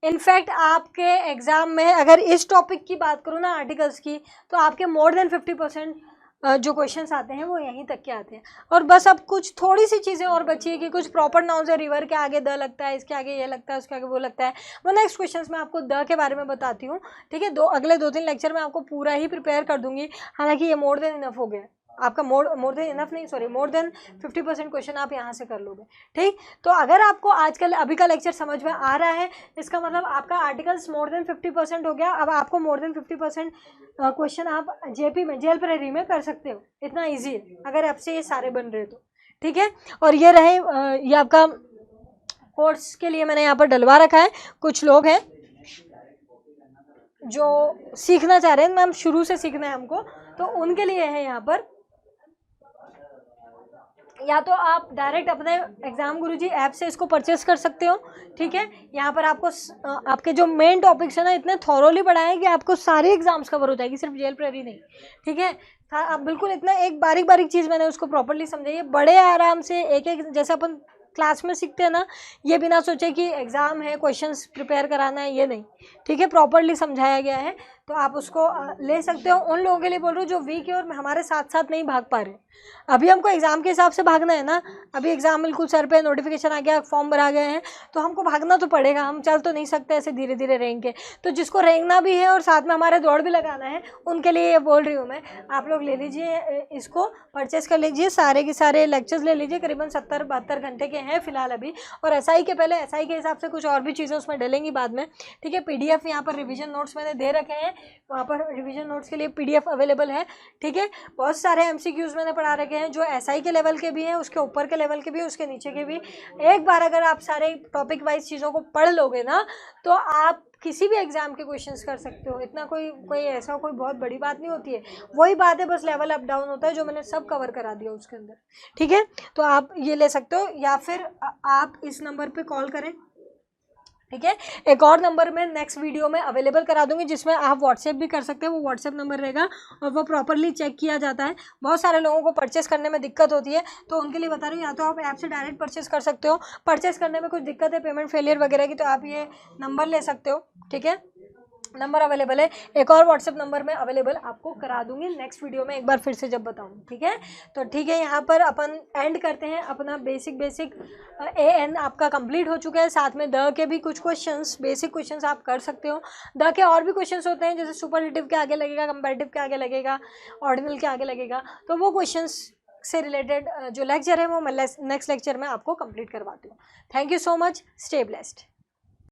इनफैक्ट आपके एग्जाम में अगर इस टॉपिक की बात करूँ ना, आर्टिकल्स की, तो आपके मोर देन 50% जो क्वेश्चंस आते हैं वो यहीं तक के आते हैं। और बस अब कुछ थोड़ी सी चीज़ें और बची है कि कुछ प्रॉपर नाउन से रिवर के आगे द लगता है, इसके आगे ये लगता है, उसके आगे वो लगता है। वो नेक्स्ट क्वेश्चंस में आपको द के बारे में बताती हूँ, ठीक है। अगले 2-3 लेक्चर में आपको पूरा ही प्रिपेयर कर दूंगी, हालांकि ये मोर देन इनफ हो गया, आपका मोर देन इनफ नहीं, सॉरी, मोर देन 50% क्वेश्चन आप यहाँ से कर लोगे। ठीक, तो अगर आपको आजकल अभी का लेक्चर समझ में आ रहा है, इसका मतलब आपका आर्टिकल्स मोर देन 50% हो गया। अब आपको मोर देन 50% क्वेश्चन आप जेपी में, जेल प्रेरी में कर सकते हो। इतना ईजी है अगर आपसे ये सारे बन रहे तो। ठीक है, और ये रहे ये आपका कोर्स के लिए मैंने यहाँ पर डलवा रखा है। कुछ लोग हैं जो सीखना चाह रहे हैं, मैम शुरू से सीखना है हमको, तो उनके लिए है यहाँ पर। या तो आप डायरेक्ट अपने एग्जाम गुरुजी ऐप से इसको परचेस कर सकते हो। ठीक है, यहाँ पर आपको आपके जो मेन टॉपिक्स है ना, इतने थॉरोली पढ़ाए कि आपको सारे एग्जाम्स कवर हो जाएगी, सिर्फ जेल प्रेरी नहीं। ठीक है, आप बिल्कुल इतना एक बारीक बारीक चीज़ मैंने उसको प्रॉपरली समझाई है, बड़े आराम से एक एक, जैसे अपन क्लास में सीखते हैं ना, ये बिना सोचे कि एग्ज़ाम है क्वेश्चंस प्रिपेयर कराना है, ये नहीं। ठीक है, प्रॉपरली समझाया गया है, तो आप उसको ले सकते हो। उन लोगों के लिए बोल रही हूँ जो वीक है और हमारे साथ साथ नहीं भाग पा रहे। अभी हमको एग्ज़ाम के हिसाब से भागना है ना, अभी एग्ज़ाम बिल्कुल सर पे, नोटिफिकेशन आ गया, फॉर्म भरा गए हैं, तो हमको भागना तो पड़ेगा, हम चल तो नहीं सकते ऐसे धीरे धीरे रेंग के। तो जिसको रेंगना भी है और साथ में हमारे दौड़ भी लगाना है, उनके लिए ये बोल रही हूँ मैं, आप लोग ले लीजिए, इसको परचेस कर लीजिए, सारे के सारे लेक्चर्स ले लीजिए, करीबन 70-72 घंटे के हैं फिलहाल अभी। और एसआई के पहले, एसआई के हिसाब से कुछ और भी चीज़ें उसमें डलेंगी बाद में। ठीक है, पीडीएफ यहाँ पर रिवीजन नोट्स मैंने दे रखे हैं, वहाँ पर रिवीजन नोट्स के लिए पीडीएफ अवेलेबल है। ठीक है, बहुत सारे एमसीक्यूज मैंने पढ़ा रखे हैं, जो एसआई के लेवल के भी हैं, उसके ऊपर के लेवल के भी, उसके नीचे के भी। एक बार अगर आप सारे टॉपिक वाइज चीज़ों को पढ़ लोगे ना, तो आप किसी भी एग्जाम के क्वेश्चंस कर सकते हो। इतना कोई ऐसा कोई बहुत बड़ी बात नहीं होती है, वही बात है, बस लेवल अप डाउन होता है, जो मैंने सब कवर करा दिया उसके अंदर। ठीक है, तो आप ये ले सकते हो, या फिर आप इस नंबर पे कॉल करें। ठीक है, एक और नंबर में नेक्स्ट वीडियो में अवेलेबल करा दूंगी, जिसमें आप व्हाट्सएप भी कर सकते हैं, वो व्हाट्सएप नंबर रहेगा और वो प्रॉपरली चेक किया जाता है। बहुत सारे लोगों को परचेस करने में दिक्कत होती है, तो उनके लिए बता रही हूँ, या तो आप ऐप से डायरेक्ट परचेस कर सकते हो, परचेस करने में कुछ दिक्कत है, पेमेंट फेलियर वगैरह की, तो आप ये नंबर ले सकते हो। ठीक है, नंबर अवेलेबल है, एक और व्हाट्सएप नंबर में अवेलेबल आपको करा दूंगी नेक्स्ट वीडियो में, एक बार फिर से जब बताऊँ। ठीक है, तो ठीक है, यहाँ पर अपन एंड करते हैं अपना बेसिक एन आपका कंप्लीट हो चुका है। साथ में द के भी कुछ क्वेश्चंस, बेसिक क्वेश्चंस आप कर सकते हो। द के और भी क्वेश्चंस होते हैं, जैसे सुपरलेटिव के आगे लगेगा, कंपैरेटिव के आगे लगेगा, ऑर्डिनल के आगे लगेगा, तो वो क्वेश्चंस से रिलेटेड जो लेक्चर है वो मैं नेक्स्ट लेक्चर में आपको कंप्लीट करवाती हूँ। Thank you so much, stay blessed.